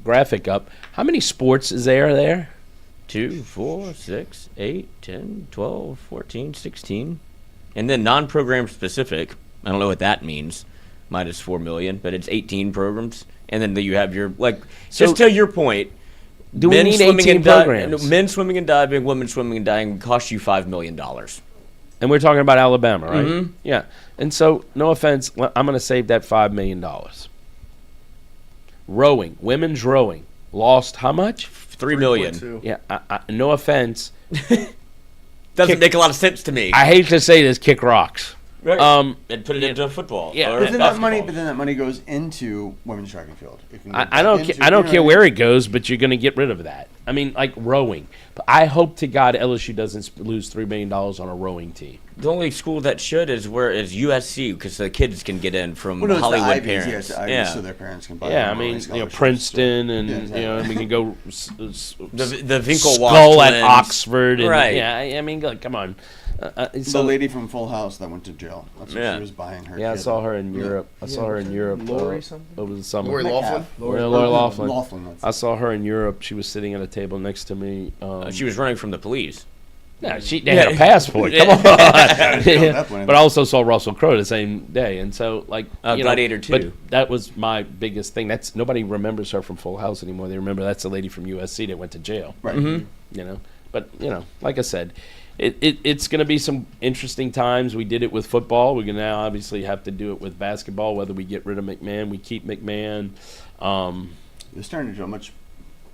graphic up. How many sports is there? 2, 4, 6, 8, 10, 12, 14, 16. And then non-program specific, I don't know what that means, minus $4 million, but it's 18 programs. And then you have your, just to your point, Do we need 18 programs? Men's swimming and diving, women's swimming and diving cost you $5 million. And we're talking about Alabama, right? Mhm. Yeah. And so, no offense, I'm going to save that $5 million. Rowing, women's rowing, lost how much? $3 million. Yeah. No offense. Doesn't make a lot of sense to me. I hate to say this, kick rocks. Right. And put it into football. Yeah. Or But then basketball. that money goes into women's track and field. It can go I don't into- I don't you know care what where it goes, but you're going to get rid of that. I mean, like rowing. But I hope to God LSU doesn't lose $3 million on a rowing team. The only school that should is USC because the kids can get in from Well, no, it's the Hollywood Ivies, parents. yeah, it's the Ivies, so their parents can buy Yeah, them I mean, rowing scholarships. Princeton and Yeah, exactly. and we can go The Winklevoss Skull at twins. Oxford. And, Right. Yeah, I mean, look, come on. The lady from Full House that went to jail. That's what Yeah. she was buying her. Yeah, I kid. saw her in Europe. I saw her in Europe Lori something? over the summer. Lori Laughlin? Lori Laughlin. Laughlin, that's I saw her in Europe. She was sitting at a table next to me. She was running from the police. No, they had a passport. Come on. But I also saw Russell Crowe the same day, and so Gladiator 2. But that was my biggest thing. That's nobody remembers her from Full House anymore. They remember that's the lady from USC that went to jail. Right. Mm-hmm. But like I said, it's going to be some interesting times. We did it with football. We're going to now obviously have to do it with basketball. Whether we get rid of McMahon, we keep McMahon. It's starting to do a much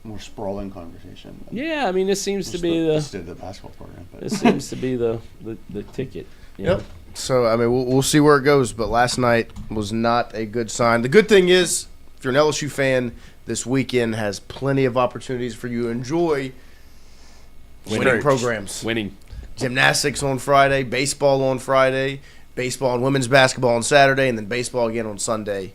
more sprawling conversation. Yeah, I mean, this seems to be the basketball program. But. This seems to be the ticket. Yep. So I mean, we'll see where it goes. But last night was not a good sign. The good thing is, if you're an LSU fan, this weekend has plenty of opportunities for you to enjoy winning programs. Winning. Gymnastics on Friday, baseball on Friday, baseball and women's basketball on Saturday, and then baseball again on Sunday.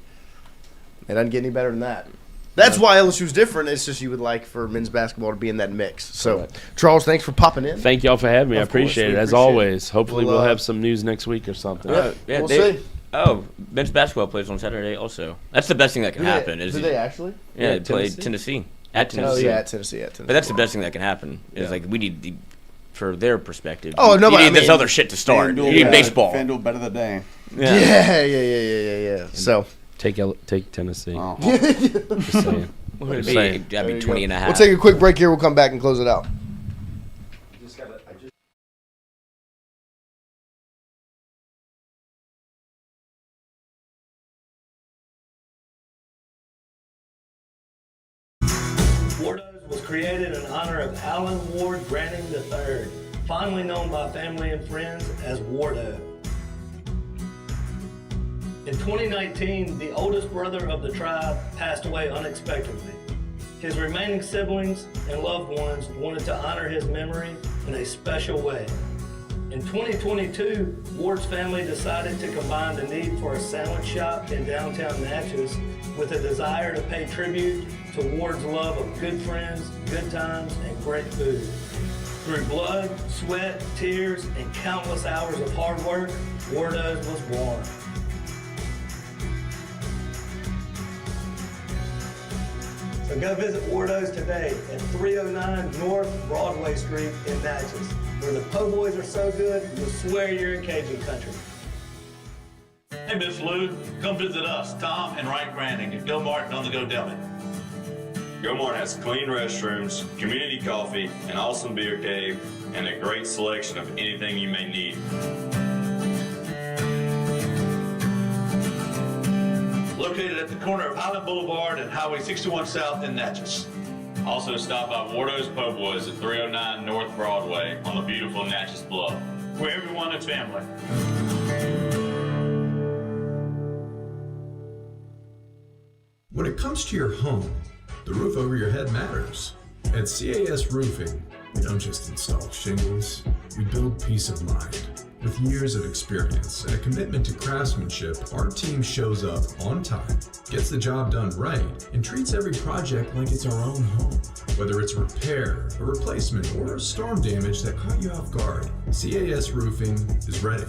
It doesn't get any better than that. That's why LSU's different. It's just you would like for men's basketball to be in that mix. So, Charles, thanks for popping in. Thank y'all for having me. I Of course, appreciate we it, as appreciate always. it. Hopefully We'll, we'll have some news next week or something. We'll see. Oh, men's basketball plays on Saturday also. That's the best thing that can happen. Do they actually? Yeah, they play Tennessee. At Tennessee. Oh, yeah, at Tennessee. But that's the best thing that can happen. Is we need for their perspective. Oh, no, you but need I this mean, other shit to start. FanDuel, You need baseball. FanDuel bet of the day. Yeah. So take Tennessee. Oh. Just saying. That'd saying. be 20 and a half. we'll take a quick break here. We'll come back and close it out. was created in honor of Alan Ward Granning III, fondly known by family and friends as Wardo. In 2019, the oldest brother of the tribe passed away unexpectedly. His remaining siblings and loved ones wanted to honor his memory in a special way. In 2022, Ward's family decided to combine the need for a sandwich shop in downtown Natchez with a desire to pay tribute to Ward's love of good friends, good times, and great food. Through blood, sweat, tears, and countless hours of hard work, Wardo's was born. So go visit Wardo's today at 309 North Broadway Street in Natchez, where the po' boys are so good, you'll swear you're in Cajun country. Hey, Miss Lou, come visit us, Tom and Wright Granning at Go Martin on the Go Deli. Go Mart has clean restrooms, community coffee, an awesome beer cave, and a great selection of anything you may need. Located at the corner of Highland Boulevard and Highway 61 South in Natchez. Also stop by Wardo's Po' Boys at 309 North Broadway on the beautiful Natchez Bluff. Where everyone is family. When it comes to your home, the roof over your head matters. At CAS Roofing, we don't just install shingles, we build peace of mind. With years of experience and a commitment to craftsmanship, our team shows up on time, gets the job done right, and treats every project like it's our own home. Whether it's a repair, a replacement, or storm damage that caught you off guard, CAS Roofing is ready.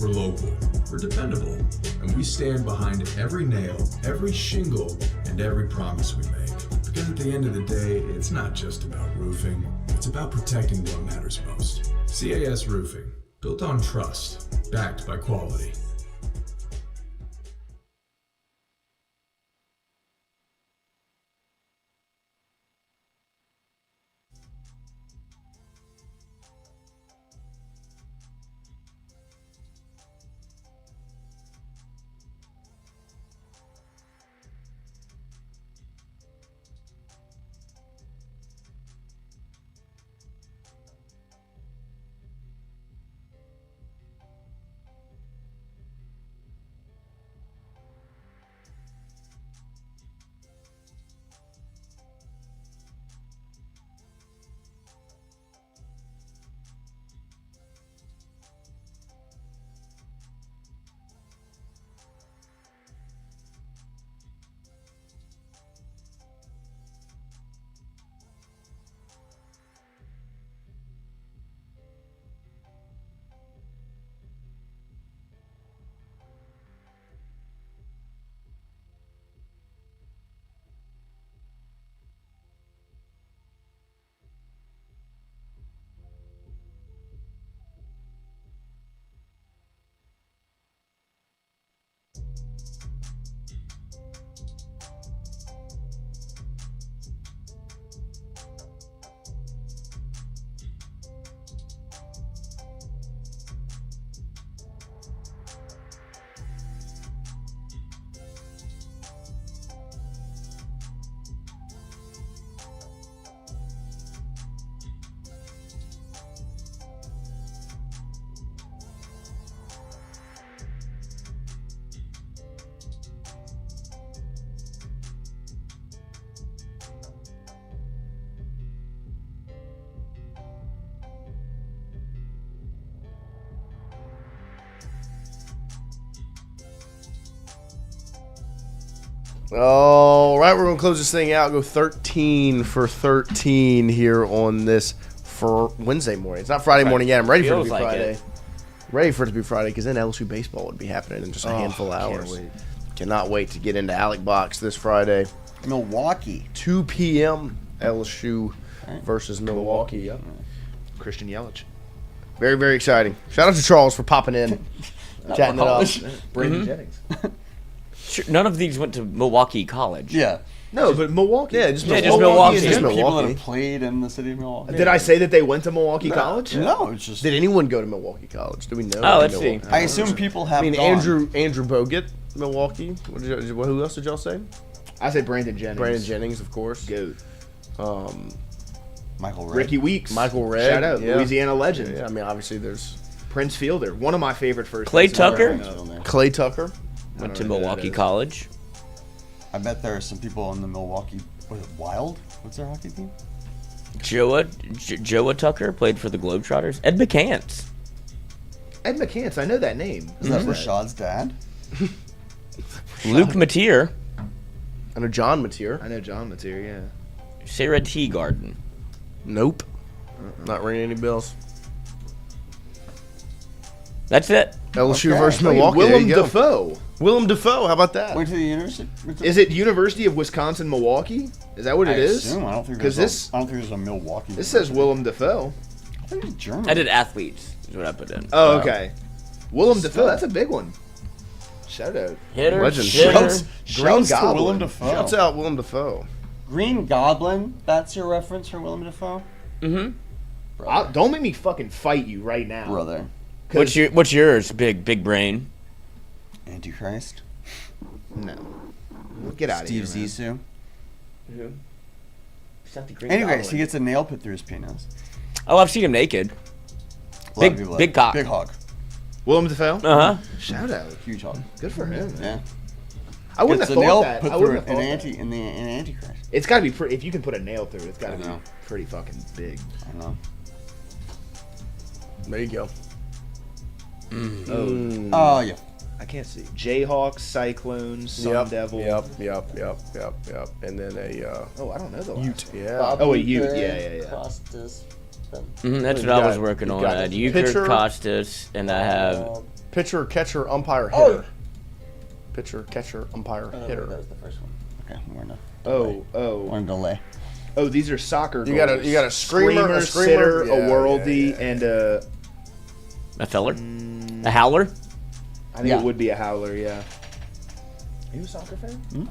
We're local, we're dependable, and we stand behind every nail, every shingle, and every promise we make. Because at the end of the day, it's not just about roofing, it's about protecting what matters most. CAS Roofing, built on trust, backed by quality. All right, we're going to close this thing out. Go 13 for 13 here on this for Wednesday morning. It's not Friday morning yet. I'm ready for it to be Friday. Ready for it to be Friday because then LSU baseball would be happening in just a handful of hours. Cannot wait to get into Alec Box this Friday. Milwaukee. 2 p.m. LSU versus Milwaukee. Yep. Christian Yelich. Very, very exciting. Shout out to Charles for popping in, chatting it up. Brandon Jennings. Sure, none of these went to Milwaukee College. Yeah. No, but Milwaukee. Yeah, just Milwaukee. Milwaukee. Just Just People that Milwaukee. have played in the city of Milwaukee. Did I say that they went to Milwaukee College? No, it's just. Did anyone go to Milwaukee College? Do we know? Oh, let's see. I assume people have. I mean, gone. Andrew Bogut, Milwaukee. Who else did y'all say? I say Brandon Jennings. Brandon Jennings, of course. Goat. Michael Red. Ricky Weeks. Michael Red. Shout out. Yeah. Louisiana legend. Yeah, I mean, obviously there's Prince Fielder. One of my favorite first Clay names I've ever Tucker? heard of. Clay Tucker. Went to know who that Milwaukee is. College. I bet there are some people in the Milwaukee. Was it Wild? What's their hockey team? Joa Tucker played for the Globetrotters. Ed McCants. Ed McCants. I know that name. Is that Rashad's dad? Luke Mateer. I know John Mateer. I know John Mateer, yeah. Sarah Teagarden. Nope. Not ringing any bells. That's it. LSU Okay. versus Wait, Milwaukee. There Willem you go. Dafoe. Willem Dafoe. How about that? Went to the university. Is it University of Wisconsin Milwaukee? Is that what it is? Assume. I don't think 'Cause there's I don't think there's a Milwaukee. This says Willem Dafoe. I think it's German. I did athletes, is what I put in. Oh, okay. Willem Dafoe. That's a big one. Shout out. Hitter, Legend. shitter. Shouts to Goblin. Willem Dafoe. Shouts out Willem Dafoe. Green Goblin. That's your reference for Willem Dafoe, Mm-hmm. Don't make me fucking fight you right now. brother. What's yours? Big brain. Antichrist. No. Get out Steve of here, man. Zissou. Who? It's not the Green Anyways, Goblin. he gets a nail put through his penis. Oh, I've seen him naked. A lot of people Big have. cock. Big hog. Willem Dafoe? Uh huh. Shout out. Huge hog. Good for him, man. Yeah. I wouldn't Gets have a thought nail that. put I through wouldn't have thought that. in Antichrist. It's got to be pretty. If you can put a nail through it, it's got to I be know. pretty fucking big. I know. There you go. Oh yeah. I can't see. Jayhawks, Cyclones, Sun Devil. Yep. And then a Oh, I don't know the last Ute. one. Yeah. Oh, a Ute. Yeah. That's You what I got was it. working You on. got I had it. Euchre, Pitcher. Costas, and I have Pitcher, catcher, umpire, hitter. Pitcher, catcher, umpire, hitter. That was the first one. Okay, we're not. Oh. We're in delay. Oh, these are soccer You got a- goals. you got a screamer, sitter, yeah, a worldie, yeah. and a. a feller, a howler. I think Yeah. it would be a howler. Yeah. Are you a soccer fan?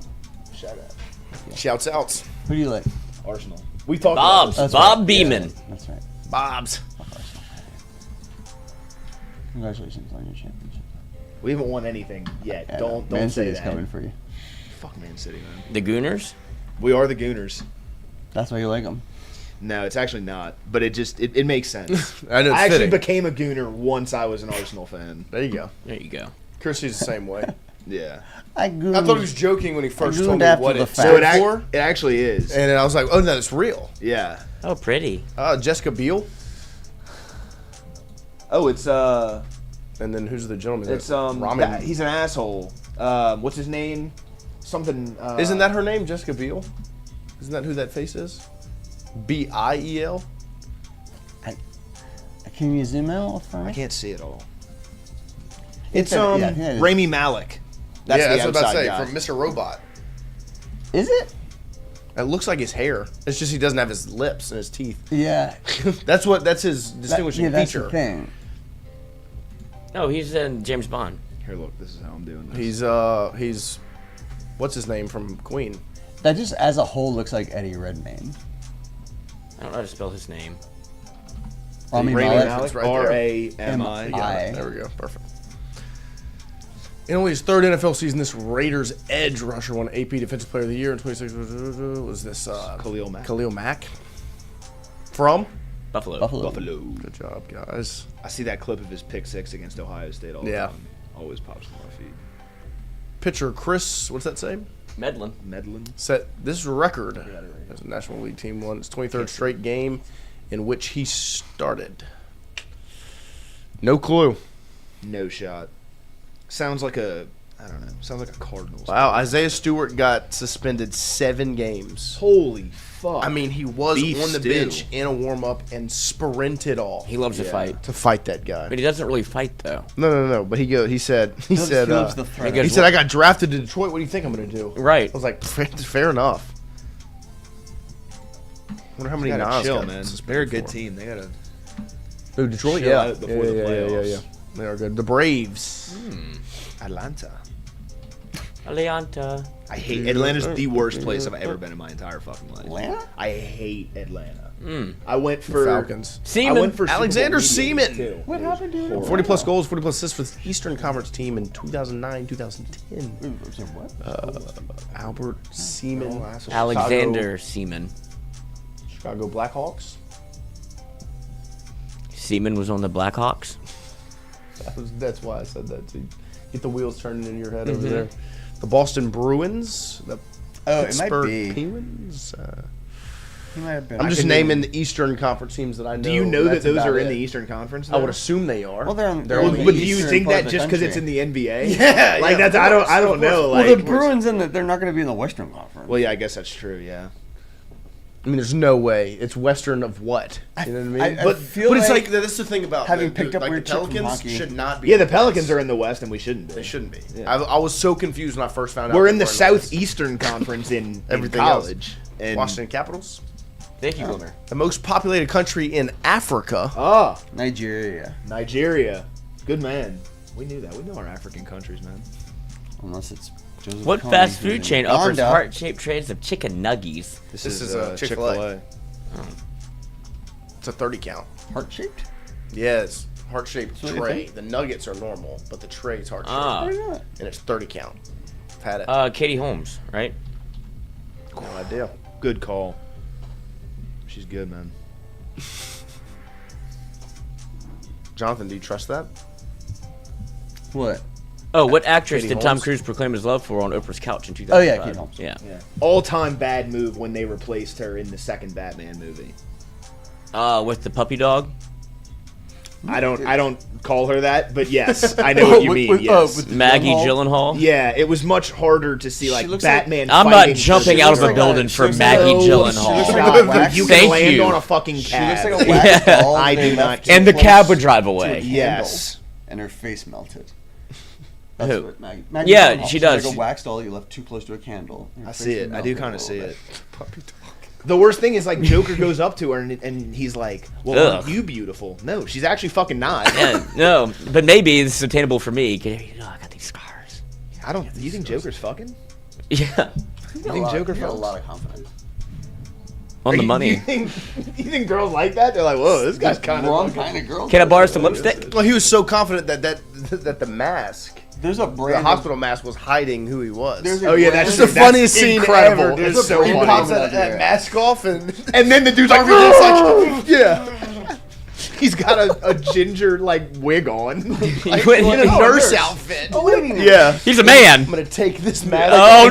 Shout out. Shouts outs. Who do you like? Arsenal. We talked Bob's, about this. Bob right. Beeman. That's right. Bob's. Congratulations on your championship. We haven't won anything yet. Yeah, Don't Man say City's that. coming for you. Fuck Man City, man. The Gooners. We are the Gooners. That's why you like them. No, it's actually not. But it makes sense. I know it's I actually fitting. became a Gooner once I was an Arsenal fan. There you go. There you go. Kirsty's the same way. Yeah. I I thought he was joking when he first gooned told me after what the it fact. So stood for. it actually is. And then I was like, oh, no, it's real. Yeah. Oh, pretty. Jessica Biel. Oh, it's And then who's the gentleman? Ramen. He's an asshole. What's his name? Something. Isn't that her name, Jessica Biel? Isn't that who that face is? Biel? Can you zoom out for me? I can't see it all. It's It's yeah, it is. Rami Malek. That's yeah, the that's what I was about to say. guy. From Mr. Robot. Is it? It looks like his hair. It's just he doesn't have his lips and his teeth. Yeah. That's his distinguishing that's feature. the thing. Oh, he's in James Bond. Here, look. This is how I'm doing this. He's what's his name from Queen? That just as a whole looks like Eddie Redmayne. I don't know how to spell his name. Rami Rami Malek. Malek. It's right there. R-A-M-I. You got it. I- There we go. Perfect. In only his third NFL season, this Raiders edge rusher won AP Defensive Player of the Year in 26. Was this Khalil Mack. Khalil Mack from Buffalo. Buffalo. Good job, guys. I see that clip of his pick six against Ohio State all the Yeah. time. Always pops in my feed. Pitcher Chris, what's that say? Medlin. Medlin. Set this record as a National League team won its 23rd straight game in which he started. No clue. No shot. Sounds like a, I don't know. Sounds like a Cardinals. Wow, Isaiah Stewart got suspended 7 games. Holy fuck. I mean, he was Beef on the stew. bench in a warm-up and sprinted off He loves to fight. to fight that guy. But he doesn't really fight, though. No. But he said, He loves the threat. He he said, I got drafted to Detroit. What do you think I'm going to do? Right. I was like, fair enough. Wonder how many They gotta Nas chill, got man. suspended They're a good for. team. They gotta. Who, Detroit? chill Yeah. out before the playoffs. They are good. The Braves. Atlanta. Alianta. I hate Atlanta's the worst place I've ever been in my entire fucking life. Atlanta? I hate Atlanta. Mm. I went for Falcons. Seaman. I went for Alexander Super Bowl Seaman. too. What happened to him? 40 plus goals, 40 plus assists for the Eastern Conference team in 2009, 2010. What? Albert Seaman. Alexander Seaman. Chicago Blackhawks. Seaman was on the Blackhawks. That's why I said that to get the wheels turning in your head over there. The Boston Bruins. The It might Pittsburgh be. Penguins. He might have been. I'm just naming the Eastern Conference teams that I know. Do you know that That's those about are in it. the Eastern Conference? I would though? assume they are. Well, they're on They're the on the But do you eastern think part that of just because it's country. in the NBA? Yeah, like yeah, that's of I course, don't know. Well, Like, the Bruins they're not going to be in the Western Conference. well, yeah, I guess that's true. Yeah. I mean, there's no way. It's Western of what? You know what I mean? I feel but it's like like that's the thing about having picked up like weird the shit from Pelicans hockey. should not be. Yeah, in the West. Pelicans are in the West, and we shouldn't be. They shouldn't be. Yeah. I was so confused when I first found out. We're they in the were West. Southeastern Conference in Everything college. else. And Washington Capitals, Thank you, Wilmer. the most populated country in Africa. Oh, Nigeria, Nigeria. Good man. We knew that. We know our African countries, man. unless it's Joseph What Kony, fast who's food in chain offers Uganda. heart-shaped trays of chicken nuggies? This is a Chick-fil-A. It's a 30 count. Heart shaped? Yeah, it's heart-shaped what you tray. think? The nuggets are normal, but the tray's heart-shaped, Ah. and it's 30 count. I've had it. Katie Holmes, right? No idea. Good call. She's good, man. Jonathan, do you trust that? What? Oh, what actress Katie did Tom Holmes? Cruise proclaim his love for on Oprah's couch in 2005? Oh yeah, Kate Holmes. Yeah. All-time bad move when they replaced her in the second Batman movie. With the puppy dog? I don't call her that, but yes, I know what you mean. Yes. with Maggie Gyllenhaal? Gyllenhaal? Yeah, it was much harder to see like looks like- Batman. I'm not fighting jumping for out of a sure. building she for looks like Maggie a- Gyllenhaal. she looks like a God, wax- you Thank can land you. on a fucking She cab. looks like a wax doll. I they do left not- too And the close cab would drive to a away. candle, Yes. and her face melted. Who? That's what Maggie Yeah, Gyllenhaal. she She's does. Like a wax doll you left too close to a candle. Her I face see it. I do melted kind a of see little it. bit. The worst thing is like Joker goes up to her and he's like, "Well, Ugh. aren't you beautiful?" No, she's actually fucking not. Yeah, no, but maybe it's attainable for me. 'Cause, you know, I got these scars. I don't. You think Joker's fucking? Yeah, You think Joker You got a fucks? lot of confidence. on the You money. think girls like that? They're like, "Whoa, this guy's kind Wrong of." kind of girl. Can I borrow some lipstick? Well, he was so confident that the mask, There's a the brand. hospital mask, was hiding who he was. There's a Oh yeah, brand- that's It's the funniest scene incredible. ever, dude. It's so He funny. pops funny. that mask off, and And then the dude's like, Harvey Dent's like, yeah. he's got a ginger like wig on. Like, went- in a oh, nurse outfit. Oh, wait a minute. Yeah. He's a man. I'm gonna take this mask. Oh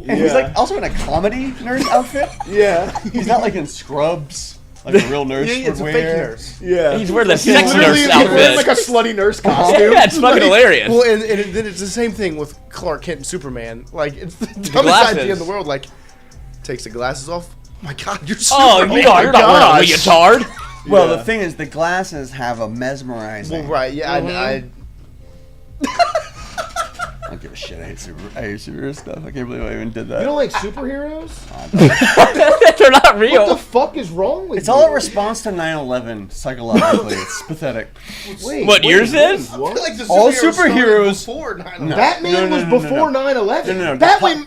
no! And he's like also in a comedy nurse outfit. Yeah. He's not like in scrubs, like a real nurse Yeah, would it's a wear. fake nurse. Yeah. He's wearing the sex Literally, nurse he's wearing like outfit. a slutty nurse costume. Yeah, it's fucking hilarious. Well, and then it's the same thing with Clark Kent and Superman. Like, it's the dumbest glasses. idea in the world. Like, takes the glasses off. Oh my God, you're Oh, Superman. you're not wearing a leotard. Well, Yeah. the thing is, the glasses have a mesmerizing. Well, right, yeah, I I don't give a shit. I hate superhero stuff. I can't believe I even did that. You don't like superheroes? They're not What the real. fuck is wrong with It's you? all a response to 9/11 psychologically. It's pathetic. What yours is? I feel like the All superheroes superheroes- started before 9/11. No. Batman was before 9/11. No.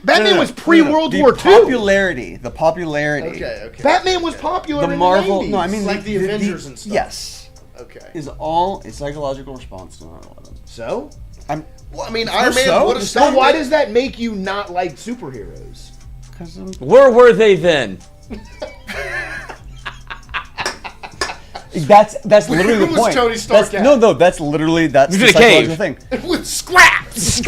Batman was pre-World War II. The popularity. Okay. Batman was popular The in Marvel. the 90s. No, I mean Like the Avengers and stuff. Yes, Okay. is all a psychological response to 9/11. So? Well, I mean, Iron Man so? would have So stopped why it. does that make you not like superheroes? Because Where were they then? that's literally the was point. Tony Stark That's, no, that's literally that's He's the in a cave. psychological thing. with scraps?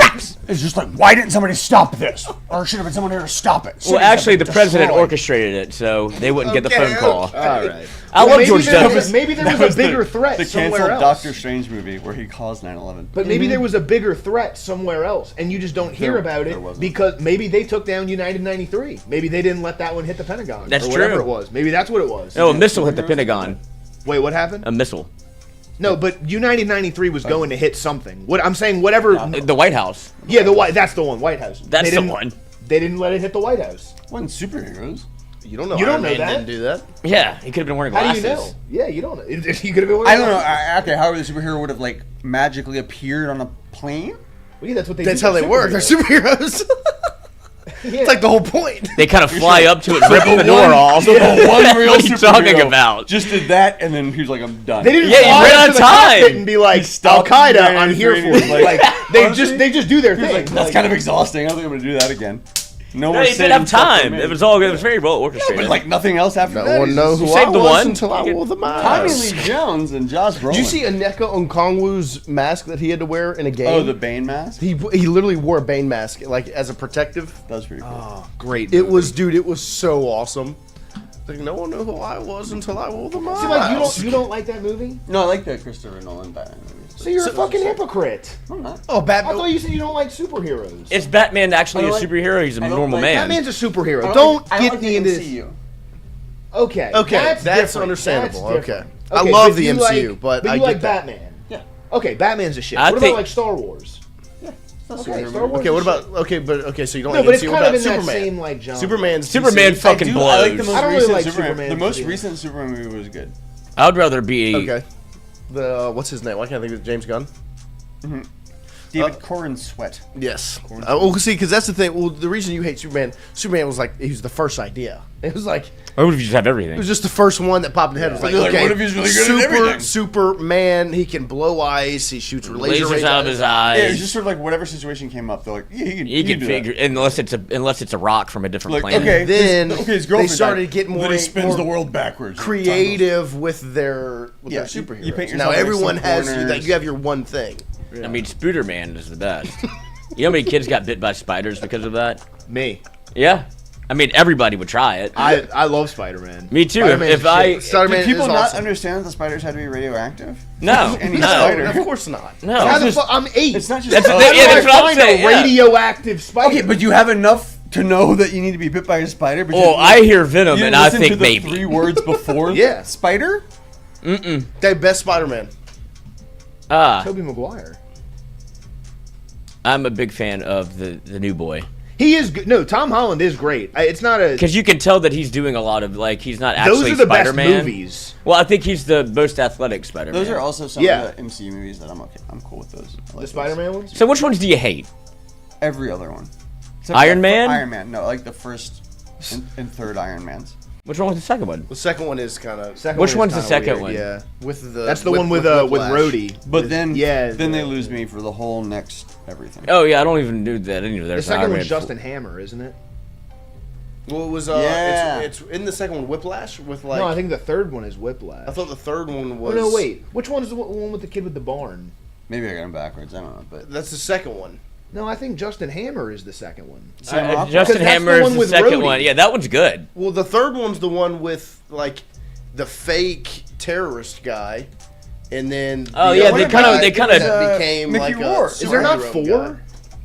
It's just like, why didn't somebody stop this? Or should have been someone here to stop it. Well, actually, the president orchestrated it, so they wouldn't get the phone call. All right. I love maybe George there W. was, maybe there was a bigger threat The somewhere canceled else. Doctor Strange movie where he caused 9/11. But maybe there was a bigger threat somewhere else, and you just don't hear There- about there it wasn't. because maybe they took down United 93. Maybe they didn't let that one hit the Pentagon. That's or whatever true. it was. Maybe that's what it was. No, a missile hit the Pentagon. Wait, what happened? A missile. No, but United 93 was going to hit something. What I'm saying, whatever. The White House. Yeah, the White. That's the one. White House. That's They the didn't- one. They didn't let it hit the White House. Wasn't superheroes. You don't know. You don't Iron know Man that. didn't do that. Yeah, he could have been wearing How glasses. do you know? Yeah, you don't know. He could have been wearing I don't know. glasses. Okay, how the superhero would have like magically appeared on a plane? Well, yeah, that's what they. That's do how with they work. They're superheroes. superheroes. Yeah. It's like the whole point. They kind of fly up to it, and rip the door off. So the one real What are you talking superhero about? just did that, and then he was like, "I'm done." They didn't Yeah, he fly ran up out to of the time. cockpit and be like, Al stopped Qaeda, and I'm here for he was you. like, Like they honestly, just do their He was thing. like, "That's kind of exhausting. I don't think I'm gonna do that again." No, No, you didn't have time. It was very well orchestrated. But like nothing else after No that. one knows who You I saved the was one. until I You wore the mask. Tommy Lee Jones and Josh Brolin. Did you see Aneka Okongwu's mask that he had to wear in a game? Oh, the Bane mask? He literally wore a Bane mask like as a protective. That was pretty cool. Oh, great. It was, dude. It was so awesome. Like no one knew who I was until I wore the mask. See, like you don't like that movie? No, I like the Christopher Nolan Batman movies. So you're a fucking hypocrite. I'm not. Oh, I Batman. thought you said you don't like superheroes. Is Batman actually I a don't like- superhero? He's a I don't normal like- man. Batman's a superhero. I Don't I get like me the into this. MCU. Okay, Okay, that's different. understandable. That's Okay. different. I Okay, love but the you MCU, like, but I you get like that. Batman. Yeah. Okay, Batman's a shit. I What think- about like Star Wars? Okay, Star Wars. Okay, is what shit. about so you don't No, like but it's MCU? kind What of in about that Superman? same like genre. Superman's Superman DC. fucking I blows. like the most I don't really recent like Superman. Superman The most for the- recent Superman movie was good. I would rather be. Okay. The what's his name? Why can't I think of it? James Gunn? David Corrin Sweat. Yes. Well, see, because that's the thing. Well, the reason you hate Superman was like he was the first idea. It was like Or would you just have it everything? was just the first one that popped in the head. It was like, They're like, okay, what if he's really good at everything? Superman, he can blow ice, he shoots laser Lasers rays out of his Yeah, eyes. it's just sort of like whatever situation came up, they're like, yeah, You can do figure that. unless it's a rock from a different Like, planet. okay, Then his they girlfriend started died, getting but more he spins more the world backwards. creative with their Yeah, superheroes. you paint yourself now like everyone some has corners. like you have your one thing. I mean, Spooderman is the best. You know how many kids got bit by spiders because of that? Me. Yeah. I mean, everybody would try it. I love Spider-Man. Me too. Spider-Man's If I shit. Spider-Man Did people is not awesome. understand that the spiders had to be radioactive? no, Any no, spider. Of course not. no. How the Just- fuck? I'm 8. It's not just. That's oh, the- yeah, How that's do what I I'm find saying, a yeah. radioactive spider? Okay, but you have enough to know that you need to be bit by a spider. But Oh, I hear Venom, you and I listen to think the maybe. 3 words before Yeah. spider. They best Spider-Man. Tobey Maguire. I'm a big fan of the new boy He is good. No, Tom Holland is great. It's not a. because you can tell that he's doing a lot of like he's not Those actually are the Spider-Man. best movies. Well, I think he's the most athletic Spider-Man. Those are also some Yeah. of the MCU movies that I'm okay. I'm cool with those. I like The those. Spider-Man ones. So which ones do you hate? Every other one. Except Iron for Man? Iron Man. No, like the first and third Iron Mans. Which one was the second one? The second one is kind of. Which one's the second one? Yeah, with the. That's the one with Whiplash. Rhodey. But then, yeah, then they lose me for the whole next everything. Oh yeah, I don't even do that. I didn't know The there's an second Iron one's Man Justin Hammer, isn't it? Well, it was. Yeah. It's in the second one, Whiplash with like. No, I think the third one is Whiplash. I thought the third one Oh was. no, wait. Which one is the one with the kid with the barn? Maybe I got them backwards. I don't know, but That's the second one. No, I think Justin Hammer is the second one. Sam Rockwell? Justin 'Cause that's Hammer the is one the with second Rhodey. one. Yeah, that one's good. Well, the third one's the one with like the fake terrorist guy, and then. Oh, the yeah, other they kinda- guy they kinda- that became Mickey like Rourke. a Is Is there not superhero 4? guy.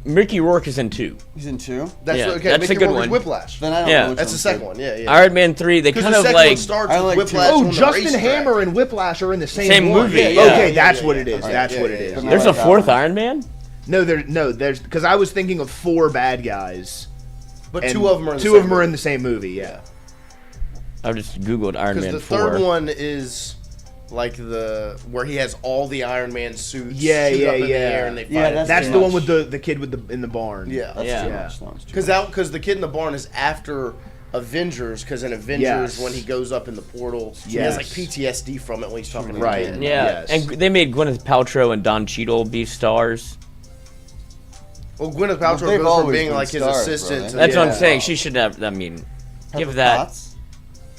Mickey Rourke is in 2. he's in 2. That's Yeah, okay. that's Mickey a good Rourke is one. Whiplash. Then I don't Yeah. know which That's the one's second good. one. Yeah, yeah. Iron Man 3. They Because kind the of second like one starts I with like Whiplash. Oh, on the Justin racetrack. Hammer and Whiplash are in the Same one. movie, yeah. Okay, Yeah, that's yeah, what yeah. it is. Okay, That's yeah, what yeah, it is. yeah. there's a like that 4th one. Iron Man. There's because I was thinking of 4 bad guys. But and 2 of them are in the two same of them are in movie. the same movie. Yeah. I just googled Iron Because Man the 4. third one is like the where he has all the Iron Man suits. Yeah, shoot yeah, up in the yeah. air and they fight. Yeah, That's too the one much. with the kid with the in the barn. Yeah. That's Yeah. too Yeah. much. That one's too much. Because in the barn is after Avengers. Because in Avengers, Yes. when he goes up in the portal, he Yes. has like PTSD from it when he's talking to Right. the kid. Yeah, Yes. and they made Gwyneth Paltrow and Don Cheadle be stars. Well, Gwyneth Paltrow They've goes from always being been like his stars, assistant bro. to That's what I'm yeah. saying. She should have. I mean, Pepper give that. Potts?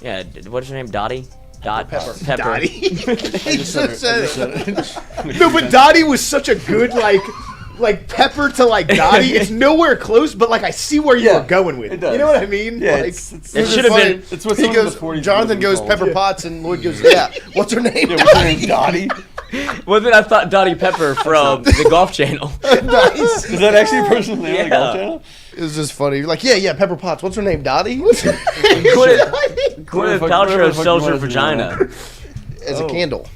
Yeah, what's her name? Dottie. Dot. Pepper. Pepper. Dottie. He just said it. No, but Dottie was such a good like Pepper to like Dottie. It's nowhere close, but like I see where you Yeah, were going with it it. does. You know what I mean? Yeah, like, it's It should have been. It's what He some of goes. the 40s Jonathan movies goes called. Pepper Potts, and Lloyd goes, "Yeah, what's her name?" Yeah, what's her name? Dottie? Well, then I thought Dottie Pepper from the Golf Channel. Nice. Is that actually a person's name on the Yeah. Golf Channel? It was just funny. You're like, yeah, Pepper Potts. What's her name? Dottie? Gwyneth Paltrow sells her vagina As a candle.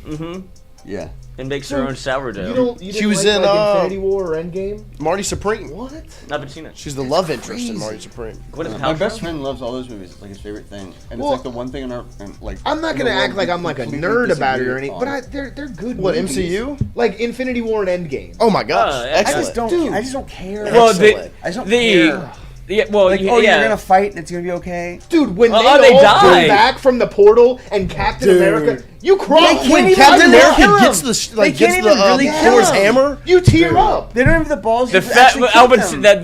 Yeah. and makes her own sourdough. You didn't She was like, in, Infinity War or Endgame? Marty Supreme. What? I haven't seen it. She's the love interest in Marty Supreme. Gwyneth My Paltrow? best friend loves all those movies. It's like his favorite thing, and Well, it's like the one thing in our like. I'm not in gonna the world act like we I'm like a completely nerd about it or disagree anything, but on. they're good. What, movies. MCU? Like Infinity War and Endgame. Oh my gosh. Oh, yeah. I Excellent. just don't. Dude. I just don't care. Well, Excellent. I just don't the care. yeah, well, Like, yeah, oh, you're gonna fight and it's gonna be okay. Dude, when Oh, they they all die. come back from the portal and Captain America, you cry. They can't When even Captain really America kill him. gets the They gets can't the even really kill Thor's him. hammer, You tear up. They don't have the balls. the to fat actually kill Albert them. that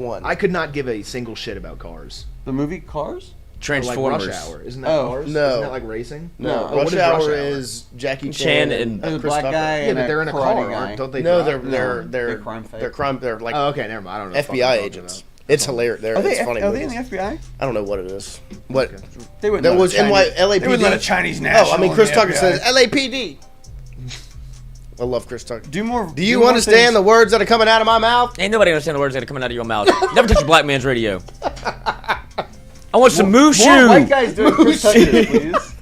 one. I could not give a single shit about Cars. The movie Cars? Transformers. Rush Hour. Isn't that cars? No. Isn't that like racing? No. What Rush is Hour is Jackie Chan and There's a Chris black Tucker. guy Yeah, and but they're in a karate car, guy. aren't? Don't they? No, drive? they're crime fight. They're like Oh, okay, never mind. I don't know. what FBI I'm agents. talking It's hilarious. Are they, It's funny. are they in movies. the FBI? I don't know what it is. What They wouldn't there let a was Chinese- LAPD. They wouldn't let a Chinese Oh, national I mean, in Chris the Tucker FBI. says LAPD. I love Chris Tucker. Do more. Do you understand the words that are coming out of my mouth? Ain't nobody understand the words that are coming out of your mouth. Never touch a black man's radio. I want some Mushu. More white guys doing Chris Tucker, please.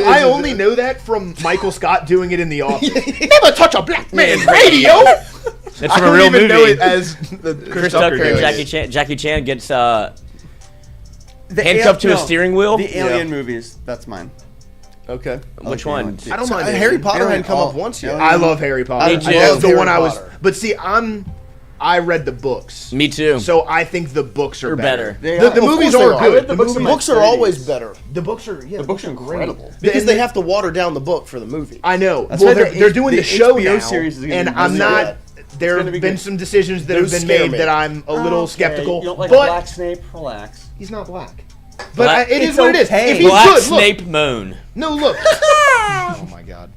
I only know that from Michael Scott doing it in The Office. Never touch a black man's radio. That's I from a don't real even movie. know it as the Chris Tucker and does Jackie it. Chan. Jackie Chan gets The handcuffed to a steering wheel. The Alien movies. That's mine. Okay. Which Okay, one? I don't So, mind Harry Alien. Potter hadn't come Alien, up once yet. I love Harry Potter. Me too. That's the Harry one I was. Potter. But see, I read the books. Me too. So I think the books are They're better. They The are. Of movies course they are are. good. I read The books movies are always better The books are The books are incredible. because And they have to water down the book for the movie. I know. That's Well, why they're doing the show HBO now, series is gonna and be I'm really not. good. There gonna have be been good. some decisions that Those have been scare made me. that I'm a little skeptical. You don't like but Black Snape? Relax. he's not black. But Black- it is it's what it is. okay. If he's Black good, look. Snape Moon. No, look. Oh my god.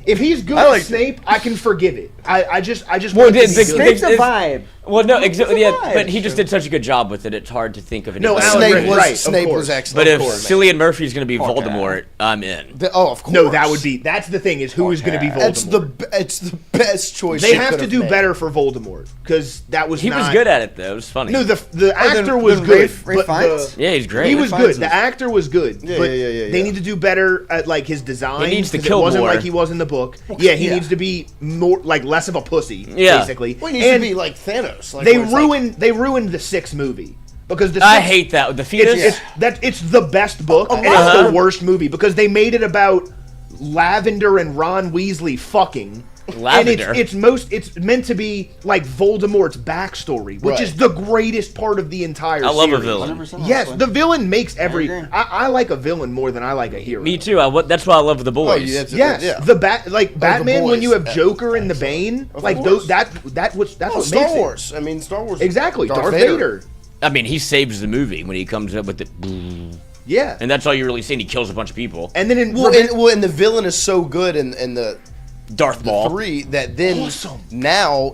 If he's good as Snape, I can forgive it. I just Well, want it to the- be the- good. Snape's a it's- vibe. Well, no, exactly. Yeah, vibe. but he just did such a good job with it. It's hard to think of it. No, anybody. Alan Snape Rickman, was right, of Snape course. was excellent. But if Of course. Cillian Murphy's going to be Poor guy. Voldemort, I'm in. Of course. No, that would be. That's the thing is who is going to be Voldemort. It's the best choice. They they have could to do made. better for Voldemort because that was. He not, was good at it though. It was funny. No, the actor then was good. Ray but Fiennes? Yeah, he's great. He was Fiennes good. is- The actor was good. Yeah, but yeah. They need to do better at like his design. He needs to 'cause kill It wasn't more. like he was in the book. Yeah, he yeah. needs to be more like less of a pussy. Yeah. Basically. Well, he needs and to be like Thanos. Like, they where it's like- ruined the sixth movie because the I sixth, hate that with the fetus. it's the best book and Uh-huh. it's the worst movie because they made it about Lavender and Ron Weasley fucking. Lavender? And it's meant to be like Voldemort's backstory, which Right. is the greatest part of the entire I love a series. villain. 100%. Yes, the villain makes every. agree. I like a villain more than I like a hero. Me too. That's why I love the boys. Oh, that's- Yes, yeah. the Batman when boys. you have Joker and the Bane, Of like course. that's what Oh, makes Star it. Wars. I mean, Star Wars. Exactly, Darth Vader. I mean, he saves the movie when he comes up with it, Yeah, and that's all you really see. And he kills a bunch of people. and then in And the villain is so good in the Darth Maul. 3 that then Awesome. now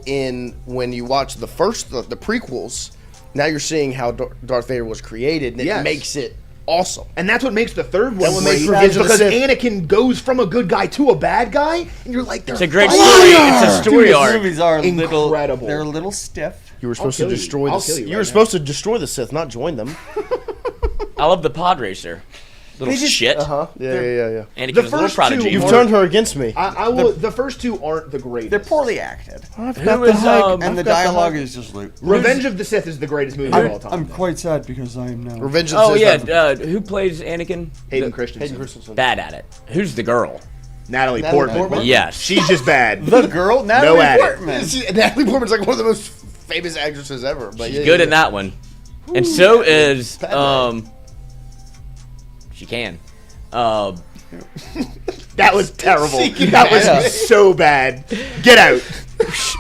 when you watch the prequels, now you're seeing how Darth Vader was created, and it Yes. makes it awesome. and that's what makes the third one what makes great Revenge is of the because Sith- Anakin goes from a good guy to a bad guy, and you're like, It's a great story. It's a story Dude, arc. these movies are Incredible. They're a little stiff. You were supposed to kill you. destroy I'll the. kill you You right were now. supposed to destroy the Sith, not join them. I love the pod racer. Little shit. Yeah. And The a little first prodigy. two- You've turned her against me. I will. The first two aren't the greatest. They're poorly acted. Who is And the dialogue is just like. Revenge of the Sith is the greatest movie of all time. I'm quite sad because I am now. Revenge of the Oh Sith. yeah, who plays Anakin? Hayden The- Christensen. Bad at it. Who's the girl? Natalie Natalie Portman. Portman? Yes. She's just bad. The girl, Natalie at it. Portman. Natalie Portman's like one of the most famous actresses ever. But She's good in that one. And so is Padme. she can. That was terrible. Seeking That was Padme. so bad. Get out.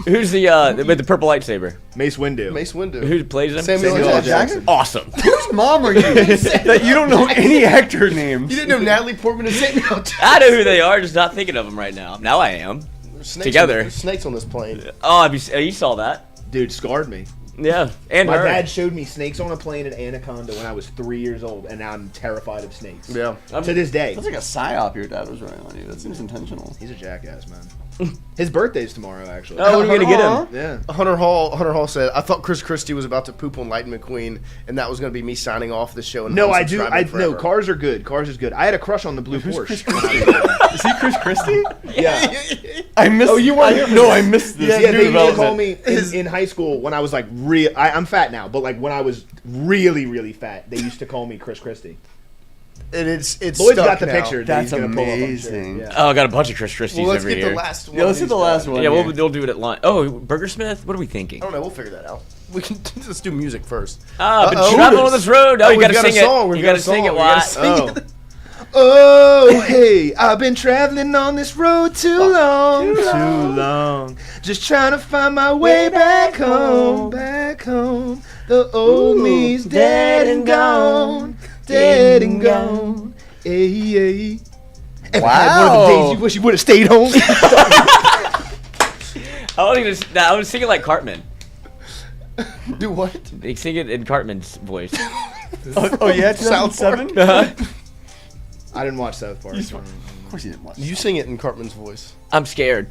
Who's the with the purple lightsaber? Mace Windu. Mace Windu. Who plays him? Samuel L. Jackson. Awesome. Whose mom are you that you don't know any actor names? You didn't know Natalie Portman and Samuel L. Jackson. I know who they are, just not thinking of them right now. Now I am. Snakes Together. There's snakes on this plane. Oh, you saw that? Dude, scarred me. Yeah, and My her. dad showed me snakes on a plane at Anaconda when I was 3 years old, and now I'm terrified of snakes. Yeah. To this day. That's like a psyop your dad was running on you. That seems intentional. He's a jackass, man. His birthday's tomorrow, actually. Oh, what are you gonna get him? Yeah. Hunter Hall said, "I thought Chris Christie was about to poop on Lightning McQueen, and that was going to be me signing off the show." And No, I do. unsubscribing No, forever." cars are good. Cars is good. I had a crush on the blue Porsche. Is he Chris Christie? Yeah. I missed. Oh, you weren't here for No, this. I missed this. Yeah, new they used to call development. me in high school when I was like real. I'm fat now, but like when I was really, really fat, they used to call me Chris Christie. And it's Lloyd's stuck got the now. picture. that That's he's gonna pull up on amazing. shirt. Oh, I got a bunch of Chris Christies Well, let's every get year. the last one. Yeah, let's do the last one. Yeah, here. we'll do it at lunch. Oh, Burger Smith. What are we thinking? I don't know. We'll figure that out. We can let's do music first. Ah, been Uh-oh. traveling on this road. Oh, you we've gotta got sing a song. it. We've You got gotta a song. sing it. We Why? gotta sing it. Oh, hey, I've been traveling on this road too long. Just trying to find my way back home. The old me's dead and gone. Hey. Ever had one of the days you wish you would have stayed home? I was singing like Cartman. Do what? They sing it in Cartman's voice. Oh yeah, 2007. I didn't watch South Park. Of course you didn't watch. You sing it in Cartman's voice. I'm scared.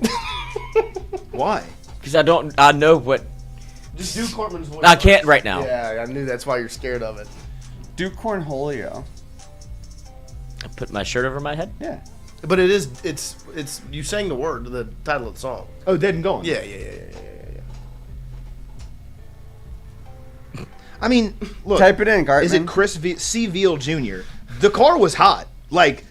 Why? Because I know what. Just do Cartman's voice. I can't right now. Yeah, I knew that's why you're scared of it. Do Cornholio. I put my shirt over my head. Yeah. But it's you sang the word, the title of the song. Oh, Dead and Gone. Yeah. I mean, look. Type it in, Cartman. Is it Chris C. Veal Jr.? The car was hot. Like,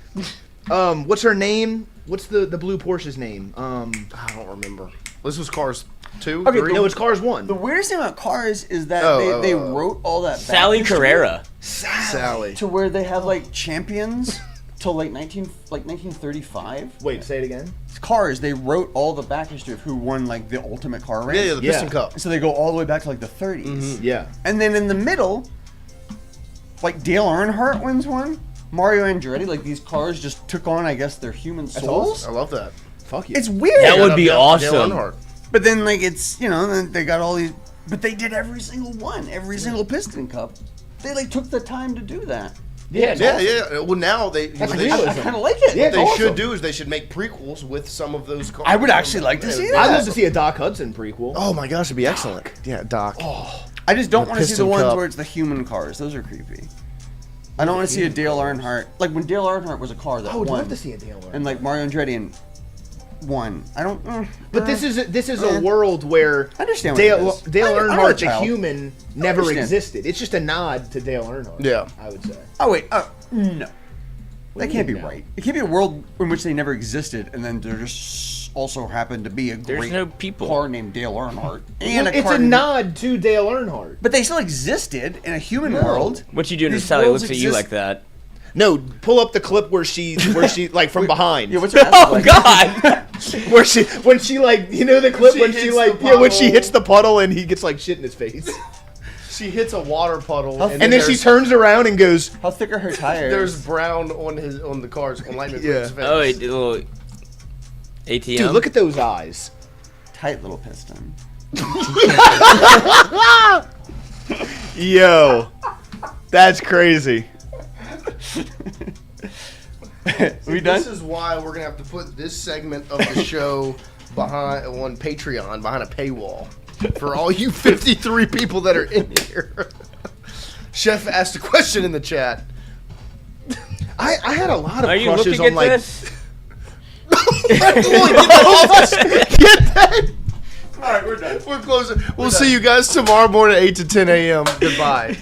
what's her name? What's the blue Porsche's name? I don't remember. This was Cars 2? Okay, 3? No, it's Cars 1. The weirdest thing about Cars is that they wrote all that. Sally back history Carrera. Sally. to where they have like champions till like 1935. Wait, say it again. Cars, they wrote all the back history of who won like the ultimate car race. Yeah, the Piston Cup. So they go all the way back to like the 30s. Mm-hmm. Yeah. And then in the middle, like Dale Earnhardt wins one. Mario Andretti, like these cars just took on, I guess, their human souls. I love that. Fuck you. It's weird. That would be Dale awesome. Earnhardt. But then, like, it's, then they got all these, but they did every single one, every single Piston Cup. They, like, took the time to do that. Yeah. Well, now I kind of like it. What they awesome. should do is they should make prequels with some of those cars. I would actually like to see that. I'd love to see a Doc Hudson prequel. Oh my gosh, it'd be excellent. Yeah, Doc. Oh, I just don't want to see the Piston ones Cup. where it's the human cars. Those are creepy. I don't want to see a Dale Earnhardt. Like, when Dale Earnhardt was a car that I would won. love to see a Dale Earnhardt. And, like, Mario Andretti and won. I don't... But this is a world where I understand what Dale it is. Dale I'm a Earnhardt, the child. human, never understand. existed. It's just a nod to Dale Earnhardt. Yeah. I would say. Oh, wait. No. What That do can't you be mean, no? right. It can't be a world in which they never existed, and then there just also happened to be a There's great no people. car named Dale Earnhardt. And It's car a named- nod to Dale Earnhardt. But they still existed in a human world. What you doing if These Sally worlds looks at you exist- like that? No, pull up the clip where she like from behind. Yeah, what's her ass Oh like? God! Where when she like the clip when she hits like the when she puddle. hits the puddle and he gets like shit in his face. She hits a water puddle, How- and And then she there's- turns around and goes, How thick are her tires? There's brown on the cars on Lightning Yeah. McQueen's face. Oh, he did a little ATM. dude, look at those eyes. tight little piston. Yo, that's crazy. We done? This is why we're gonna have to put this segment of the show on Patreon behind a paywall for all you 53 people that are in here. Chef asked a question in the chat. I had a lot of Are you crushes looking on at like. this? Get that. All right, we're done. We're closing. We'll see you guys tomorrow morning, 8 to 10 a.m. Goodbye.